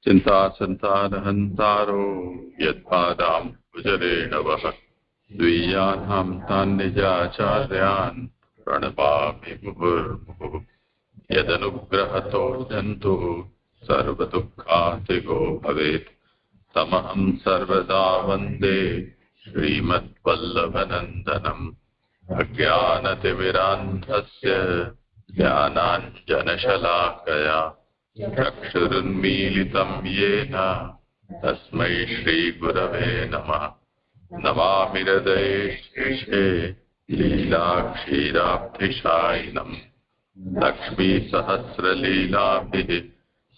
चिन्तासन्तानहन्तारो यत्पादां भुजरेणवः द्विजानां तान् निजाचार्यान् प्रणमामि मुहुर्मुहुः यदनुग्रहतो जन्तुः सर्वदुःखातिगो भवेत् तमहं सर्वदा वन्दे श्रीमद्वल्लभनन्दनम् अज्ञानतिमिरान्धस्य ज्ञानाञ्जनशलाकया चक्षुरुन्मीलितं येन तस्मै श्रीगुरवे नमः। नमामि हृदये श्रीशे लीलाक्षीराब्धिशायिनम् लक्ष्मीसहस्रलीलाभिः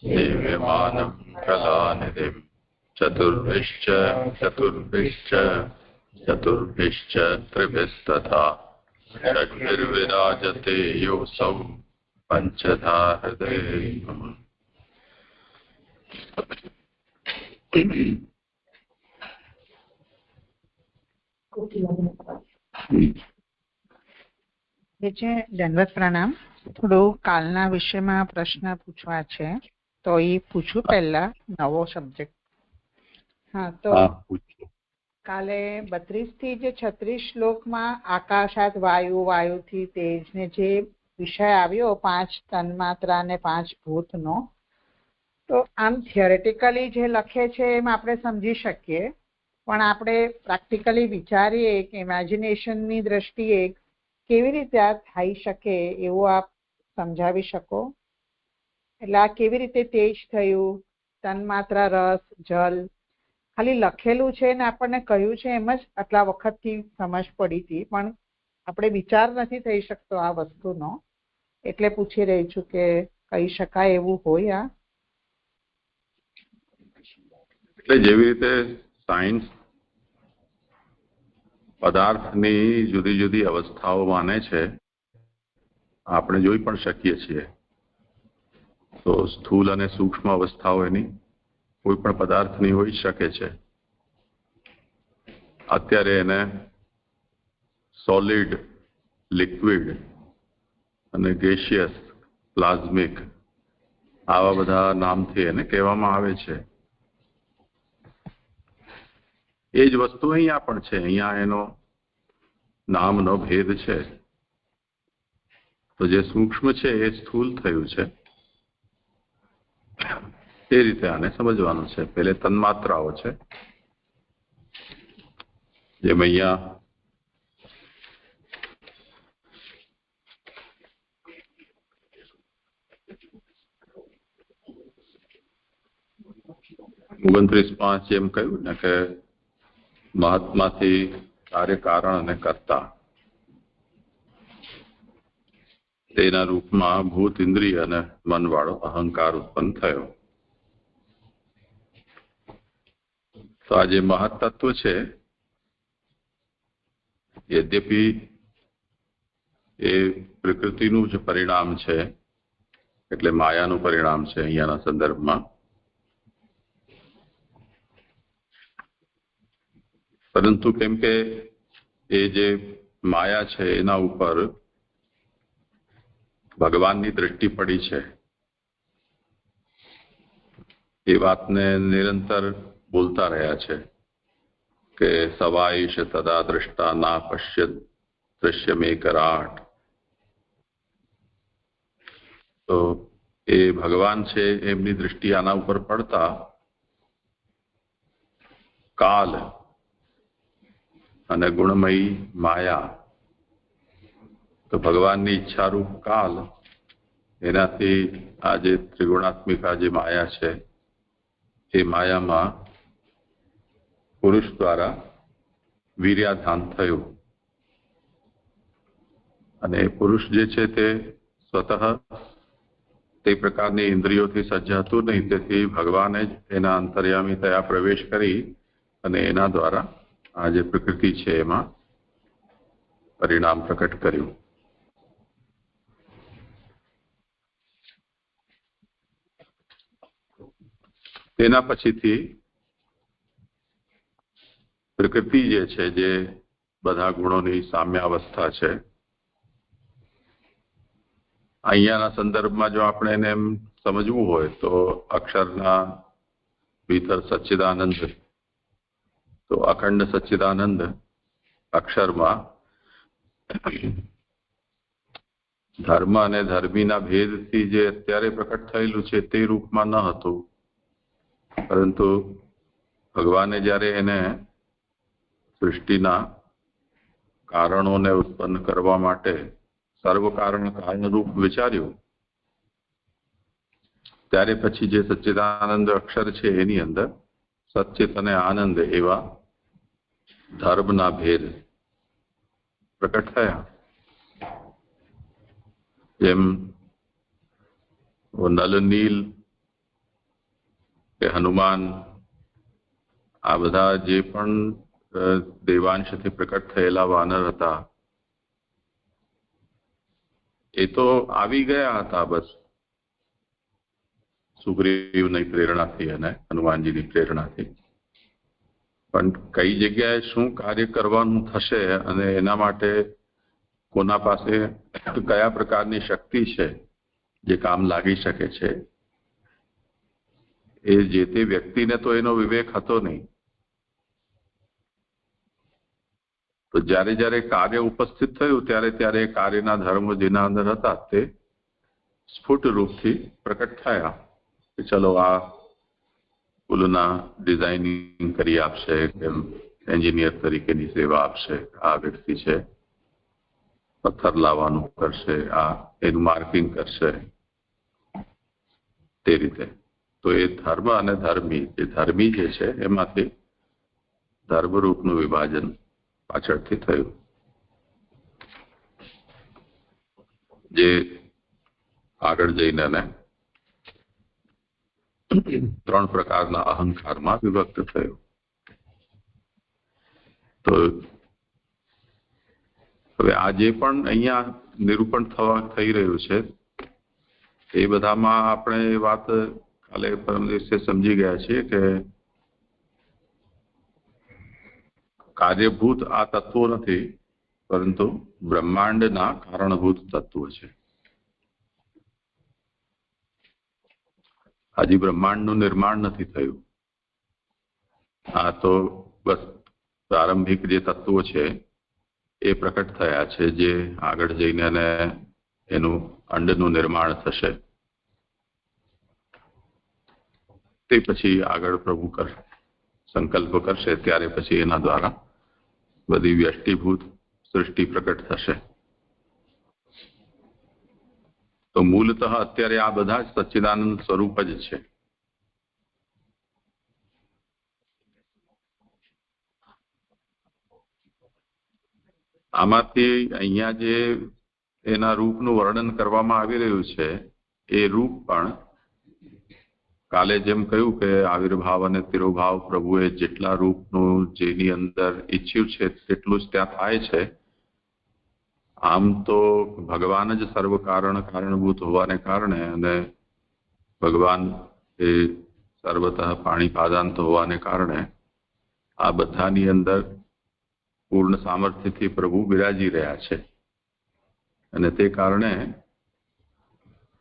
सेव्यमानं कलानिधिम् चतुर्भिश्च त्रिभिस्तथा षड्भिर्विराजते योऽसौ पंचधा हृदये नमः। दंडवत प्रणाम। થોડું કાલના વિષયમાં પ્રશ્ન પૂછવા છે તો એ પૂછું પહેલા નવો સબ્જેક્ટ. હા, તો કાલે 32 થી જે 36 શ્લોકમાં આકાશાત વાયુ, વાયુથી તેજ ને જે વિષય આવ્યો 5 તન્માત્રા ને 5 ભૂતનો, તો આમ થિયોરેટિકલી જે લખે છે એમ આપણે સમજી શકીએ, પણ આપણે પ્રેક્ટિકલી વિચારીએ કે ઇમેજિનેશનની દ્રષ્ટિએ કેવી રીતે આ થઈ શકે એવું આપ સમજાવી શકો? એટલે આ કેવી રીતે તેજ થયું? તન્માત્રા, રસ, જલ ખાલી લખેલું છે ને આપણને કહ્યું છે એમ જ આટલા વખતથી સમજ પડી હતી, પણ આપણે વિચાર નથી થઈ શકતો આ વસ્તુનો, એટલે પૂછી રહી છું કે કહી શકાય એવું હોય આ? એટલે જેવી રીતે સાયન્સ પદાર્થની જુદી જુદી અવસ્થાઓ માને છે, આપણે જોઈ પણ શકીએ છીએ, તો સ્થૂલ અને સૂક્ષ્મ અવસ્થાઓ એની કોઈ પણ પદાર્થની હોઈ શકે છે. અત્યારે એને સોલિડ, લિક્વિડ અને ગેશિયસ, પ્લાઝમિક આવા બધા નામથી એને કહેવામાં આવે છે. એ જ વસ્તુ અહીંયા પણ છે. અહીંયા એનો નામનો ભેદ છે. તો જે સૂક્ષ્મ છે એ સ્થૂલ થયું છે, એ રીતે આને સમજવાનું છે. પહેલે તન્માત્રાઓ છે, જેમ અહીંયા 29:5 જેમ કહ્યું ને કે મહાત્માથી કાર્ય કારણ અને કર્તા, તેના રૂપમાં ભૂત, ઇન્દ્રિય અને મનવાળો અહંકાર ઉત્પન્ન થયો. તો આ જે મહત્તત્વ છે, યદ્યપી એ પ્રકૃતિનું જ પરિણામ છે, એટલે માયાનું પરિણામ છે અહીંયાના સંદર્ભમાં, પરંતુ કેમ કે એ જે માયા છે એના ઉપર ભગવાનની દ્રષ્ટિ પડી છે, એ વાતને નિરંતર બોલતા રહ્યા છે કે સવાઈશ તદા દ્રષ્ટા ના પશ્યત દ્રશ્યમેકરાટ. તો એ ભગવાન છે એમની દ્રષ્ટિ આના ઉપર પડતા કાલ અને ગુણમયી માયા, તો ભગવાનની ઈચ્છારૂપ કાલ, એનાથી આ જે ત્રિગુણાત્મિક આ જે માયા છે એ માયામાં પુરુષ દ્વારા વીર્યાધાન થયું. અને પુરુષ જે છે તે સ્વતઃ તે પ્રકારની ઇન્દ્રિયોથી સજ્જ હતું નહીં, તેથી ભગવાને જ એના અંતર્યામી થયા પ્રવેશ કરી અને એના દ્વારા આ જે પ્રકૃતિ છે એમાં પરિણામ પ્રકટ કર્યું. તેના પછીથી પ્રકૃતિ જે છે, જે બધા ગુણોની સામ્યાવસ્થા છે, અહીંયાના સંદર્ભમાં જો આપણે એને એમ સમજવું હોય તો અક્ષરના ભીતર સચ્ચિદાનંદ, તો અખંડ સચ્ચિદાનંદ અક્ષરમાં ધર્મ અને ધર્મીના ભેદથી જે અત્યારે પ્રકટ થયેલું છે તે રૂપમાં ન હતું, પરંતુ ભગવાને જ્યારે એને સૃષ્ટિના કારણોને ઉત્પન્ન કરવા માટે સર્વ કારણરૂપ વિચાર્યું, ત્યારે પછી જે સચ્ચિદાનંદ અક્ષર છે એની અંદર સચ્ચિત અને આનંદ એવા ધર્મના ભેદ પ્રકટ થયા. જેમ નલ નીલ કે હનુમાન આ બધા જે પણ દેવાંશથી પ્રકટ થયેલા વાનર હતા એ તો આવી ગયા હતા બસ સુગ્રીવની પ્રેરણાથી અને હનુમાનજીની પ્રેરણાથી, પણ કઈ જગ્યાએ શું કાર્ય કરવાનું થશે અને એના માટે કોના પાસે કયા પ્રકારની શક્તિ છે જે કામ લાગી શકે છે, એ જે તે વ્યક્તિને તો એનો વિવેક હતો નહીં. તો જ્યારે જ્યારે કાર્ય ઉપસ્થિત થયું ત્યારે ત્યારે કાર્યના ધર્મો જેના અંદર હતા તે સ્ફુટ રૂપથી પ્રકટ થયા કે ચલો આ પુલના ડિઝાઇનિંગ કરી આપશે, કે એન્જિનિયર તરીકેની સેવા આપશે, આ વ્યક્તિ છે પથ્થર લાવવાનું કરશે, આ એનું માર્કિંગ કરશે, તે રીતે. તો એ ધર્મ અને ધર્મી, જે ધર્મી જે છે એમાંથી ધર્મરૂપનું વિભાજન પાછળથી થયું, જે આગળ જઈને ત્રણ પ્રકારના અહંકારમાં વિભક્ત થયું. તો હવે આ જે પણ અહીંયા નિરૂપણ થઈ રહ્યું છે એ બધામાં આપણે એ વાત કાલે પરમ દિવસે સમજી ગયા છીએ કે કાર્યભૂત આ તત્વો નથી, પરંતુ બ્રહ્માંડના કારણભૂત તત્વો છે. હજી બ્રહ્માંડનું નિર્માણ નથી થયું. આ તો બસ પ્રારંભિક જે તત્વો છે એ પ્રકટ થયા છે, જે આગળ જઈને અને એનું અંડનું નિર્માણ થશે. તે પછી આગળ પ્રભુ સંકલ્પ કરશે ત્યારે પછી એના દ્વારા બધી વ્યષ્ટિભૂત સૃષ્ટિ પ્રકટ થશે. તો મૂળતઃ અત્યારે આ બધા જ સચ્ચિદાનંદ સ્વરૂપ જ છે. આમાંથી અહીંયા જે એના રૂપનું વર્ણન કરવામાં આવી રહ્યું છે એ રૂપ પણ કાલે જેમ કહ્યું કે આવિર્ભાવ અને તિરોભાવ પ્રભુએ જેટલા રૂપનું જેની અંદર ઈચ્છ્યું છે તેટલું જ ત્યાં થાય છે. આમ તો ભગવાન જ સર્વ કારણભૂત હોવાને કારણે અને ભગવાન એ સર્વતઃ પાણીપાદાંત હોવાને કારણે આ બધાની અંદર પૂર્ણ સામર્થ્યથી પ્રભુ બિરાજી રહ્યા છે, અને તે કારણે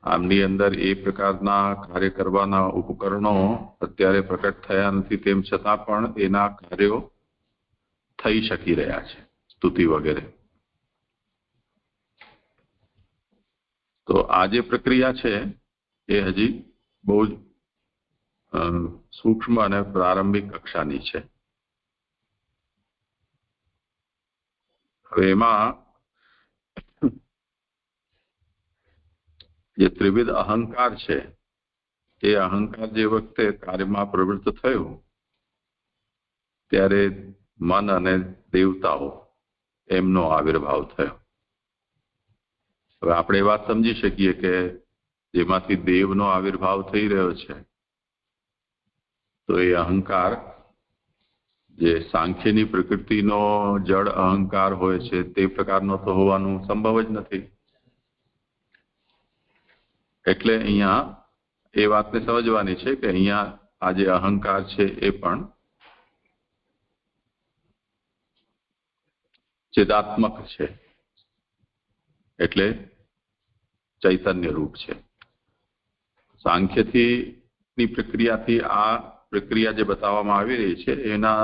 આમની અંદર એ પ્રકારના કાર્ય કરવાના ઉપકરણો અત્યારે પ્રકટ થયા નથી, તેમ છતાં પણ એના કાર્યો થઈ શકી રહ્યા છે, સ્તુતિ વગેરે. તો આ જે પ્રક્રિયા છે એ હજી બહુ જ સૂક્ષ્મ અને પ્રારંભિક કક્ષાની છે. હવે એમાં જે ત્રિવિધ અહંકાર છે એ અહંકાર જે વખતે કાર્યમાં પ્રવૃત્ત થયો ત્યારે મન અને દેવતાઓ એમનો આવિર્ભાવ થયો. હવે આપણે એ વાત સમજી શકીએ કે જેમાંથી દેવનો આવિર્ભાવ થઈ રહ્યો છે તો એ અહંકાર જે સાંખ્યની પ્રકૃતિનો જડ અહંકાર હોય છે તે પ્રકારનો તો હોવાનું સંભવ જ નથી. એટલે અહીંયા એ વાતને સમજવાની છે કે અહીંયા આ જે અહંકાર છે એ પણ ચેદાત્મક છે, એટલે ચૈતન્ય રૂપ છે. સાંખ્યની પ્રક્રિયાથી આ પ્રક્રિયા જે બતાવવામાં આવી રહી છે એના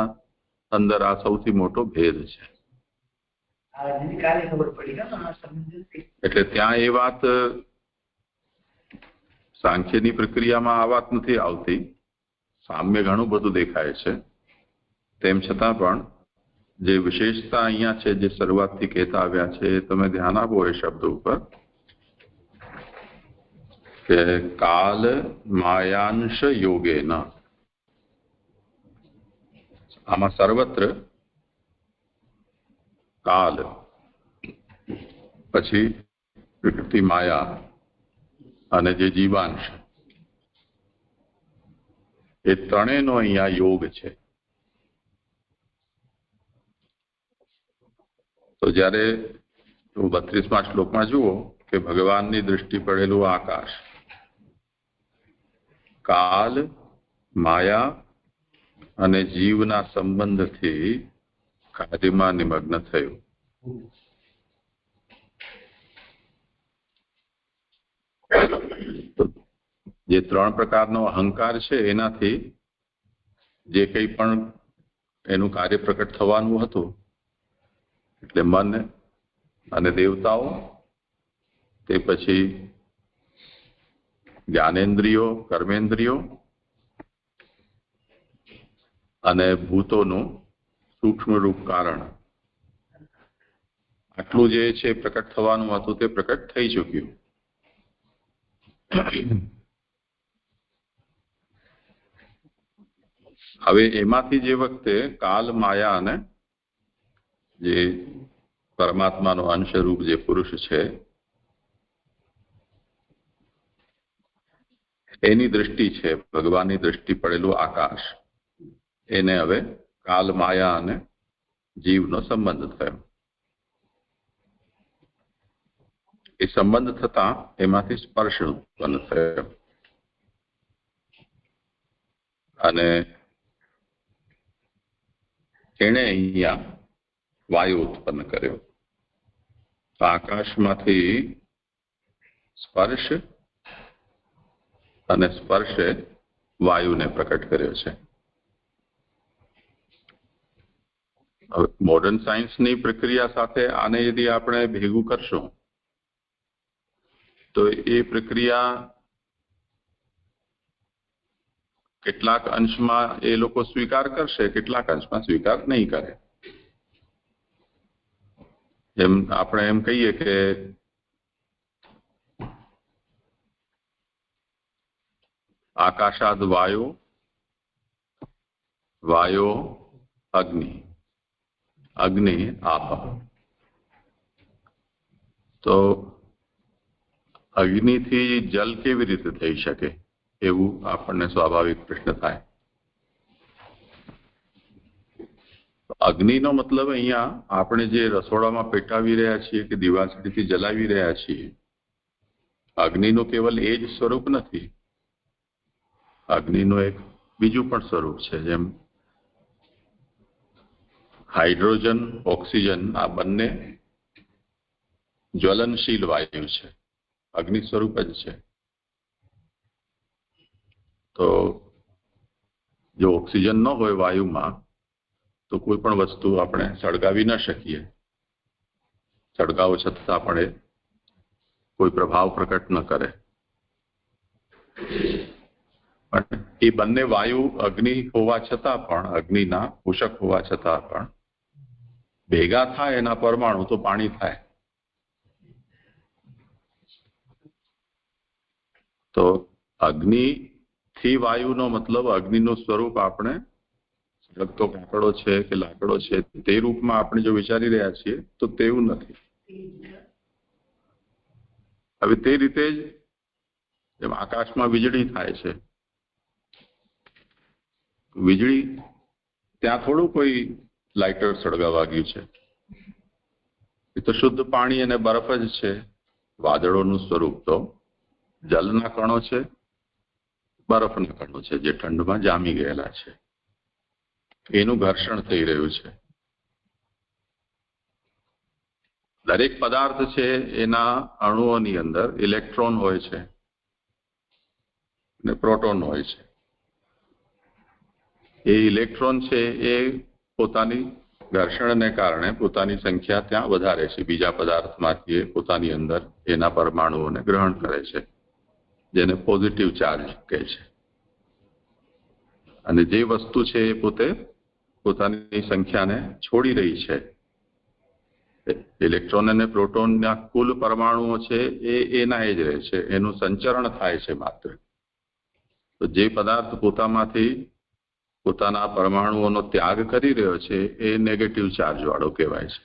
અંદર આ સૌથી મોટો ભેદ છે. એટલે ત્યાં એ વાત સાંખ્યની પ્રક્રિયામાં આ વાત નથી આવતી. સામ્ય ઘણું બધું દેખાય છે, તેમ છતાં પણ જે વિશેષતા અહીંયા છે, જે શરૂઆતથી કહેતા આવ્યા છે, તમે ધ્યાન આપો એ શબ્દ ઉપર કે કાલ માયાંશ યોગેન. આમાં સર્વત્ર કાલ, પછી પ્રકૃતિ માયા અને જે જીવાંશ, એ ત્રણેયનો અહીંયા યોગ છે. તો જ્યારે 32મા શ્લોકમાં જુઓ કે ભગવાનની દૃષ્ટિ પડેલું આકાશ કાલ, માયા અને જીવના સંબંધથી કાર્યમાં નિમગ્ન થયું. જે ત્રણ પ્રકારનો અહંકાર છે એનાથી જે કંઈ પણ એનું કાર્ય પ્રકટ થવાનું હતું, એટલે મન અને દેવતાઓ, તે પછી જ્ઞાનેન્દ્રિયો, કર્મેન્દ્રિયો અને ભૂતોનું સૂક્ષ્મ રૂપ કારણ, આટલું જે છે પ્રકટ થવાનું હતું તે પ્રકટ થઈ ચૂક્યું. હવે એમાંથી જે વખતે કાલ, માયા અને જે પરમાત્માનો અંશરૂપ જે પુરુષ છે એની દૃષ્ટિ છે, ભગવાનની દૃષ્ટિ પડેલું આકાશ, એને હવે કાલ, માયા અને જીવનો સંબંધ થયો. એ સંબંધ થતા એમાંથી સ્પર્શ ઉત્પન્ન થયો અને એણે અહીંયા વાયુ ઉત્પન્ન કર્યો. આકાશમાંથી સ્પર્શ અને સ્પર્શે વાયુને પ્રકટ કર્યો છે. મોડર્ન સાયન્સની પ્રક્રિયા સાથે આને यदि આપણે ભેગું કરશું તો એ પ્રક્રિયા કેટલાક અંશમાં એ લોકો સ્વીકાર કરશે, કેટલાક અંશમાં સ્વીકાર નહીં કરે. જેમ આપણે એમ કહીએ કે આકાશાદ વાયો, વાયો અગ્નિ, અગ્નિ આપ. તો અગ્નિથી જલ કેવી રીતે થઈ શકે એવું આપણને સ્વાભાવિક પ્રશ્ન થાય. અગ્નિનો મતલબ અહીંયા આપણે જે રસોડામાં પેટાવી રહ્યા છીએ કે દિવાસળીથી જલાવી રહ્યા છીએ, અગ્નિનું કેવલ એ જ સ્વરૂપ નથી. અગ્નિનું એક બીજું પણ સ્વરૂપ છે. જેમ હાઇડ્રોજન, ઓક્સિજન આ બંને જ્વલનશીલ વાયુ છે, અગ્નિ સ્વરૂપ જ છે. તો જો ઓક્સિજન ન હોય વાયુમાં તો કોઈ પણ વસ્તુ આપણે સળગાવી ન શકીએ. સળગાવો છતાં પણ કોઈ પ્રભાવ પ્રકટ ન કરે. પણ એ બંને વાયુ અગ્નિ હોવા છતાં પણ, અગ્નિના પોષક હોવા છતાં પણ ભેગા થાય એના પરમાણુ તો પાણી થાય. તો અગ્નિથી વાયુનો મતલબ અગ્નિનું સ્વરૂપ આપણે સળગતો કાકડો છે કે લાકડો છે તે રૂપમાં આપણે જો વિચારી રહ્યા છીએ તો તેવું નથી. હવે તે રીતે જ જેમ આકાશમાં વીજળી થાય છે, વીજળી ત્યાં થોડું કોઈ લાઇટર સળગાવવા ગયું છે. એ તો શુદ્ધ પાણી અને બરફ જ છે. વાદળોનું સ્વરૂપ તો જલના કણો છે, બરફના કણો છે જે ઠંડમાં જામી ગયેલા છે. એનું ઘર્ષણ થઈ રહ્યું છે. દરેક પદાર્થ છે એના અણુઓની અંદર ઇલેક્ટ્રોન હોય છે અને પ્રોટોન હોય છે. એ ઇલેક્ટ્રોન છે એ પોતાની ઘર્ષણને કારણે પોતાની સંખ્યા ત્યાં વધારે છે, બીજા પદાર્થમાંથી એ પોતાની અંદર એના પરમાણુઓને ગ્રહણ કરે છે, જેને પોઝિટિવ ચાર્જ કહે છે. અને જે વસ્તુ છે એ પોતે પોતાની સંખ્યાને છોડી રહી છે, ઇલેક્ટ્રોન અને પ્રોટોનના કુલ પરમાણુઓ છે એ એના જ રહે છે, એનું સંચરણ થાય છે માત્ર. તો જે પદાર્થ પોતામાંથી પોતાના પરમાણુઓનો ત્યાગ કરી રહ્યો છે એ નેગેટિવ ચાર્જ વાળો કહેવાય છે.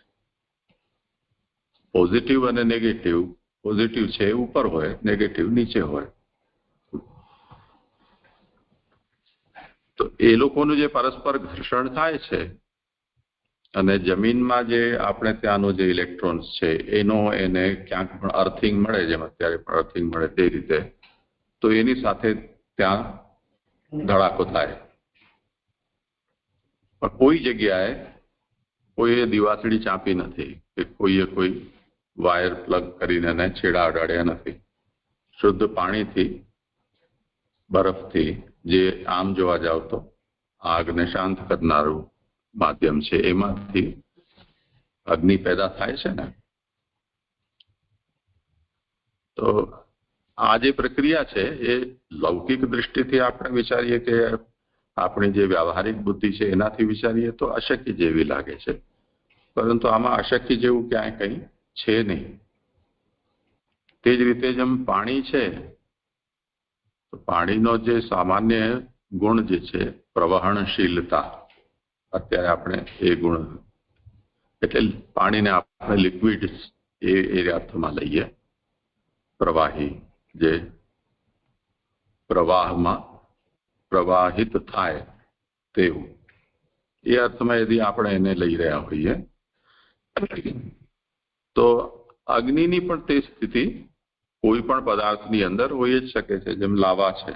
પોઝિટિવ અને નેગેટિવ, પોઝિટિવ છે એ ઉપર હોય, નેગેટિવ નીચે હોય. તો એ લોકોનું જે પરસ્પર ઘર્ષણ થાય છે અને જમીનમાં જે આપણે ત્યાંનો જે ઇલેક્ટ્રોન્સ છે એનો એને ક્યાંક પણ અર્થિંગ મળે, જેમ અત્યારે પણ અર્થિંગ મળે તે રીતે, તો એની સાથે ત્યાં ધડાકો થાય. પણ કોઈ જગ્યાએ કોઈએ દિવાસળી ચાંપી નથી કે કોઈએ કોઈ વાયર પ્લગ કરીને એને છેડા અડાડ્યા નથી. શુદ્ધ પાણીથી, બરફથી, જે આમ જોવા જાવ તો આગને શાંત કરનારું માધ્યમ છે, એમાંથી અગ્નિ પેદા થાય છે ને. તો આ જે પ્રક્રિયા છે એ લૌકિક દૃષ્ટિથી આપણે વિચારીએ કે આપણી જે વ્યાવહારિક બુદ્ધિ છે એનાથી વિચારીએ તો અશક્ય જેવી લાગે છે, પરંતુ આમાં અશક્ય જેવું ક્યાંય કંઈ છે નહીં. તે જ રીતે જેમ પાણી છે, તો પાણીનો જે સામાન્ય ગુણ જે છે પ્રવહનશીલતા, અત્યારે આપણે એ ગુણ એટલે પાણીને આપણે લિક્વિડ એ અર્થમાં લઈએ, પ્રવાહી, જે પ્રવાહમાં પ્રવાહિત થાય તેવું, એ અર્થમાં યદિ આપણે એને લઈ રહ્યા હોઈએ તો અગ્નિની પણ તે સ્થિતિ કોઈ પણ પદાર્થની અંદર હોઈ જ શકે છે. જેમ લાવા છે,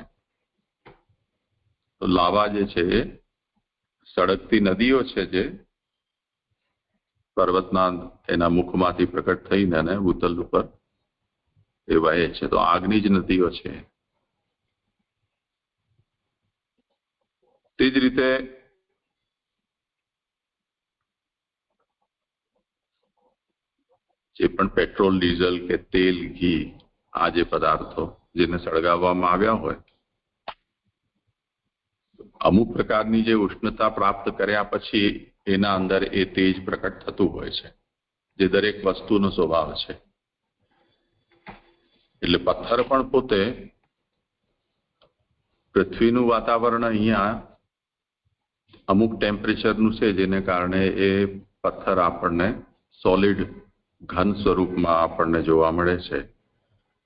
તો લાવા જે છે એ સળગતી નદીઓ છે જે પર્વતના એના મુખમાંથી પ્રકટ થઈને અને ભૂતલ ઉપર એ વહે છે, તો આગની જ નદીઓ છે. તે જ રીતે જે પણ પેટ્રોલ, ડીઝલ કે તેલ, ઘી, આ જે પદાર્થો જેને સળગાવવામાં આવ્યા હોય, અમુક પ્રકારની જે ઉષ્ણતા પ્રાપ્ત કર્યા પછી એના અંદર એ તેજ પ્રકટ થતું હોય છે, જે દરેક વસ્તુનો સ્વભાવ છે. એટલે પથ્થર પણ પોતે પૃથ્વીનું વાતાવરણ અહીંયા અમુક ટેમ્પરેચરનું છે, જેને કારણે એ પથ્થર આપણને સોલિડ ઘન સ્વરૂપમાં આપણને જોવા મળે છે.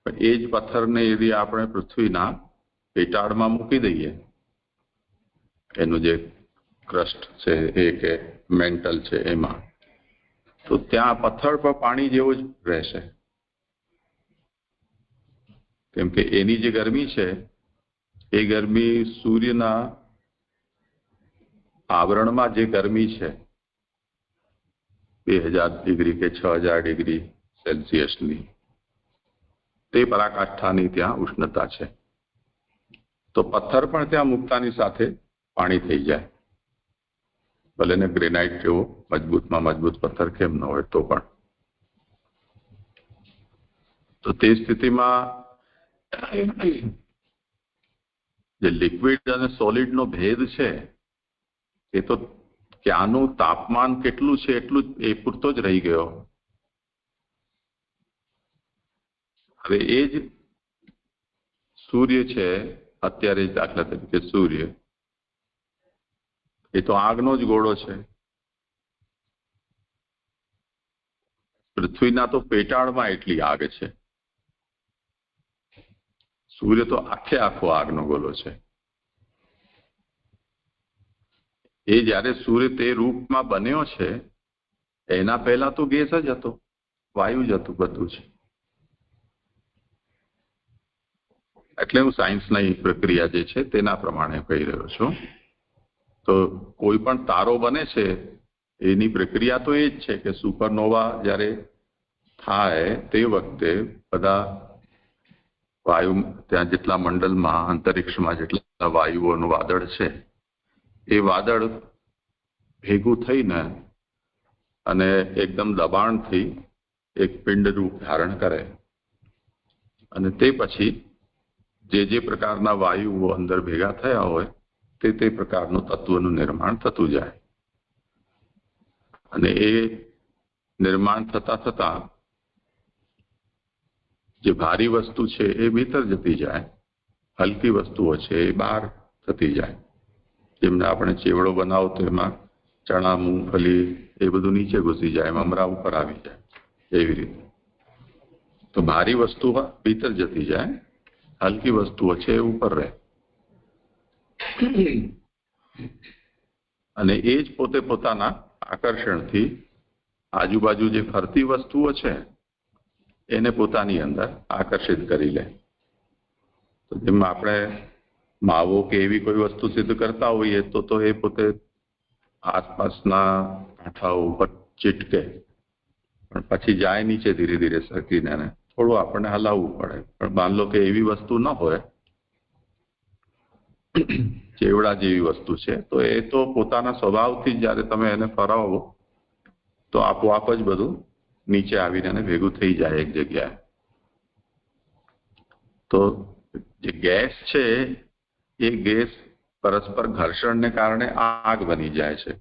પણ એ જ પથ્થરને यदि આપણે પૃથ્વીના પેટાળમાં મૂકી દઈએ, એનું જે ક્રસ્ટ છે એ કે મેન્ટલ છે એમાં, તો ત્યાં પથ્થર પર પાણી જેવું જ રહેશે, કેમ કે એની જે ગરમી છે એ ગરમી સૂર્યના આવરણમાં જે ગરમી છે 2000 ડિગ્રી કે 6000 ડિગ્રી સેલ્સિયસની, તે પરાકાષ્ઠાની ત્યાં ઉષ્ણતા છે. તો પથ્થર પણ ત્યાં મૂકતાની સાથે પાણી થઈ જાય, ભલે ને ગ્રેનાઇટ જેવો મજબૂતમાં મજબૂત પથ્થર કેમ ન હોય તો પણ. તો તે સ્થિતિમાં જે લિક્વિડ અને સોલિડનો ભેદ છે એ તો ક્યાંનું તાપમાન કેટલું છે એટલું એ પૂરતો જ રહી ગયો. હવે એ જ સૂર્ય છે, અત્યારે દાખલા તરીકે સૂર્ય એ તો આગનો જ ગોળો છે. પૃથ્વીના તો પેટાળમાં એટલી આગ છે, સૂર્ય તો આખે આખો આગનો ગોળો છે. એ જ્યારે સૂર્ય તે રૂપમાં બન્યો છે એના પહેલા તો ગેસ જ હતો, વાયુ જ હતું બધું છે. એટલે હું સાયન્સની પ્રક્રિયા જે છે તેના પ્રમાણે કહી રહ્યો છું. તો કોઈ પણ તારો બને છે એની પ્રક્રિયા તો એ જ છે કે સુપરનોવા જ્યારે થાય તે વખતે બધા વાયુ, ત્યાં જેટલા મંડળમાં અંતરિક્ષમાં જેટલા વાયુઓનું વાદળ છે એ વાદળ ભેગું થઈને અને એકદમ દબાણથી એક પિંડ રૂપ ધારણ કરે અને તે પછી જે પ્રકારના વાયુઓ અંદર ભેગા થયા હોય તે પ્રકારનું તત્વનું નિર્માણ થતું જાય અને એ નિર્માણ થતા થતા જે ભારી વસ્તુ છે એ ભીતર જતી જાય, હલકી વસ્તુઓ છે એ બહાર થતી જાય. જેમને આપણે ચેવડો બનાવો તો એમાં ચણા, મૂંગફલી એ બધું નીચે ઘૂસી જાય, મમરા ઉપર આવી જાય. એવી રીતે તો ભારી વસ્તુ ભીતર જતી જાય, હલકી વસ્તુઓ છે એ ઉપર રહે અને એ જ પોતે પોતાના આકર્ષણથી આજુબાજુ જે ફરતી વસ્તુઓ છે એને પોતાની અંદર આકર્ષિત કરી લે. તો જેમ આપણે માવો કે એવી કોઈ વસ્તુ સિદ્ધ કરતા હોઈએ તો એ પોતે આસપાસના કાંઠાઓ ઉપર ચીટકે પણ પછી જાય નીચે ધીરે ધીરે સરકીને થોડું આપણને હલાવવું પડે. પણ માન લો કે એવી વસ્તુ ન હોય, ચેવડા જેવી વસ્તુ છે, તો એ તો પોતાના સ્વભાવથી જ્યારે તમે એને ફરાવો તો આપોઆપ જ બધું નીચે આવીને એને ભેગું થઈ જાય એક જગ્યાએ. તો જે ગેસ છે એ ગેસ પરસ્પર ઘર્ષણને કારણે આગ બની જાય છે.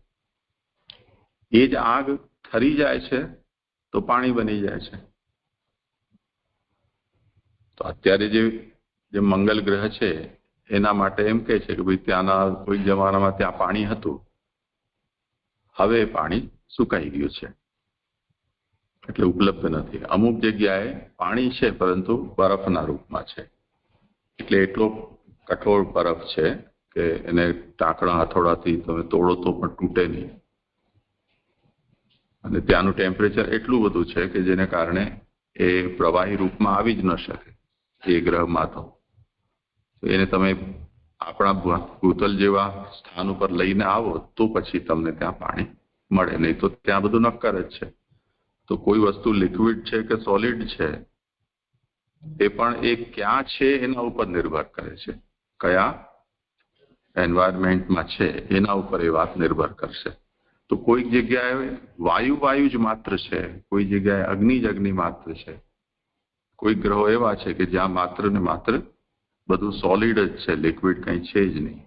એ જ આગ ઠરી જાય છે તો પાણી બની જાય છે. તો અત્યારે જે મંગલ ગ્રહ છે એના માટે એમ કહે છે કે ભાઈ ત્યાંના કોઈ જમાનામાં ત્યાં પાણી હતું, હવે પાણી સુકાઈ ગયું છે એટલે ઉપલબ્ધ નથી. અમુક જગ્યાએ પાણી છે પરંતુ બરફના રૂપમાં છે, એટલે એટલો કઠોર બરફ છે કે એને ટાંકણા હથોડાથી તમે તોડો તો પણ તૂટે નહીં. અને ત્યાંનું ટેમ્પરેચર એટલું બધું છે કે જેને કારણે એ પ્રવાહી રૂપમાં આવી જ ન શકે એ ગ્રહમાં. તો એને તમે આપણા ભૂતલ જેવા સ્થાન ઉપર લઈને આવો તો પછી તમને ત્યાં પાણી મળે, નહીં તો ત્યાં બધું નક્કર જ છે. તો કોઈ વસ્તુ લિક્વિડ છે કે સોલિડ છે એ પણ એ ક્યાં છે એના ઉપર નિર્ભર કરે છે, કયા એન્વાયરમેન્ટમાં છે એના ઉપર એ વાત નિર્ભર કરશે. તો કોઈક જગ્યાએ વાયુ જ માત્ર છે, કોઈ જગ્યાએ અગ્નિ જ અગ્નિ માત્ર છે, કોઈ ગ્રહો એવા છે કે જ્યાં માત્ર ને માત્ર બધું સોલિડ જ છે, લિક્વિડ કંઈ છે જ નહીં.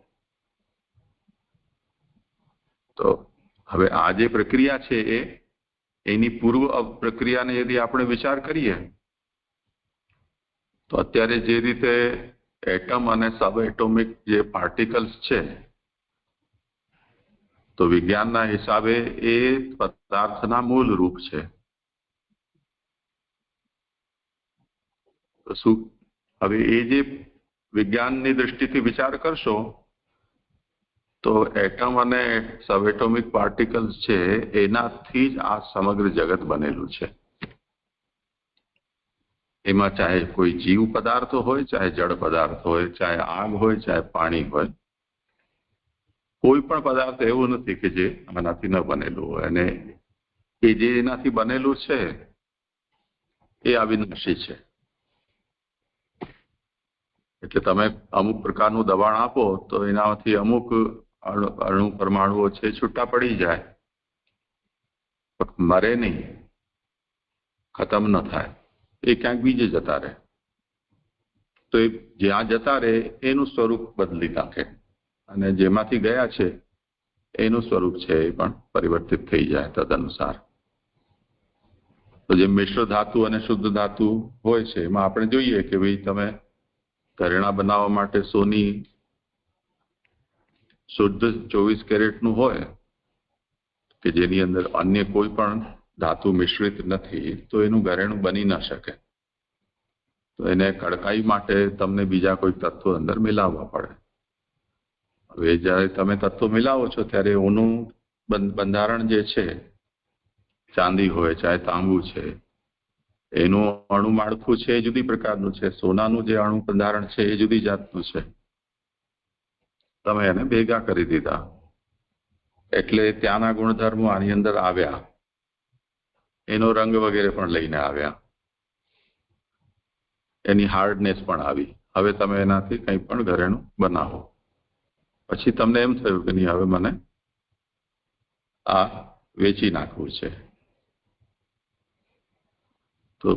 તો હવે આ જે પ્રક્રિયા છે એની પૂર્વ પ્રક્રિયાને યદિ આપણે વિચાર કરીએ તો અત્યારે જે રીતે એટમ અને સબ એટોમિક જે પાર્ટિકલ્સ છે તો વિજ્ઞાનના હિસાબે એ પદાર્થના મૂળ રૂપ છે. તો શું હવે એ જે વિજ્ઞાનની દૃષ્ટિથી વિચાર કરશો તો એટમ અને સબ એટોમિક પાર્ટિકલ્સ છે એનાથી જ આ સમગ્ર જગત બનેલું છે. એમાં ચાહે કોઈ જીવ પદાર્થો હોય, ચાહે જળ પદાર્થ હોય, ચાહે આગ હોય, ચાહે પાણી હોય, કોઈ પણ પદાર્થ એવો નથી કે જે આનાથી ન બનેલું હોય. અને એ જે એનાથી બનેલું છે એ અવિનાશી છે. એટલે તમે અમુક પ્રકારનું દબાણ આપો તો એનાથી અમુક અણુ પરમાણુઓ છે છૂટા પડી જાય, મરે નહીં, ખતમ ન થાય, એ ક્યાંક બીજે જતા રહે. તો એ જ્યાં જતા રહે એનું સ્વરૂપ બદલી નાખે અને જેમાંથી ગયા છે એનું સ્વરૂપ છે એ પણ પરિવર્તિત થઈ જાય તદનુસાર. તો જે મિશ્ર ધાતુ અને શુદ્ધ ધાતુ હોય છે એમાં આપણે જોઈએ કે ભાઈ તમે ઘરેણાં બનાવવા માટે સોની શુદ્ધ 24 કેરેટનું હોય કે જેની અંદર અન્ય કોઈ પણ ધાતુ મિશ્રિત નથી તો એનું ઘરેણું બની ના શકે. તો એને કડકાઈ માટે તમને બીજા કોઈ તત્વો અંદર મિલાવવા પડે. હવે જ્યારે તમે તત્વો મિલાવો છો ત્યારે ઓનું બંધારણ જે છે, ચાંદી હોય ચાહે તાંબુ છે, એનું અણુ માળખું છે એ જુદી પ્રકારનું છે, સોનાનું જે અણુ બંધારણ છે એ જુદી જાતનું છે. તમે એને ભેગા કરી દીધા એટલે ત્યાંના ગુણધર્મો આની અંદર આવ્યા, એનો રંગ વગેરે પણ લઈને આવ્યા, એની હાર્ડનેસ પણ આવી. હવે તમે એનાથી કંઈ પણ ઘરેણું બનાવો. પછી તમને એમ થયું કે નહીં, હવે મને આ વેચી નાખવું છે, તો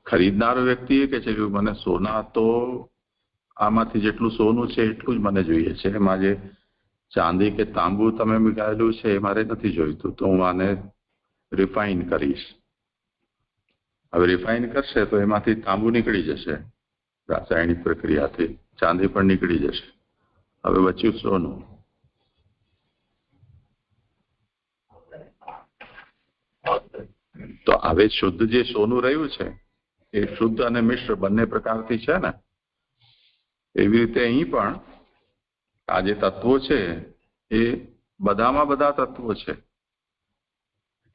ખરીદનારો વ્યક્તિ એ કે છે કે મને સોના તો આમાંથી જેટલું સોનું છે એટલું જ મને જોઈએ છે, એમાં જે ચાંદી કે તાંબુ તમે મિલાયેલું છે એ મારે નથી જોઈતું, તો હું આને રિફાઇન કરીશ. હવે રિફાઇન કરશે તો એમાંથી તાંબુ નીકળી જશે, રાસાયણિક પ્રક્રિયાથી ચાંદી પણ નીકળી જશે, હવે બચ્યું સોનું. તો હવે શુદ્ધ જે સોનું રહ્યું છે એ શુદ્ધ અને મિશ્ર બંને પ્રકારથી છે ને, એવી રીતે અહીં પણ આ જે તત્વો છે એ બધામાં બધા તત્વો છે.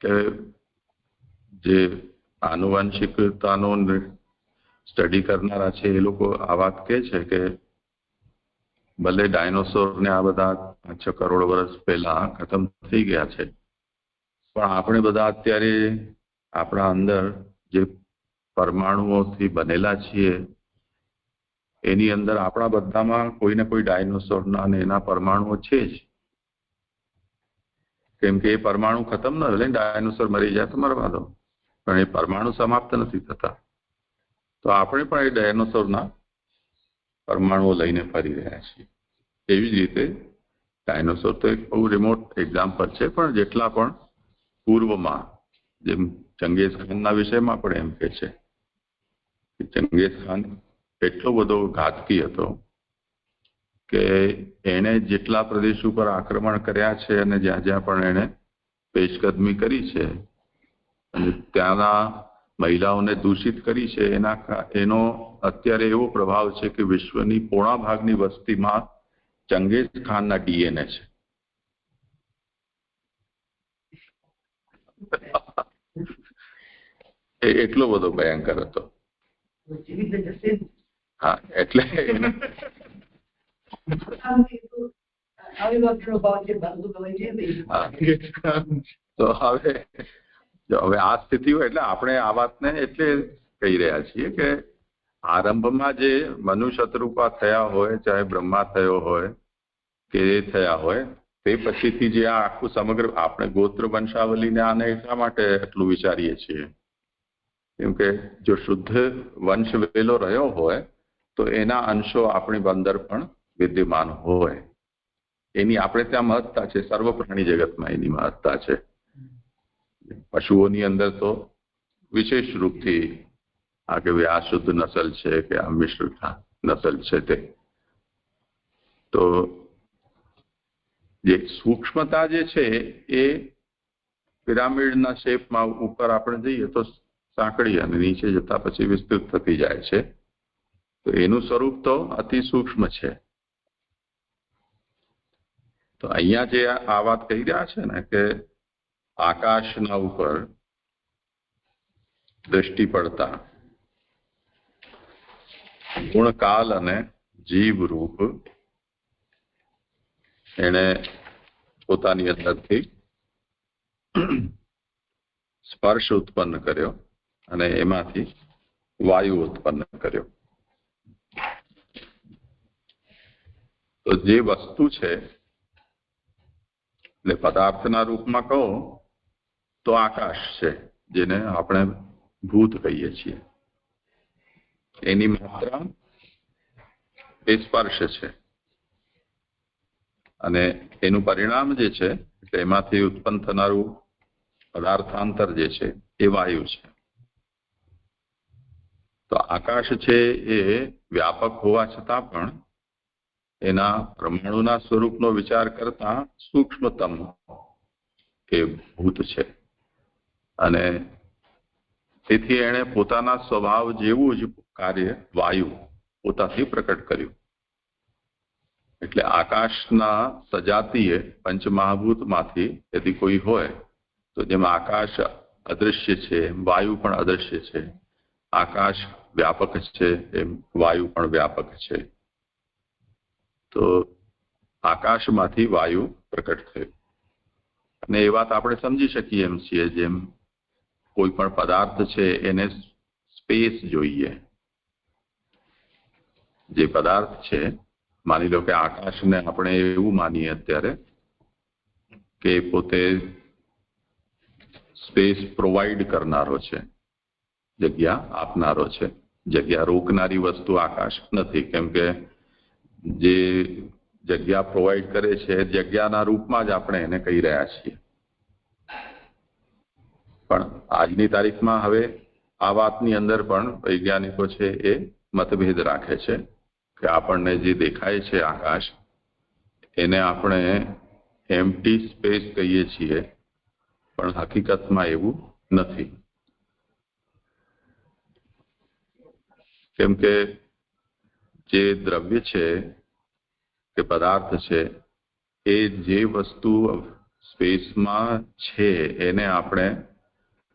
કે જે આનુવંશિકતાનો સ્ટડી કરનારા છે એ લોકો આ વાત કહે છે કે ભલે ડાયનોસોરને આ બધા 5-6 કરોડ વર્ષ પહેલા ખતમ થઈ ગયા છે, પણ આપણે બધા અત્યારે આપણા અંદર જે પરમાણુઓથી બનેલા છીએ એની અંદર આપણા બધામાં કોઈ ને કોઈ ડાયનોસોરના અને એના પરમાણુઓ છે જ. કેમ કે એ પરમાણુ ખતમ ન એટલે ડાયનોસોર મરી જાય તો મરવા દો, પણ એ પરમાણુ સમાપ્ત નથી થતા. તો આપણે પણ એ ડાયનોસોરના પરમાણુઓ લઈને ફરી રહ્યા છીએ. એવી જ રીતે ડાયનોસોર તો એક બહુ રિમોટ એક્ઝામ્પલ છે, પણ જેટલા પણ પૂર્વમાં, જેમ ચંગેઝ ખાનના વિષયમાં પણ એમ કહે છે કે ચંગેઝ ખાન એટલો બધો ઘાતકી હતો કે એણે જેટલા પ્રદેશ ઉપર આક્રમણ કર્યા છે અને જ્યાં જ્યાં પણ એણે પેશકદમી કરી છે અને ત્યાંના મહિલાઓને દૂષિત કરી છે, એનો અત્યારે એવો પ્રભાવ છે કે વિશ્વની પોણા ભાગની વસ્તીમાં ચંગેઝ ખાનના ડીએનએ છે. એટલો બધો ભયંકર હતો. હા, એટલે તો હવે આ સ્થિતિ હોય એટલે આપણે આ વાતને એટલે કહી રહ્યા છીએ કે આરંભમાં જે મનુ શતરૂપા થયા હોય, ચાહે બ્રહ્મા થયો હોય કે એ થયા હોય, તે પછીથી જે આ આખું સમગ્ર આપણે ગોત્ર વંશાવલીને આને એટલા માટે એટલું વિચારીએ છીએ કેમ કે જો શુદ્ધ વંશ વેલો રહ્યો હોય તો એના અંશો આપણી અંદર પણ વિદ્યમાન હોય. એની આપણે ત્યાં મહત્તા છે, સર્વ પ્રાણી જગતમાં એની મહત્તા છે. પશુઓની અંદર તો વિશેષ રૂપથી આ કે આ શુદ્ધ નસલ છે કે આ મિશ્ર નસલ છે. તે તો જે સૂક્ષ્મતા જે છે એ પિરામિડના શેપમાં ઉપર આપણે જઈએ તો સાંકડી અને નીચે જતા પછી વિસ્તૃત થતી જાય છે. તો એનું સ્વરૂપ તો અતિ સૂક્ષ્મ છે. તો અહીંયા જે આ વાત કહી રહ્યા છે ને કે આકાશના ઉપર દ્રષ્ટિ પડતા ગુણકાલ અને જીવ રૂપ એણે પોતાની અંદરથી સ્પર્શ ઉત્પન્ન કર્યો અને એમાંથી વાયુ ઉત્પન્ન કર્યો. તો જે વસ્તુ છે એટલે પદાર્થના રૂપમાં કહો તો આકાશ છે, જેને આપણે ભૂત કહીએ છીએ. એની માત્રા એ સ્પર્શ છે અને એનું પરિણામ જે છે એટલે એમાંથી ઉત્પન્ન થનારું પદાર્થાંતર જે છે એ વાયુ છે. તો આકાશ છે એ વ્યાપક હોવા છતાં પણ એના પરમાણુના સ્વરૂપનો વિચાર કરતા સૂક્ષ્મતમ એ ભૂત છે અને તેથી એણે પોતાના સ્વભાવ જેવું જ કાર્ય વાયુ પોતાથી પ્રકટ કર્યું. એટલે આકાશના સજાતીય પંચમહાભૂતમાંથી યદિ કોઈ હોય તો જેમ આકાશ અદૃશ્ય છે વાયુ પણ અદૃશ્ય છે, આકાશ વ્યાપક છે એમ વાયુ પણ વ્યાપક છે. તો આકાશમાંથી વાયુ પ્રકટ થયું અને એ વાત આપણે સમજી શકીએ એમ છીએ જેમ કોઈ પણ પદાર્થ છે એને સ્પેસ જોઈએ. જે પદાર્થ છે માની લો કે આકાશને આપણે એવું માનીએ અત્યારે કે પોતે સ્પેસ પ્રોવાઈડ કરનારો છે, જગ્યા આપનારો છે. જગ્યા રોકનારી વસ્તુ આકાશ નથી, કેમ કે જે જગ્યા પ્રોવાઈડ કરે છે જગ્યાના રૂપમાં જ આપણે એને કહી રહ્યા છીએ. પણ આજની તારીખમાં હવે આ વાતની અંદર પણ વૈજ્ઞાનિકો છે એ મતભેદ રાખે છે કે આપણને જે દેખાય છે આકાશ એને આપણે એમ્પ્ટી સ્પેસ કહીએ છીએ, પણ હકીકતમાં એવું નથી. કેમ કે જે દ્રવ્ય છે કે પદાર્થ છે એ જે વસ્તુ સ્પેસમાં છે એને આપણે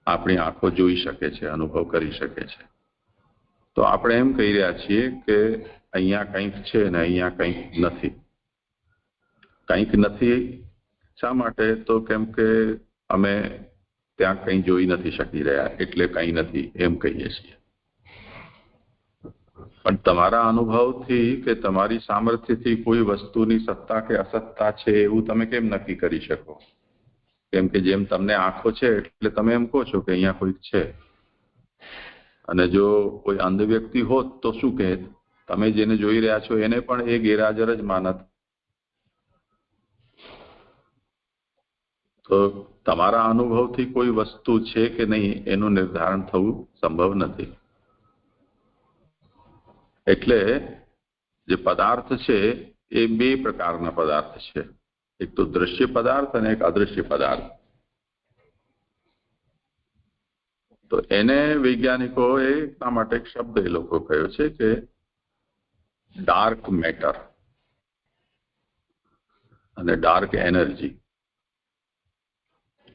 આપણી આંખો જોઈ શકે છે, અનુભવ કરી શકે છે. તો આપણે એમ કહી રહ્યા છીએ કે અહીંયા કંઈક છે ને અહીંયા કંઈક નથી. કંઈક નથી શા માટે? તો કેમ કે અમે ત્યાં કંઈ જોઈ નથી શકી રહ્યા એટલે કંઈ નથી એમ કહીએ છીએ. પણ તમારા અનુભવથી કે તમારી સામર્થ્યથી કોઈ વસ્તુની સત્તા કે અસત્તા છે એવું તમે કેમ નક્કી કરી શકો? કેમ કે જેમ તમને આંખો છે એટલે તમે એમ કહો છો કે અહીંયા કોઈક છે. અને જો કોઈ અંધ વ્યક્તિ હોત તો શું કહે? તમે જેને જોઈ રહ્યા છો એને પણ એ ગેરહાજર જ માનત. તો તમારા અનુભવથી કોઈ વસ્તુ છે કે નહીં એનું નિર્ધારણ થવું સંભવ નથી. એટલે જે પદાર્થ છે એ બે પ્રકારના પદાર્થ છે, એક તો દ્રશ્ય પદાર્થ અને એક અદૃશ્ય પદાર્થ. તો એને વૈજ્ઞાનિકોએ એટલા માટે એક શબ્દ એ લોકો કહ્યો છે કે ડાર્ક મેટર અને ડાર્ક એનર્જી.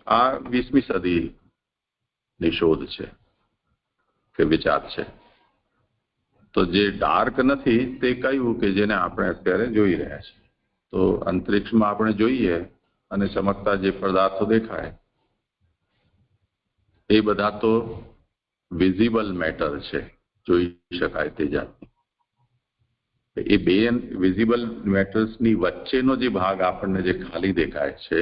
આ 20મી સદીની શોધ છે કે વિચાર છે. તો જે ડાર્ક નથી તે કયું કે જેને આપણે અત્યારે જોઈ રહ્યા છીએ. તો અંતરિક્ષમાં આપણે જોઈએ અને ચમકતા જે પદાર્થો દેખાય એ બધા તો વિઝિબલ મેટર છે, જોઈ શકાય તે જાતની. એ બે વિઝિબલ મેટર્સની વચ્ચેનો જે ભાગ આપણને જે ખાલી દેખાય છે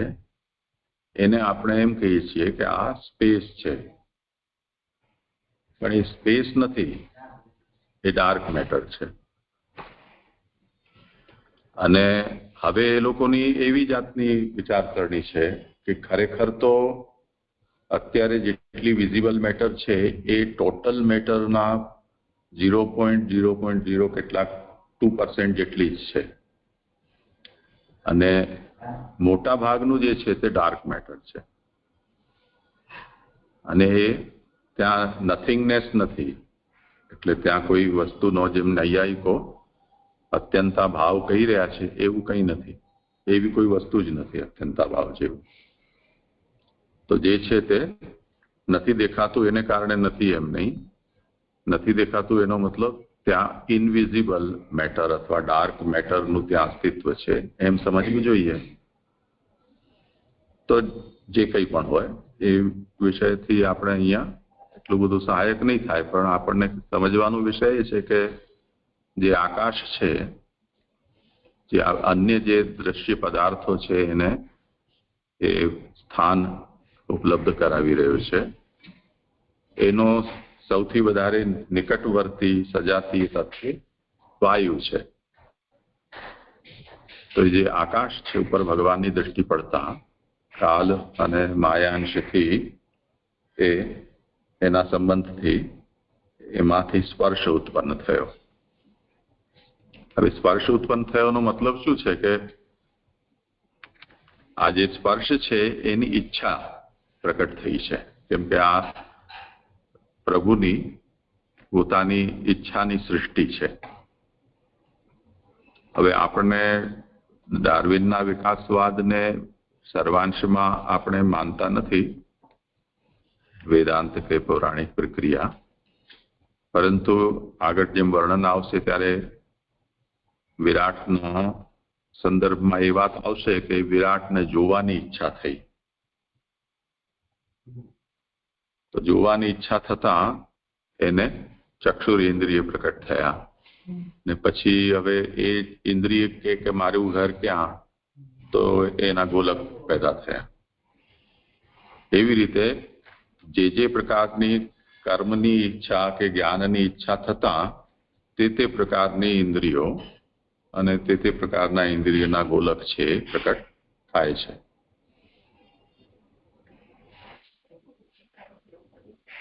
એને આપણે એમ કહીએ છીએ કે આ સ્પેસ છે. પણ એ સ્પેસ નથી, એ ડાર્ક મેટર છે. અને હવે એ લોકોની એવી જાતની વિચારસરણી છે કે ખરેખર તો અત્યારે જેટલી વિઝિબલ મેટર છે એ ટોટલ મેટરના 0.0 કેટલાક 2% જેટલી જ છે. અને મોટા ભાગનું જે છે તે ડાર્ક મેટર છે. અને એ ત્યાં નથિંગનેસ નથી, એટલે ત્યાં કોઈ વસ્તુનો જેમ નૈયાયિકો અત્યંતા ભાવ કહી રહ્યા છે એવું કંઈ નથી. એવી કોઈ વસ્તુ જ નથી અત્યંતા ભાવ જેવું. તો જે છે તે નથી દેખાતું એને કારણે નથી એમ નહીં. નથી દેખાતું એનો મતલબ ત્યાં ઇનવિઝિબલ મેટર અથવા ડાર્ક મેટરનું ત્યાં અસ્તિત્વ છે એમ સમજવું જોઈએ. તો જે કંઈ પણ હોય એ વિષયથી આપણે અહીંયા એટલું બધું સહાયક નહીં થાય, પણ આપણને સમજવાનો વિષય એ છે કે જે આકાશ છે, જે અન્ય જે દ્રશ્ય પદાર્થો છે એને એ સ્થાન ઉપલબ્ધ કરાવી રહ્યો છે. એનો સૌથી વધારે નિકટવર્તી સજાતીય તત્વ વાયુ છે. તો જે આકાશ છે ઉપર ભગવાનની દ્રષ્ટિ પડતા કાલ અને માયાંશથી એ એના સંબંધથી એમાંથી સ્પર્શ ઉત્પન્ન થયો. હવે સ્પર્શ ઉત્પન્ન થયોનો મતલબ શું છે કે આ જે સ્પર્શ છે એની ઈચ્છા પ્રકટ થઈ છે. કેમ કે આ પ્રભુની પોતાની ઈચ્છાની સૃષ્ટિ છે. હવે આપણને ડાર્વિનના વિકાસવાદને સર્વાંશમાં આપણે માનતા નથી, વેદાંત કે પૌરાણિક પ્રક્રિયા, પરંતુ આગળ જેમ વર્ણન આવશે ત્યારે વિરાટના સંદર્ભમાં એ વાત આવશે કે વિરાટને જોવાની ઈચ્છા થઈ. તો જોવાની ઈચ્છા થતા એને ચક્ષુર ઇન્દ્રિય પ્રકટ થયા ને પછી હવે એ ઇન્દ્રિય કે મારું ઘર ક્યાં, તો એના ગોલક પેદા થયા. એવી રીતે જે પ્રકારની કર્મની ઈચ્છા કે જ્ઞાનની ઈચ્છા થતા તે પ્રકારની ઇન્દ્રિયો અને તે પ્રકારના ઇન્દ્રિયના ગોલક છે પ્રકટ થાય છે.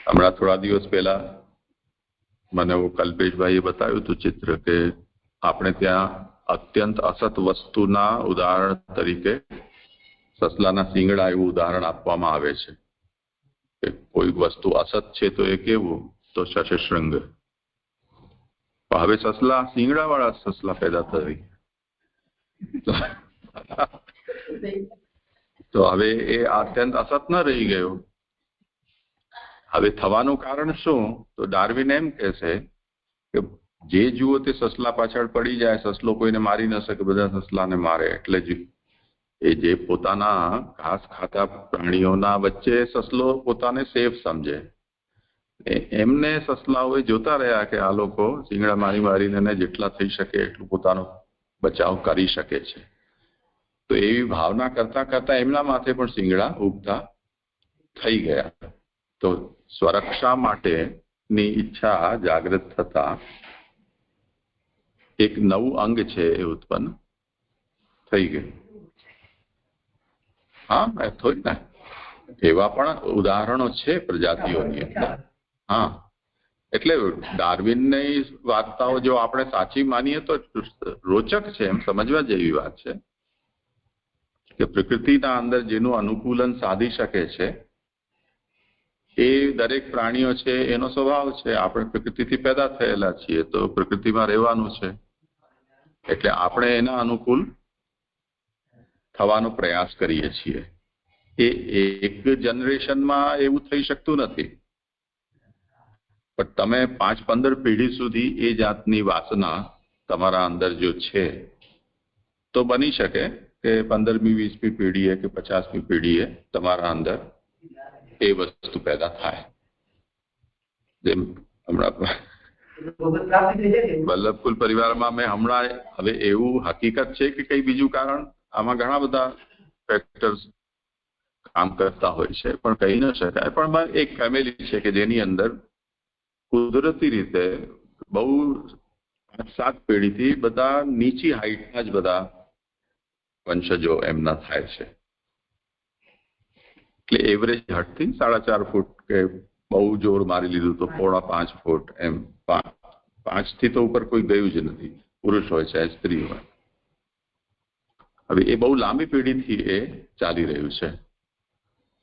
હમણાં થોડા દિવસ પહેલા મને કલ્પેશભાઈએ બતાવ્યું હતું ચિત્ર કે આપણે ત્યાં અત્યંત અસત વસ્તુના ઉદાહરણ તરીકે સસલાના શિંગડા એવું ઉદાહરણ આપવામાં આવે છે કે કોઈ વસ્તુ અસત છે તો એ કેવું, તો શશશૃંગ. હવે સસલા શિંગડા વાળા સસલા પેદા થઈ, તો હવે એ અત્યંત અસત ન રહી ગયો. હવે થવાનું કારણ શું, તો ડાર્વિન એમ કહે છે કે જે જુઓ તે સસલા પાછળ પડી જાય, સસલો કોઈને મારી ન શકે, બધા સસલાને મારે. એટલે જ એ જે પોતાના ઘાસ ખાતા પ્રાણીઓના વચ્ચે સસલો પોતાને સેફ સમજે, એમને સસલાઓએ જોતા રહ્યા કે આ લોકો શિંગડા મારીને જેટલા થઈ શકે એટલું પોતાનો બચાવ કરી શકે છે. તો એવી ભાવના કરતા કરતા એમના માથે પણ શિંગડા ઉગતા થઈ ગયા. તો સ્વરક્ષા માટેની ઈચ્છા જાગૃત થતા એક નવું અંગ છે એ ઉત્પન્ન થઈ ગયું. હા, થોડી ને એવા પણ ઉદાહરણો છે પ્રજાતિઓની અંદર. હા, એટલે ડાર્વિનની વાર્તાઓ જો આપણે સાચી માનીએ તો રોચક છે, એમ સમજવા જેવી વાત છે કે પ્રકૃતિના અંદર જેનું અનુકૂલન સાધી શકે છે એ દરેક પ્રાણીઓ છે, એનો સ્વભાવ છે. આપણે પ્રકૃતિથી પેદા થયેલા છીએ તો પ્રકૃતિમાં રહેવાનું છે, એટલે આપણે એના અનુકૂળ થવાનો પ્રયાસ કરીએ છીએ. એ એક જનરેશનમાં એવું થઈ શકતું નથી, પણ તમે 5-15 પેઢી સુધી એ જાતની વાસના તમારા અંદર જો છે તો બની શકે કે 15મી 20મી પેઢીએ કે 50મી પેઢીએ તમારા અંદર એ વસ્તુ પેદા થાય. જેમ હમણાં વલ્લભકુલ પરિવારમાં મેં હમણાં, હવે એવું હકીકત છે કે કઈ બીજું કારણ, આમાં ઘણા બધા ફેક્ટર્સ કામ કરતા હોય છે, પણ કહી ન શકાય. પણ એક ફેમિલી છે કે જેની અંદર કુદરતી રીતે બહુ 5-7 પેઢીથી બધા નીચી હાઈટના જ બધા વંશજો એમના થાય છે. એટલે એવરેજ હટથી 4.5 ફૂટ કે બહુ જોર મારી લીધું તો 4.5 ફૂટ, એમ 5 થી તો ઉપર કોઈ ગયું જ નથી, પુરુષ હોય છે સ્ત્રી હોય. હવે એ બહુ લાંબી પેઢીથી એ ચાલી રહ્યું છે.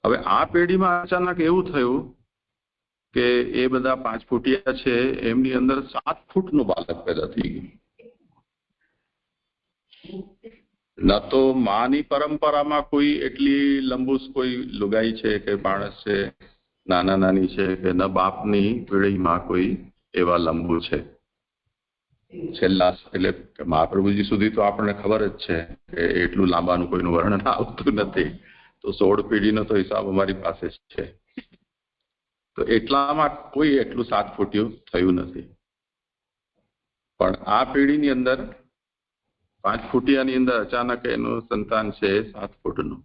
હવે આ પેઢીમાં અચાનક એવું થયું કે એ બધા 5 ફૂટિયા છે, એમની અંદર 7 ફૂટનું બાળક પેદા થઈ ગયું. ન તો માની પરંપરામાં કોઈ એટલી લંબુસ કોઈ લુગાઈ છે કે માણસ છે, નાના નાની છે, કે ન બાપની પેઢીમાં કોઈ એવા લંબુ છે છેલ્લા. એટલે મહાપ્રભુજી સુધી તો આપણને ખબર જ છે કે એટલું લાંબાનું કોઈનું વર્ણન આવતું નથી. તો 16 પેઢીનો તો હિસાબ અમારી પાસે જ છે. તો એટલામાં કોઈ એટલું 7 ફૂટિયું થયું નથી. પણ આ પેઢીની અંદર 5 ફૂટિયાની અંદર અચાનક એનું સંતાન છે 7 ફૂટનું.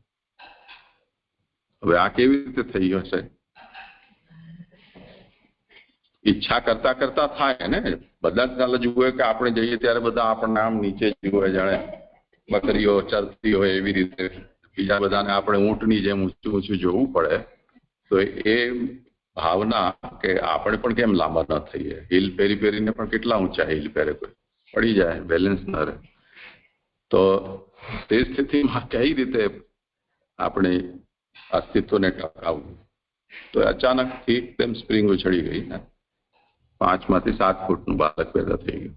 હવે આ કેવી રીતે થઈ હશે? ઈચ્છા કરતા કરતા થાય ને. બધા જ ચાલે જુએ કે આપણે જઈએ ત્યારે બધા આપણને આમ નીચે જુએ, જાણે બકરીઓ ચરતી હોય એવી રીતે. બીજા બધાને આપણે ઊંટની જેમ ઊંચું ઊંચું જોવું પડે. તો એ ભાવના કે આપણે પણ કેમ લાંબા ન થઈએ. હિલ પહેરીને પણ કેટલા ઊંચા હિલ પહેરે, કોઈ પડી જાય, બેલેન્સ ન રહે. તો તે સ્થિતિમાં કઈ રીતે આપણે અસ્તિત્વને ટકાવવું? તો અચાનકથી એકદમ સ્પ્રિંગ ઉછળી ગઈ ને 5માંથી 7 ફૂટનું બાળક પેદા થઈ ગયું.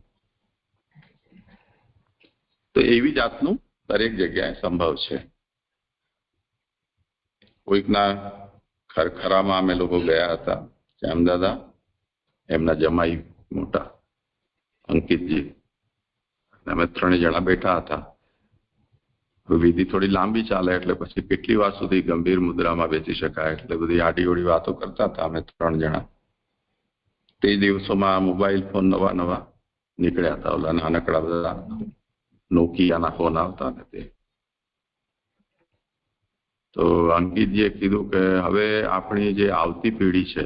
તો એવી જાતનું દરેક જગ્યાએ સંભવ છે. કોઈકના ખરખરામાં અમે લોકો ગયા હતા, શ્યામદાદા, એમના જમાઈ મોટા અંકિતજી, અમે 3 જણા બેઠા હતા. વિધિ થોડી લાંબી ચાલે એટલે પછી કેટલી વાર સુધી ગંભીર મુદ્રામાં બેસી શકાય, એટલે બધી આડીઓડી વાતો કરતા હતા અમે 3 જણા. તે દિવસોમાં મોબાઈલ ફોન નવા નીકળ્યા હતા, ઓલા નાનકડા બધા નોકિયાના ફોન આવતા ને તે. તો અંકિતજીએ કીધું કે હવે આપણી જે આવતી પેઢી છે,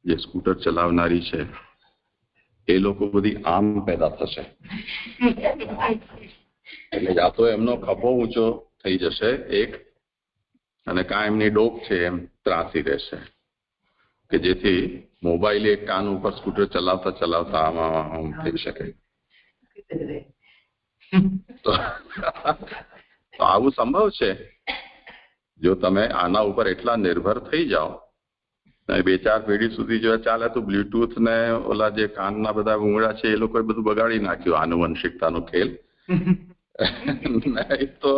જે સ્કૂટર ચલાવનારી છે, એ લોકો બધી આમ પેદા થશે, એટલે યા તો એમનો ખભો ઊંચો થઈ જશે એક, અને કાં એમની ડોક છે એમ ત્રાસી રહેશે, કે જેથી મોબાઈલ એક કાન ઉપર સ્કૂટર ચલાવતા ચલાવતા આમ થઈ શકે. તો આવું સંભવ છે જો તમે આના ઉપર એટલા નિર્ભર થઈ જાઓ. 2-4 પેઢી સુધી જો ચાલે તો બ્લ્યુટૂથ ને ઓલા જે કાનના બધા ભૂંગળા છે એ લોકોએ બધું બગાડી નાખ્યું, આનુવંશિકતાનો ખેલ. નહીં તો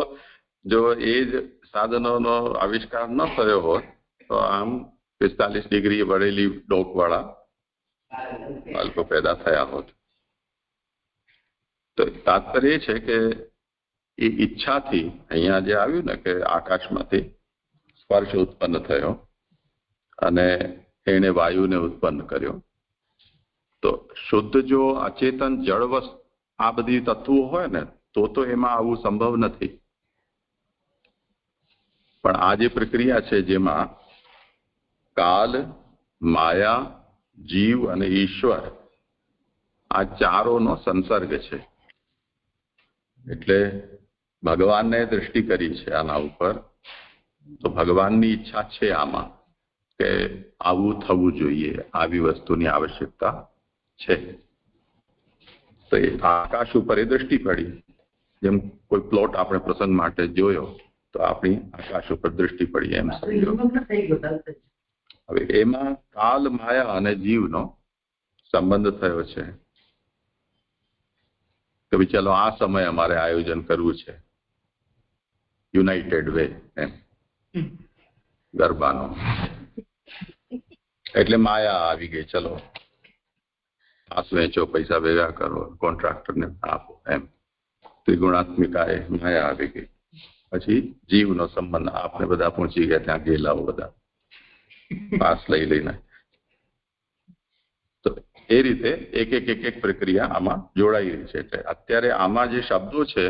જો એ જ સાધનોનો આવિષ્કાર ન થયો હોત તો આમ 45 ડિગ્રી વળેલી ડોકવાળા બાળકો પેદા થયા હોત. તો તાત્પર્ય એ છે કે એ ઈચ્છાથી અહીંયા જે આવ્યું ને કે આકાશમાંથી સ્પર્શ ઉત્પન્ન થયો અને એને વાયુને ઉત્પન્ન કર્યો. તો શુદ્ધ જો અચેતન જળ આ બધી તત્વો હોય ને તો એમાં આવું સંભવ નથી. પણ આ જે પ્રક્રિયા છે જેમાં કાલ, માયા, જીવ અને ઈશ્વર આ ચારોનો સંસર્ગ છે, એટલે ભગવાનને દૃષ્ટિ કરી છે આના ઉપર, તો ભગવાનની ઈચ્છા છે આમાં કે આવું થવું જોઈએ, આવી વસ્તુની આવશ્યકતા છે. તો એ આકાશ ઉપર એ દૃષ્ટિ પડી, જેમ કોઈ પ્લોટ આપણે પ્રસંગ માટે જોયો તો આપણી આકાશ ઉપર દૃષ્ટિ પડી એમ સમજો. હવે એમાં કાલ, માયા અને જીવનો સંબંધ થયો છે કે ભાઈ ચાલો આ સમયે અમારે આયોજન કરવું છે યુનાઇટેડ વે એમ ગરબાનો, એટલે માયા આવી ગઈ, ચલો આ વેચો, પૈસા ભેગા કરો, કોન્ટ્રાક્ટરને આપો, એમ ત્રિગુણાત્મિકાએ માયા આવી ગઈ. પછી જીવનો સંબંધ, આપણે બધા પહોંચી ગયા ત્યાં ગયેલાઓ બધા પાસ લઈ લઈને. તો એ રીતે એક એક પ્રક્રિયા આમાં જોડાઈ રહી છે. એટલે અત્યારે આમાં જે શબ્દો છે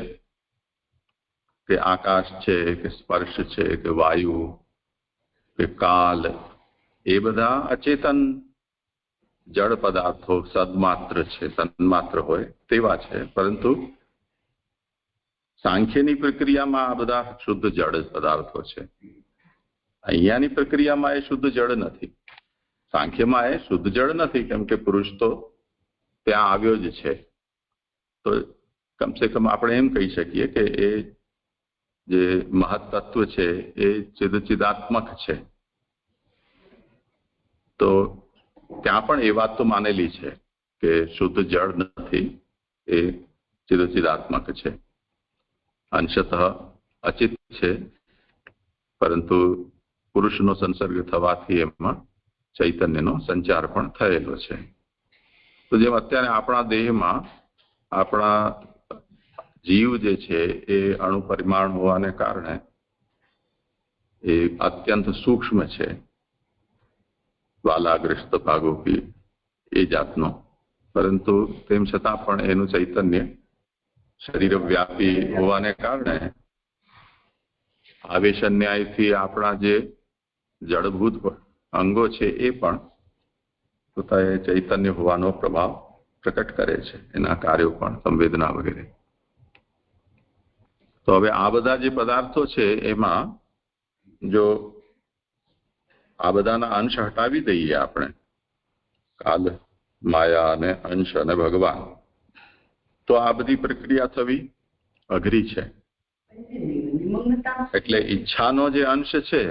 કે આકાશ છે, કે સ્પર્શ છે, કે વાયુ, કે કાલ, એ બધા અચેતન જળ પદાર્થો સદમાત્ર છે, તન્માત્ર હોય તેવા છે. પરંતુ સાંખ્યની પ્રક્રિયામાં આ બધા શુદ્ધ જળ પદાર્થો છે. અહીંયાની પ્રક્રિયામાં એ શુદ્ધ જળ નથી, સાંખ્યમાં એ શુદ્ધ જળ નથી, કેમ કે પુરુષ તો ત્યાં આવ્યો જ છે. તો કમસે કમ આપણે એમ કહી શકીએ કે એ જે મહત્તત્વ છે એ ચિદાત્મક છે. તો ત્યાં પણ એ વાત તો માનેલી છે કે શુદ્ધ જળ નથી, એ ચિદાત્મક છે, અંશતઃ અચિત છે, પરંતુ પુરુષનો સંસર્ગ થવાથી એમાં ચૈતન્યનો સંચાર પણ થયેલો છે. તો જેમ અત્યારે આપણા દેહમાં આપણા જીવ જે છે એ અણુ પરિમાણ હોવાને કારણે એ અત્યંત સૂક્ષ્મ છે, વાલાગ્રસ્ત ભાગોપી એ જાતનો, પરંતુ તેમ છતાં પણ એનું ચૈતન્ય શરીર વ્યાપી હોવાને કારણે આવેશ ન્યાયથી આપણા જે જળભૂત અંગો છે એ પણ પોતાએ ચૈતન્ય હોવાનો પ્રભાવ પ્રકટ કરે છે, એના કાર્યો પણ, સંવેદના વગેરે. તો હવે આ બધા જે પદાર્થો છે એમાં જો આ બધાના અંશ હટાવી દઈએ આપણે, કાલ, માયા અને અંશ અને ભગવાન, તો આ બધી પ્રક્રિયા થવી અઘરી છે. એટલે ઈચ્છાનો જે અંશ છે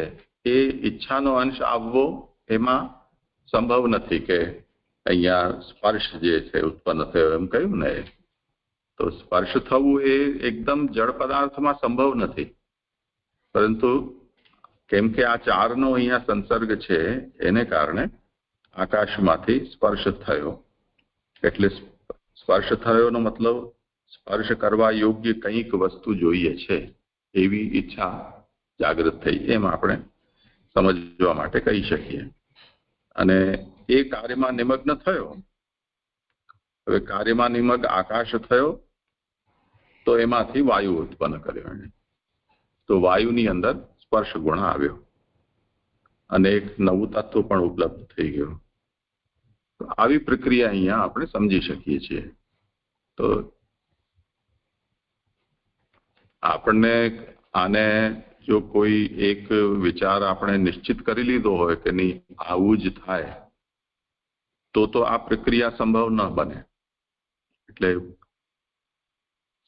એ ઈચ્છાનો અંશ આવવો એમાં સંભવ નથી કે અહીંયા સ્પર્શ જે છે ઉત્પન્ન થયો એમ કહ્યું ને, તો સ્પર્શ થવું એ એકદમ જળ પદાર્થમાં સંભવ નથી. પરંતુ કેમ કે આ ચારનો અહીંયા સંસર્ગ છે એને કારણે આકાશમાંથી સ્પર્શ થયો, એટલે સ્પર્શ થયોનો મતલબ સ્પર્શ કરવા યોગ્ય કંઈક વસ્તુ જોઈએ છે એવી ઈચ્છા જાગૃત થઈ, એમ આપણે સમજવા માટે કહી શકીએ. અને એ કાર્યમાં નિમગ્ન થયો હવે કાર્યમાં નિમગ્ન આકાશ થયો તો એમાંથી વાયુ ઉત્પન્ન કર્યો એને, તો વાયુની અંદર સ્પર્શ ગુણ આવ્યો અને એક નવું તત્વ પણ ઉપલબ્ધ થઈ ગયું. તો આવી પ્રક્રિયા અહીંયા આપણે સમજી શકીએ છીએ. તો આપણને આને જો કોઈ એક વિચાર આપણે નિશ્ચિત કરી લીધો હોય કે નહીં આવું જ થાય તો આ પ્રક્રિયા સંભવ ન બને. એટલે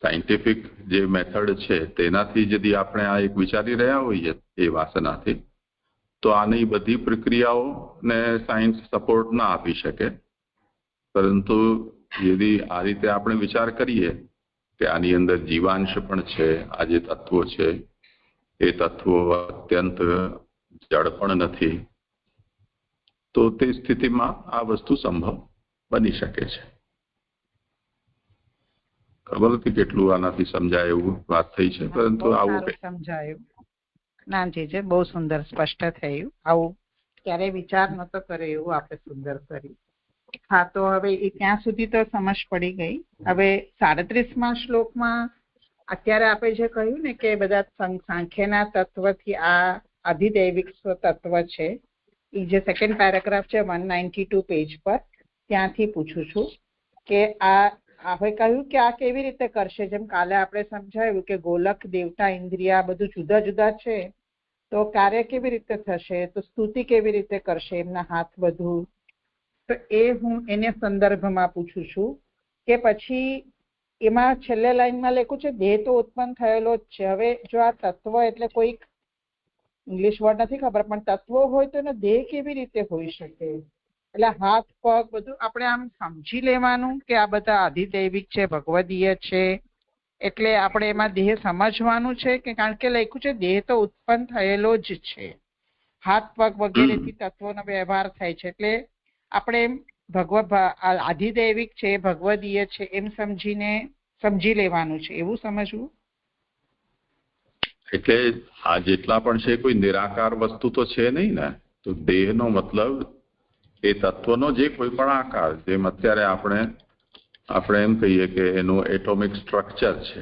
સાયન્ટિફિક જે મેથડ છે તેનાથી যদি આપણે આ એક વિચારી રહ્યા હોઈએ એ વાસનાથી, તો આની બધી પ્રક્રિયાઓને સાયન્સ સપોર્ટ ના આપી શકે. પરંતુ यदि આ રીતે આપણે વિચાર કરીએ કે આની અંદર જીવાંશ પણ છે, આ જે તત્વો છે એ તત્વો અત્યંત જડ પણ નથી, તો તે સ્થિતિમાં આ વસ્તુ સંભવ બની શકે છે. ખબર નથી કેટલું આનાથી સમજાય એવું વાત થઈ છે, પરંતુ આવું સમજાયું. ના જી, બહુ સુંદર સ્પષ્ટ થયું. આવું ક્યારેય વિચાર નતો કર્યો એવું આપણે સુંદર કર્યું. હા, તો હવે એ ત્યાં સુધી તો સમજ પડી ગઈ. હવે 37મા શ્લોકમાં અત્યારે આપણે જે કહ્યું ને કે બધા સાંખ્યના તત્વથી આ અધિદૈવિક તત્વ છે, એ જે સેકન્ડ પેરેગ્રાફ છે 192 પેજ પર, ત્યાંથી પૂછું છું કે આ આપણે કહ્યું કે આ કેવી રીતે કરશે. જેમ કાલે આપણે સમજાવ્યું કે ગોલક, દેવતા, ઇન્દ્રિયા બધું જુદા જુદા છે, તો કાર્ય કેવી રીતે થશે, તો સ્તુતિ કેવી રીતે કરશે, એમના હાથ બધું. તો એ હું એને સંદર્ભમાં પૂછું છું કે પછી એમાં છેલ્લે લાઈનમાં લખ્યું છે દેહ તો ઉત્પન્ન થયેલો જ છે. હવે જો આ તત્વ એટલે કોઈ ઇંગ્લિશ વર્ડ નથી ખબર, પણ તત્વો હોય તો એનો દેહ કેવી રીતે હોઈ શકે? એટલે હાથ પગ બધું આપણે આમ સમજી લેવાનું કે આ બધા અધિદૈવિક છે, ભગવદીય છે, એટલે આપણે એમાં દેહ સમજવાનું છે કે કારણ કે લખ્યું છે દેહ તો ઉત્પન્ન થયેલો જ છે, હાથ પગ વગેરેથી તત્વોનો વ્યવહાર થાય છે, એટલે આપણે એમ આધિદૈવિક છે, ભગવદીય છે એમ સમજીને સમજી લેવાનું છે, એવું સમજવું. એટલે આ જેટલા પણ છે કોઈ નિરાકાર વસ્તુ તો છે નહીં ને. તો દેહનો મતલબ એ તત્વનો જે કોઈ પણ આકાર, જેમ અત્યારે આપણે એમ કહીએ કે એનું એટોમિક સ્ટ્રક્ચર છે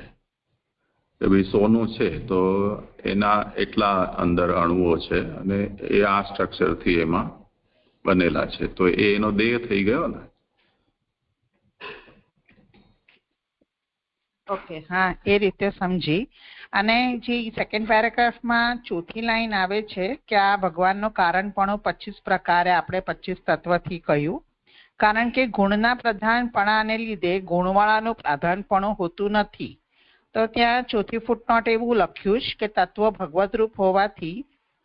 કે ભાઈ સોનું છે તો એના એટલા અંદર અણુઓ છે અને એ આ સ્ટ્રક્ચરથી એમાં બનેલા છે, તો એનો દેહ થઈ ગયો ને. ઓકે, હા, એ રીતે સમજી. અને જે સેકન્ડ પેરેગ્રાફમાં ચોથી લાઈન આવે છે કે આ ભગવાનનો કારણપણું 25 પ્રકારે આપણે 25 તત્વથી કહ્યું, કારણ કે ગુણના પ્રધાનપણાને લીધે ગુણવાળાનું પ્રધાનપણું હોતું નથી. તો ત્યાં ચોથી ફૂટનોટ એવું લખ્યું છે કે તત્વ ભગવત રૂપ હોવાથી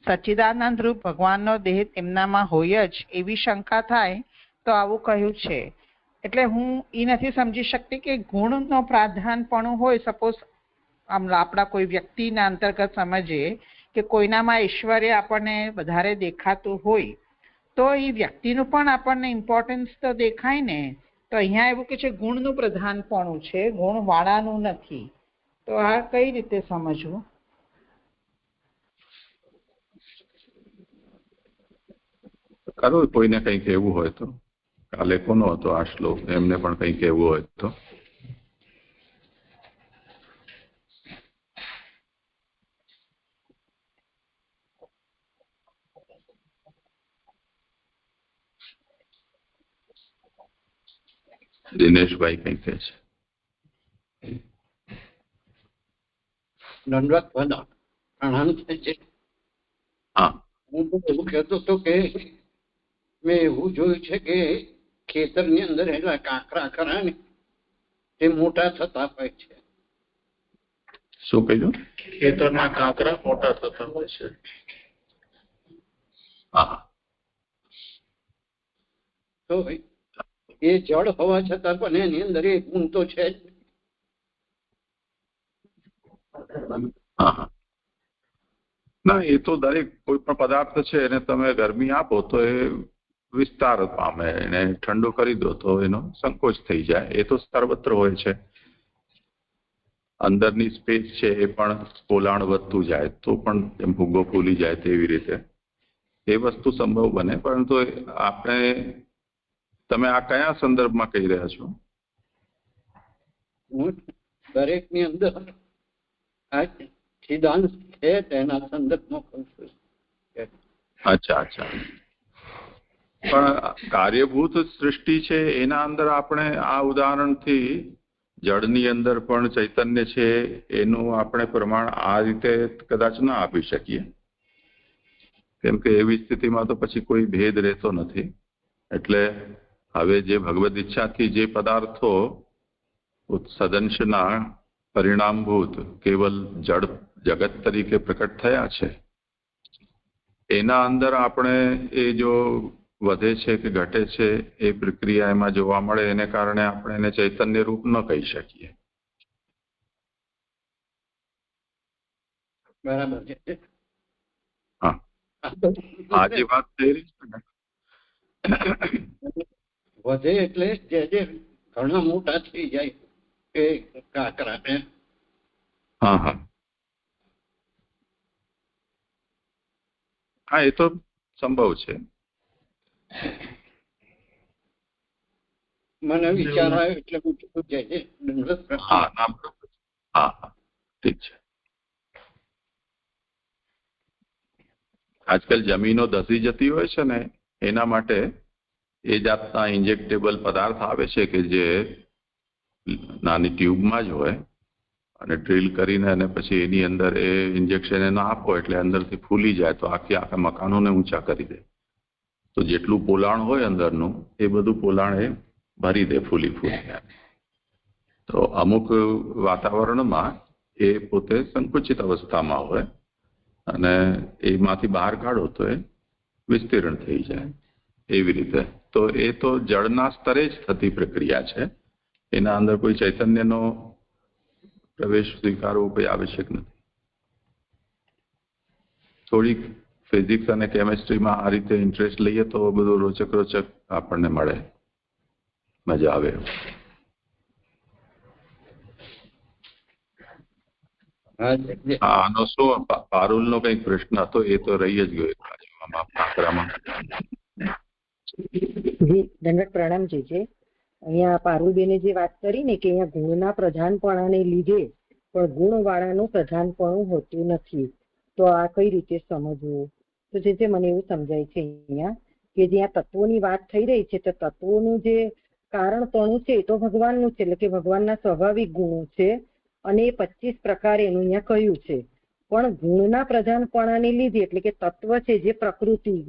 સચ્ચિદાનંદ રૂપ ભગવાનનો દેહ તેમનામાં હોય જ એવી શંકા થાય તો આવું કહ્યું છે. એટલે હું એ નથી સમજી શકતી કે ગુણનો પ્રાધાનપણું હોય. સપોઝ આમ આપણા કોઈ વ્યક્તિના અંતર્ગત સમજીએ કે કોઈનામાં ઐશ્વર્ય આપણને વધારે દેખાતું હોય તો એ વ્યક્તિનું પણ આપણને ઇમ્પોર્ટન્સ તો દેખાય ને. તો અહીંયા એવું કે છે ગુણનું પ્રધાનપણું છે, ગુણ વાળાનું નથી. તો આ કઈ રીતે સમજવું? કરો કોઈને કંઈ કહેવું હોય તો. કાલે કોનો હતો આ શ્લોક, એમને પણ કંઈ કહેવું હોય તો. દિનેશભાઈ કંઈ કહે છે? દંડવત પ્રણામ થાય છે. હા, હું તો એવું કહેતો હતો કે મેં એવું જોયું છે કે ખેતરની અંદર એટલા કાંકરા ખરા ને તે મોટા થતા હોય છે. શું કહ્યું? ખેતરના કાંકરા મોટા થતા હોય છે. હા, તો એ જળ હોવા છતાં પણ એની અંદર એ ગુણ તો છે જ. હા, ના, એ તો દરેક કોઈ પણ પદાર્થ છે એને તમે ગરમી આપો તો એ વિસ્તાર પામે, એને ઠંડો કરી દો તો એનો સંકોચ થઈ જાય. એ તો સર્વત્ર હોય છે. અંદરની સ્પેસ છે એ પણ પોલાણ વધતું જાય તો પણ એમ ભૂગો ફૂલી જાય તેવી રીતે એ વસ્તુ સંભવ બને. પરંતુ આપણે તમે આ કયા સંદર્ભમાં કહી રહ્યા છો? હું દરેકની અંદર આ સિદ્ધાંત છે તેના સંદર્ભમાં કહું છું. અચ્છા અચ્છા. પણ કાર્યભૂત સૃષ્ટિ છે એના અંદર આપણે આ ઉદાહરણથી જળની અંદર પણ ચૈતન્ય છે એનું આપણે પ્રમાણ આ રીતે કદાચ ના આપી શકીએ, કેમ કે એવી સ્થિતિમાં તો પછી કોઈ ભેદ રહેતો નથી. એટલે હવે જે ભગવદ ઈચ્છાથી જે પદાર્થો સદંશના પરિણામભૂત કેવલ જળ જગત તરીકે પ્રકટ થયા છે એના અંદર આપણે એ જો વધે છે કે ઘટે છે એ પ્રક્રિયા એમાં જોવા મળે, એને કારણે આપણે એને ચૈતન્ય રૂપ ન કહી શકીએ. બરાબર છે. હા, આ જે વાત થઈ રહી છે ને, વધે એટલે જે જે ઘણા મોટા થઈ જાય એ કાંકરા ને. હા હા હા, એ તો સંભવ છે. મને વિચાર આવ્યો એટલે હું ચૂકી જાય છે. હા ના બરોબર. હા હા ઠીક છે. આજકાલ જમીનો ધસી જતી હોય છે ને એના માટે એ જાતના ઇન્જેક્ટેબલ પદાર્થ આવે છે કે જે નાની ટ્યુબમાં જ હોય અને ડ્રીલ કરીને અને પછી એની અંદર એ ઇન્જેક્શન એને આપો એટલે અંદરથી ફૂલી જાય તો આખા મકાનોને ઊંચા કરી દે. તો જેટલું પોલાણ હોય અંદરનું એ બધું પોલાણ એ ભરી દે ફૂલીને. તો અમુક વાતાવરણમાં એ પોતે સંકુચિત અવસ્થામાં હોય અને એમાંથી બહાર કાઢો તો એ વિસ્તીર્ણ થઈ જાય. એવી રીતે તો એ તો જળના સ્તરે જ થતી પ્રક્રિયા છે. એના અંદર કોઈ ચૈતન્યનો પ્રવેશ સ્વીકારવો કોઈ આવશ્યક નથી. થોડીક ફિઝિક્સ અને કેમેસ્ટ્રીમાં આ રીતે ઇન્ટરેસ્ટ લઈએ તો બધું રોચક આપણને મળે, મજા આવે. આનો શું પારુલનો કંઈક પ્રશ્ન હતો એ તો રહી જ ગયો આકરામાં. જી દંડવત પ્રણામ છે. અહીંયા પારુલબેને જે વાત કરી ને કે અહીંયા ગુણના પ્રધાનપણાને લીધે પણ ગુણવાળાનું પ્રધાનપણું હોતું નથી, તો આ કઈ રીતે સમજવું? તો જે મને એવું સમજાય છે અહીંયા કે જ્યાં તત્વોની વાત થઈ રહી છે તો તત્વોનું જે કારણપણું છે એ તો ભગવાનનું છે, એટલે કે ભગવાનના સ્વાભાવિક ગુણો છે અને એ 25 પ્રકાર એનું અહીંયા કહ્યું છે. પણ ગુણના પ્રધાનપણાને લીધે એટલે કે તત્વ છે જે પ્રકૃતિની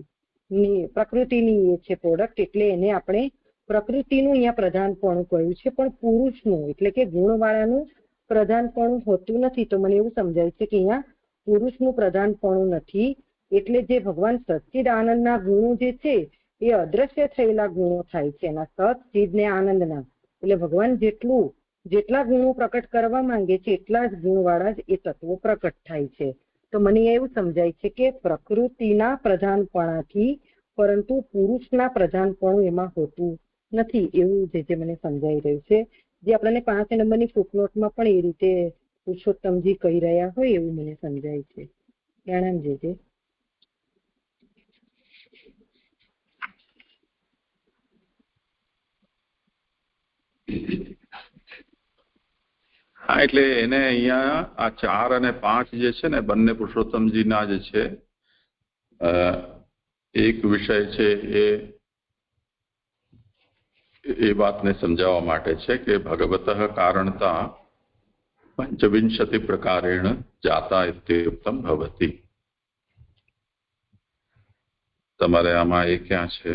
એ છે પ્રોડક્ટ, એટલે એને આપણે પ્રકૃતિનું અહીંયા પ્રધાનપણું કહ્યું છે, પણ પુરુષનું એટલે કે ગુણવાળાનું પ્રધાનપણું હોતું નથી. તો મને એવું સમજાય છે કે અહીંયા પુરુષનું પ્રધાનપણું નથી, એટલે જે ભગવાન સચ્ચિદ આનંદના ગુણો જે છે એ અદ્રશ્ય થયેલા ગુણો થાય છે એના સત ચિદ ને આનંદના. એટલે ભગવાન જેટલા ગુણો પ્રકટ કરવા માંગે છે એટલા જ ગુણવાળા જ એ તત્વો પ્રકટ થાય છે. તો મને એવું સમજાય છે કે પ્રકૃતિના પ્રધાનપણાથી પરંતુ પુરુષના પ્રધાનપણું એમાં હોતું નથી, એવું જે મને સમજાઈ રહ્યું છે. જે આપણને 5 નંબરની ફૂટનોટમાં પણ એ રીતે પુરુષોત્તમજી કહી રહ્યા હોય એવું મને સમજાય છે. પ્રણામ જે. હા, એટલે એને અહીંયા આ 4 અને 5 જે છે ને બંને પુરુષોત્તમજીના જ છે. એક વિષય છે એ વાતને સમજાવવા માટે છે કે ભગવતઃ કારણતા 25 પ્રકારેણ જાતા ઇત્યુક્તમ ભવતિ. તમારે આમાં એ ક્યાં છે?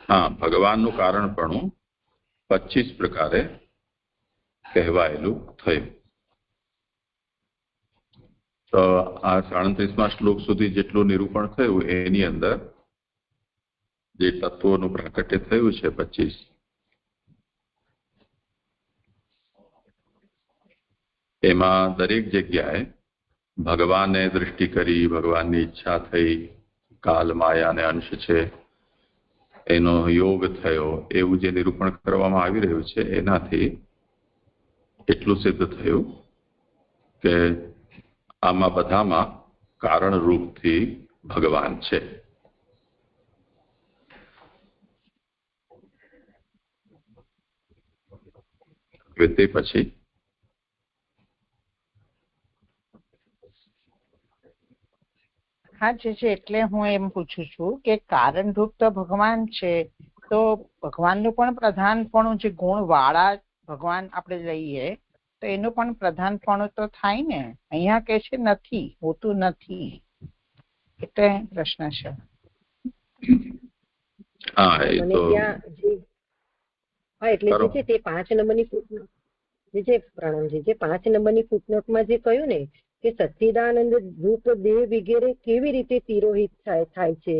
હા, ભગવાનનું કારણપણું 25 પ્રકારે કહેવાયેલું થયું. તો આ 37મા શ્લોક સુધી જેટલું નિરૂપણ થયું એની અંદર જે તત્વોનું પ્રાકટ્ય થયું છે 25, એમાં દરેક જગ્યાએ ભગવાને દૃષ્ટિ કરી, ભગવાનની ઈચ્છા થઈ, કાલ માયાને અંશ છે એનો યોગ થયો, એવું જે નિરૂપણ કરવામાં આવી રહ્યું છે એનાથી એટલું સિદ્ધ થયું કે આમાં બધામાં કારણ રૂપથી ભગવાન છે. તે પછી હા જે છે એટલે હું એમ પૂછું છું કે કારણરૂપ તો ભગવાન છે, તો ભગવાનનું પણ પ્રધાનપણું જે ગુણ વાળા ભગવાન આપણે લઈએ તો એનું પણ પ્રધાનપણું તો થાય ને. અહીંયા કે છે નથી, હોતું નથી, એટલે પ્રશ્ન છે. હા એ મને તો ત્યાં જે એટલે જે છે તે 5 નંબરની ફૂટનોટ પ્રણવજી જે 5 નંબરની ફૂટનોટમાં જે કહ્યું ને કે સચ્ચિદાનંદ રૂપ દેહ વગેરે કેવી રીતે તિરોહિત થાય છે,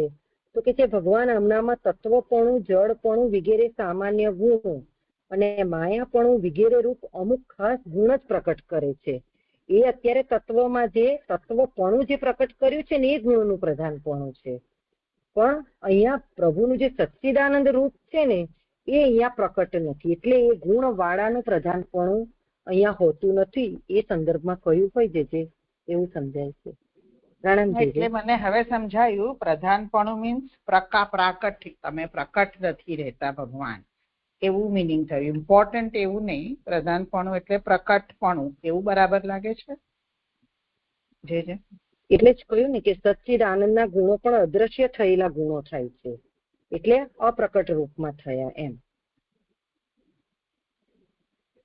તો કે છે ભગવાન આમનામાં તત્વપણું, જળપણું વગેરે સામાન્ય ગુણો અને માયાપણું વગેરે રૂપ અમુક ખાસ ગુણ જ પ્રકટ કરે છે. એ અત્યારે તત્વમાં જે તત્વપણું જે પ્રકટ કર્યું છે ને એ ગુણનું પ્રધાનપણું છે. પણ અહીંયા પ્રભુનું જે સચ્ચિદાનંદ રૂપ છે ને એ અહીંયા પ્રકટ નથી, એટલે એ ગુણ વાળાનું પ્રધાનપણું અહીંયા હોતું નથી. એ સંદર્ભમાં કહ્યું હોય છે એવું સમજાય છે. એટલે મને હવે સમજાયું પ્રધાનપણું મીન્સ પ્રાકટ, તમે પ્રકટ નથી રહેતા ભગવાન, એવું મિનિંગ થયું. ઇમ્પોર્ટન્ટ એવું નહીં, પ્રધાનપણું એટલે પ્રકટપણું, એવું બરાબર લાગે છે. એટલે જ કહ્યું ને કે સચ્ચિદાનંદના ગુણો પણ અદ્રશ્ય થયેલા ગુણો થાય છે, એટલે અપ્રકટ રૂપમાં થયા એમ.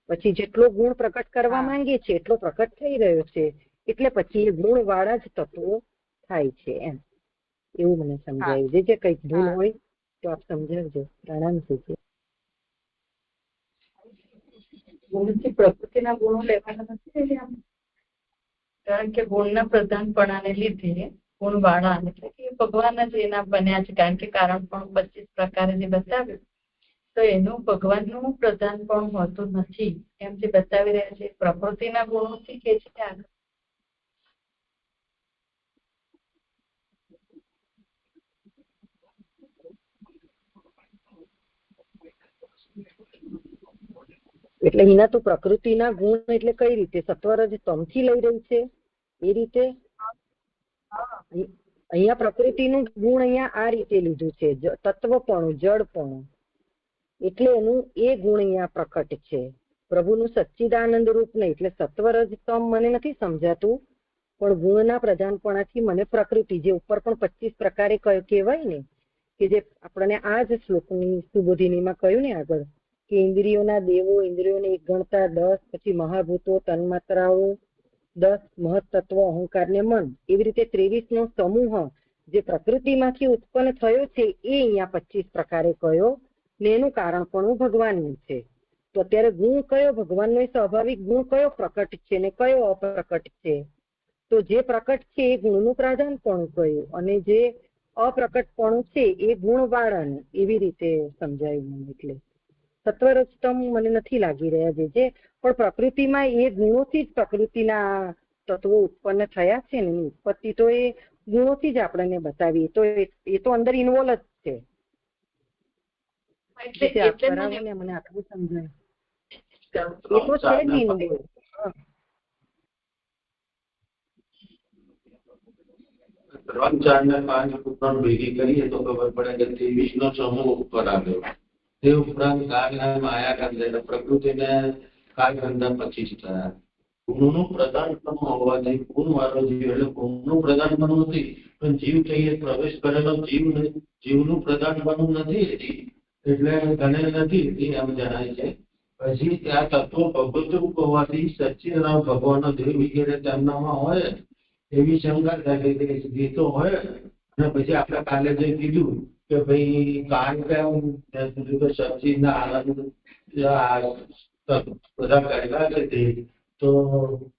પછી જેટલો ગુણ પ્રકટ કરવા માંગે છે એટલો પ્રકટ થઈ રહ્યો છે, એટલે પછી એ ગુણ વાળા જ તત્વો થાય છે એમ. એવું મને સમજાયું. જે કઈક ભૂલ હોય તો આપ સમજાવજો. પ્રણામ છે. પ્રકૃતિના ગુણો લેવાના નથી, કારણ કે ગુણના પ્રધાનપણાને લીધે ગુણ વાળા એટલે કે ભગવાન જ એના બન્યા છે. કારણ કે કારણ પણ 25 પ્રકારે જે બતાવ્યું તો એનું ભગવાનનું પ્રધાનપણ હોતું નથી એમ જે બતાવી રહ્યા છે. પ્રકૃતિના ગુણોથી કે છે આગળ એટલે એના તો પ્રકૃતિના ગુણ એટલે કઈ રીતે સત્વરજ તમથી લઈ રહી છે એ રીતે અહીંયા પ્રકૃતિનું ગુણ અહીંયા આ રીતે લીધું છે, તત્વપણું, જળપણું, એટલે એનું એ ગુણ અહીંયા પ્રકટ છે. પ્રભુનું સચ્ચિદાનંદ રૂપ નહીં, એટલે સત્વરજ તમ મને નથી સમજાતું, પણ ગુણના પ્રધાનપણાથી મને પ્રકૃતિ જે ઉપર પણ 25 પ્રકારે કહેવાય ને કે જે આપણને આ જ શ્લોકની સુબોધિનીમાં કહ્યું ને આગળ કે ઇન્દ્રિયોના દેવો, ઇન્દ્રિયોને એક ગણતા 10, પછી મહાભૂતો, તન્માત્રાઓ 10, મહત્તત્વ, અહંકાર ને મન, એવી રીતે 23 નો સમૂહ જે પ્રકૃતિમાંથી ઉત્પન્ન થયો છે એ અહીંયા 25 પ્રકારે કયો ને એનું કારણ પણ ભગવાનનું છે. તો અત્યારે ગુણ કયો ભગવાનનો સ્વાભાવિક ગુણ કયો પ્રકટ છે ને કયો અપ્રકટ છે? તો જે પ્રકટ છે એ ગુણનું પ્રાધાનપણું કયું અને જે અપ્રકટપણું છે એ ગુણ વાળાનું, એવી રીતે સમજાયું મને. એટલે સત્વરજતમ મને નથી લાગી રહ્યા જે પણ પ્રકૃતિમાં એ ગુણોથી જ પ્રકૃતિના તત્વો ઉત્પન્ન થયા છે ને ઉત્પત્તિ તો એ ગુણોથી જ આપણને બતાવી, તો એ તો અંદર ઇન્વોલ્વ જ છે. મને આટલું સમજાય એ તો છે જ ઇન્વોલ્વ. 3, 4 ને 5 ફૂટનોટ ભેગી કરીએ તો ખબર પડે કે 23 નો સમૂહ ઉપર આવ્યો. તે ઉપરાંત કાળના માયા પ્રકૃતિને કાળ ગંધા 25 થયા. ગુણનું પ્રધાનપણું હોવાથી ગુણ વાળો જીવ એટલે ગુણનું પ્રધાનપણું નથી, પણ જીવ કહીએ પ્રવેશ કરેલો જીવનું પ્રધાનપણું નથી એટલે ગણેલ નથી એમ જણાય છે. પછી ત્યાં તત્વો ભગવતરૂપ હોવાથી સચ્ચિદાનંદ ભગવાનનો દેહ વગેરે તેમનામાં હોય એવી શંકા થાય કે ગીતો હોય. અને પછી આપણે કાલે જે કીધું કે ભાઈ કાન કેવું સચ્ચિદના આનંદ બધા કહેલા છે તે તો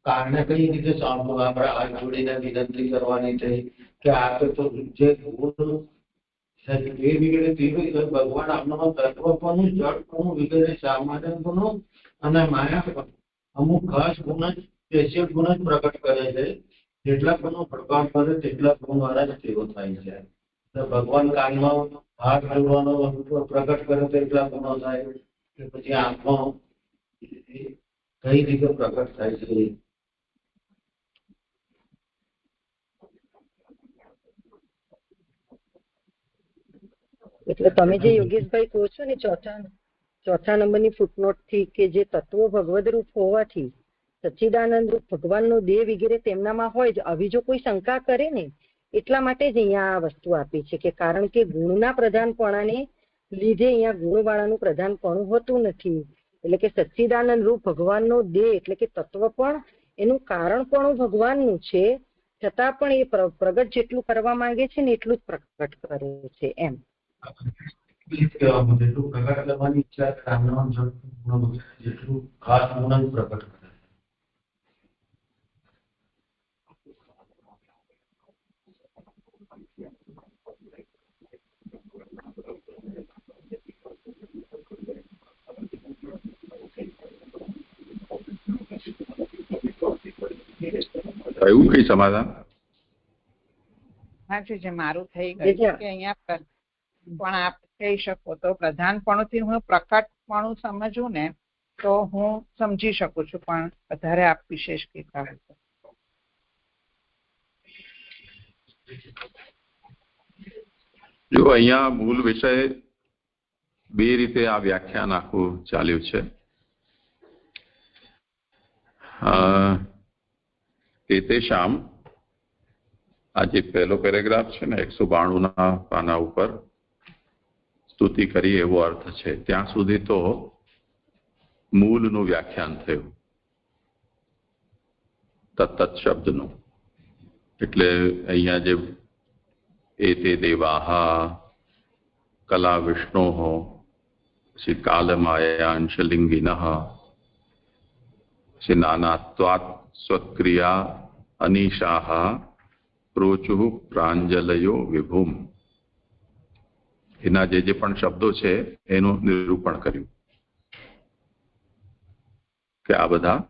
કારણે કઈ રીતે સાંભળવું? આપણે હાથ જોડીને વિનંતી કરવાની થઈ કે આ તો જે ગુણ ભગવાન આપણામાં તત્વપણું, જળપણું વગેરે સામાન્ય ગુણો અને માયા અમુક ખાસ ગુણ જ સ્પેશિયલ ગુણ જ પ્રકટ કરે છે. જેટલા ગુણો પ્રકાશ કરે તેટલા ગુણ વાળા જ તેઓ થાય છે. ભગવાન કાનમાં હાથ જોડવાનો પ્રકટ કરે તો એટલા ગુણો થાય કે પછી આંખો કઈ રીતે પ્રકટ થાય છે. એટલે તમે જે યોગેશભાઈ કહો છો ને ચોથા ચોથા નંબરની ફૂટનોટથી કે જે તત્વો ભગવદરૂપ હોવાથી સચ્ચિદાનંદ રૂપ ભગવાનનો દેહ વગેરે તેમનામાં હોય જ, આવી જો કોઈ શંકા કરે ને એટલા માટે જ અહીંયા આ વસ્તુ આપી છે કે કારણ કે ગુણના પ્રધાનપણાને લીધે અહીંયા ગુણવાળાનું પ્રધાનપણું હોતું નથી. એટલે કે સચ્ચિદાનંદ રૂપ ભગવાનનો દેહ એટલે કે તત્વ પણ એનું કારણપણું ભગવાનનું છે, છતાં પણ એ પ્રગટ જેટલું કરવા માંગે છે ને એટલું જ પ્રગટ કરે છે એમ. જેટલું પ્રગટ કરવાની ઈચ્છા જેટલું ખાસ ગુણ પ્રગટ કરે. થયું કઈ સમાધાન? હા જી, મારું થઈ ગયું કે અહીંયા પણ આપ કહી શકો તો પ્રધાનપણુંથી હું પ્રકટપણું સમજવું ને તો હું સમજી શકું છું, પણ વધારે આપ વિશેષ કહેતા હોય તો. જો અહીંયા મૂળ વિષય બે રીતે આ વ્યાખ્યાન આખું ચાલ્યું છે. એતેષામ, આ જે પહેલો પેરેગ્રાફ છે ને 192ના પાના ઉપર સ્તુતિ કરી એવો અર્થ છે. ત્યાં સુધી તો મૂળનું વ્યાખ્યાન થયું તત્ત શબ્દનું. એટલે અહીંયા જે એતે દેવાહા કલા વિષ્ણોઃ શ્રી કાલમાયા અંશલિંગિનઃ શ્રી નાનાત્વાત સ્વક્રિયા અનિશાહ પ્રોચુઃ પ્રાંજલયો વિભુમ, એના જે પણ શબ્દો છે એનું નિરૂપણ કર્યું કે આ બધા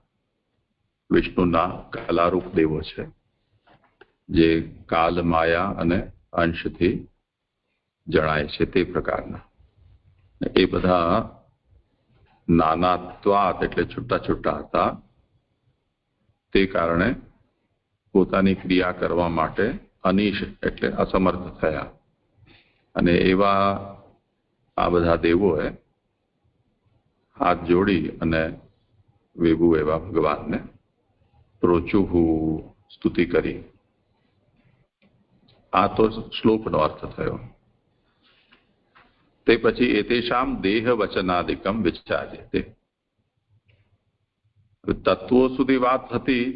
વિષ્ણુના કલારૂપ દેવો છે જે કાલ, માયા અને અંશથી જણાય છે તે પ્રકારના. એ બધા નાનાત્વાત એટલે છૂટા છૂટા હતા, તે કારણે પોતાની ક્રિયા કરવા માટે અનિશ એટલે અસમર્થ થયા. અને એવા આ બધા દેવોએ હાથ જોડી અને વિભુ એવા ભગવાનને પ્રોચુહુ સ્તુતિ કરી. આ તો શ્લોકનો અર્થ થયો. તે પછી એતેષામ દેહ વચનાદિકમ વિચાર્યતે. તત્વો સુધી વાત હતી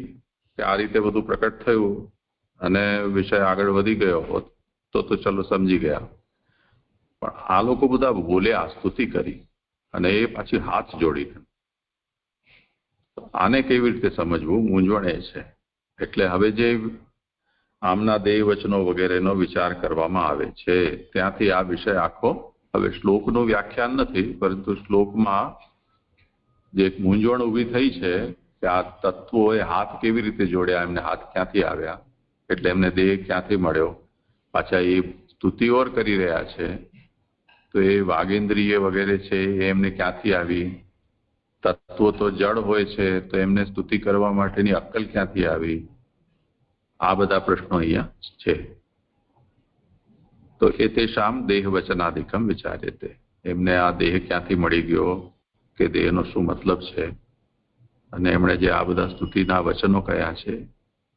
કે આ રીતે બધું પ્રકટ થયું અને વિષય આગળ વધી ગયો હોત તો ચલો સમજી ગયા, પણ આ લોકો બધા બોલ્યા, સ્તુતિ કરી અને એ પાછી હાથ જોડી. આને કેવી રીતે સમજવું, મૂંઝવણ એ છે. એટલે હવે જે આમના દેહ વચનો વગેરેનો વિચાર કરવામાં આવે છે ત્યાંથી આ વિષય આખો, હવે શ્લોકનું વ્યાખ્યાન નથી પરંતુ શ્લોકમાં જે એક મૂંઝવણ ઊભી થઈ છે કે આ તત્વોએ હાથ કેવી રીતે જોડ્યા, એમને હાથ ક્યાંથી આવ્યા, એટલે એમને દેહ ક્યાંથી મળ્યો, પાછા એ સ્તુતિઓ કરી રહ્યા છે તો એ વાગેન્દ્રિય વગેરે છે એ એમને ક્યાંથી આવી, તત્વો તો જડ હોય છે તો એમને સ્તુતિ કરવા માટેની અક્કલ ક્યાંથી આવી, આ બધા પ્રશ્નો અહીંયા છે. તો એતેષામ દેહ વચનાદિકમ વિચાર્યતે, એમને આ દેહ ક્યાંથી મળી ગયો કે દેહનો શું મતલબ છે અને એમણે જે આ બધા સ્તુતિના વચનો કયા છે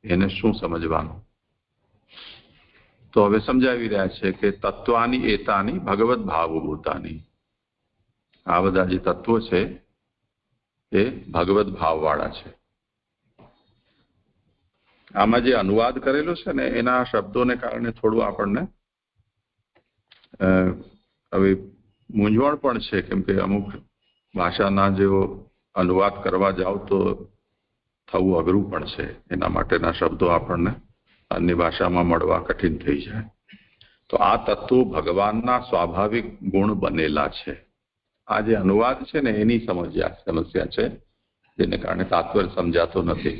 એને શું સમજવાનું. તો હવે સમજાવી રહ્યા છે કે તત્વાની એતાની ભગવત ભાવભૂતાની, આ બધા જે તત્વો છે એ ભગવત ભાવવાળા છે. આમાં જે અનુવાદ કરેલો છે ને એના શબ્દોને કારણે થોડું આપણને હવે મૂંઝવણ પણ છે, કેમ કે અમુક ભાષાના જેવો અનુવાદ કરવા જાવ તો થવું અઘરું પણ છે. એના માટેના શબ્દો આપણને અન્ય ભાષામાં મળવા કઠિન થઈ જાય. તો આ તત્વો ભગવાનના સ્વાભાવિક ગુણ બનેલા છે. આ જે અનુવાદ છે ને એની સમસ્યા છે, જેને કારણે તાત્પર્ય સમજાતો નથી.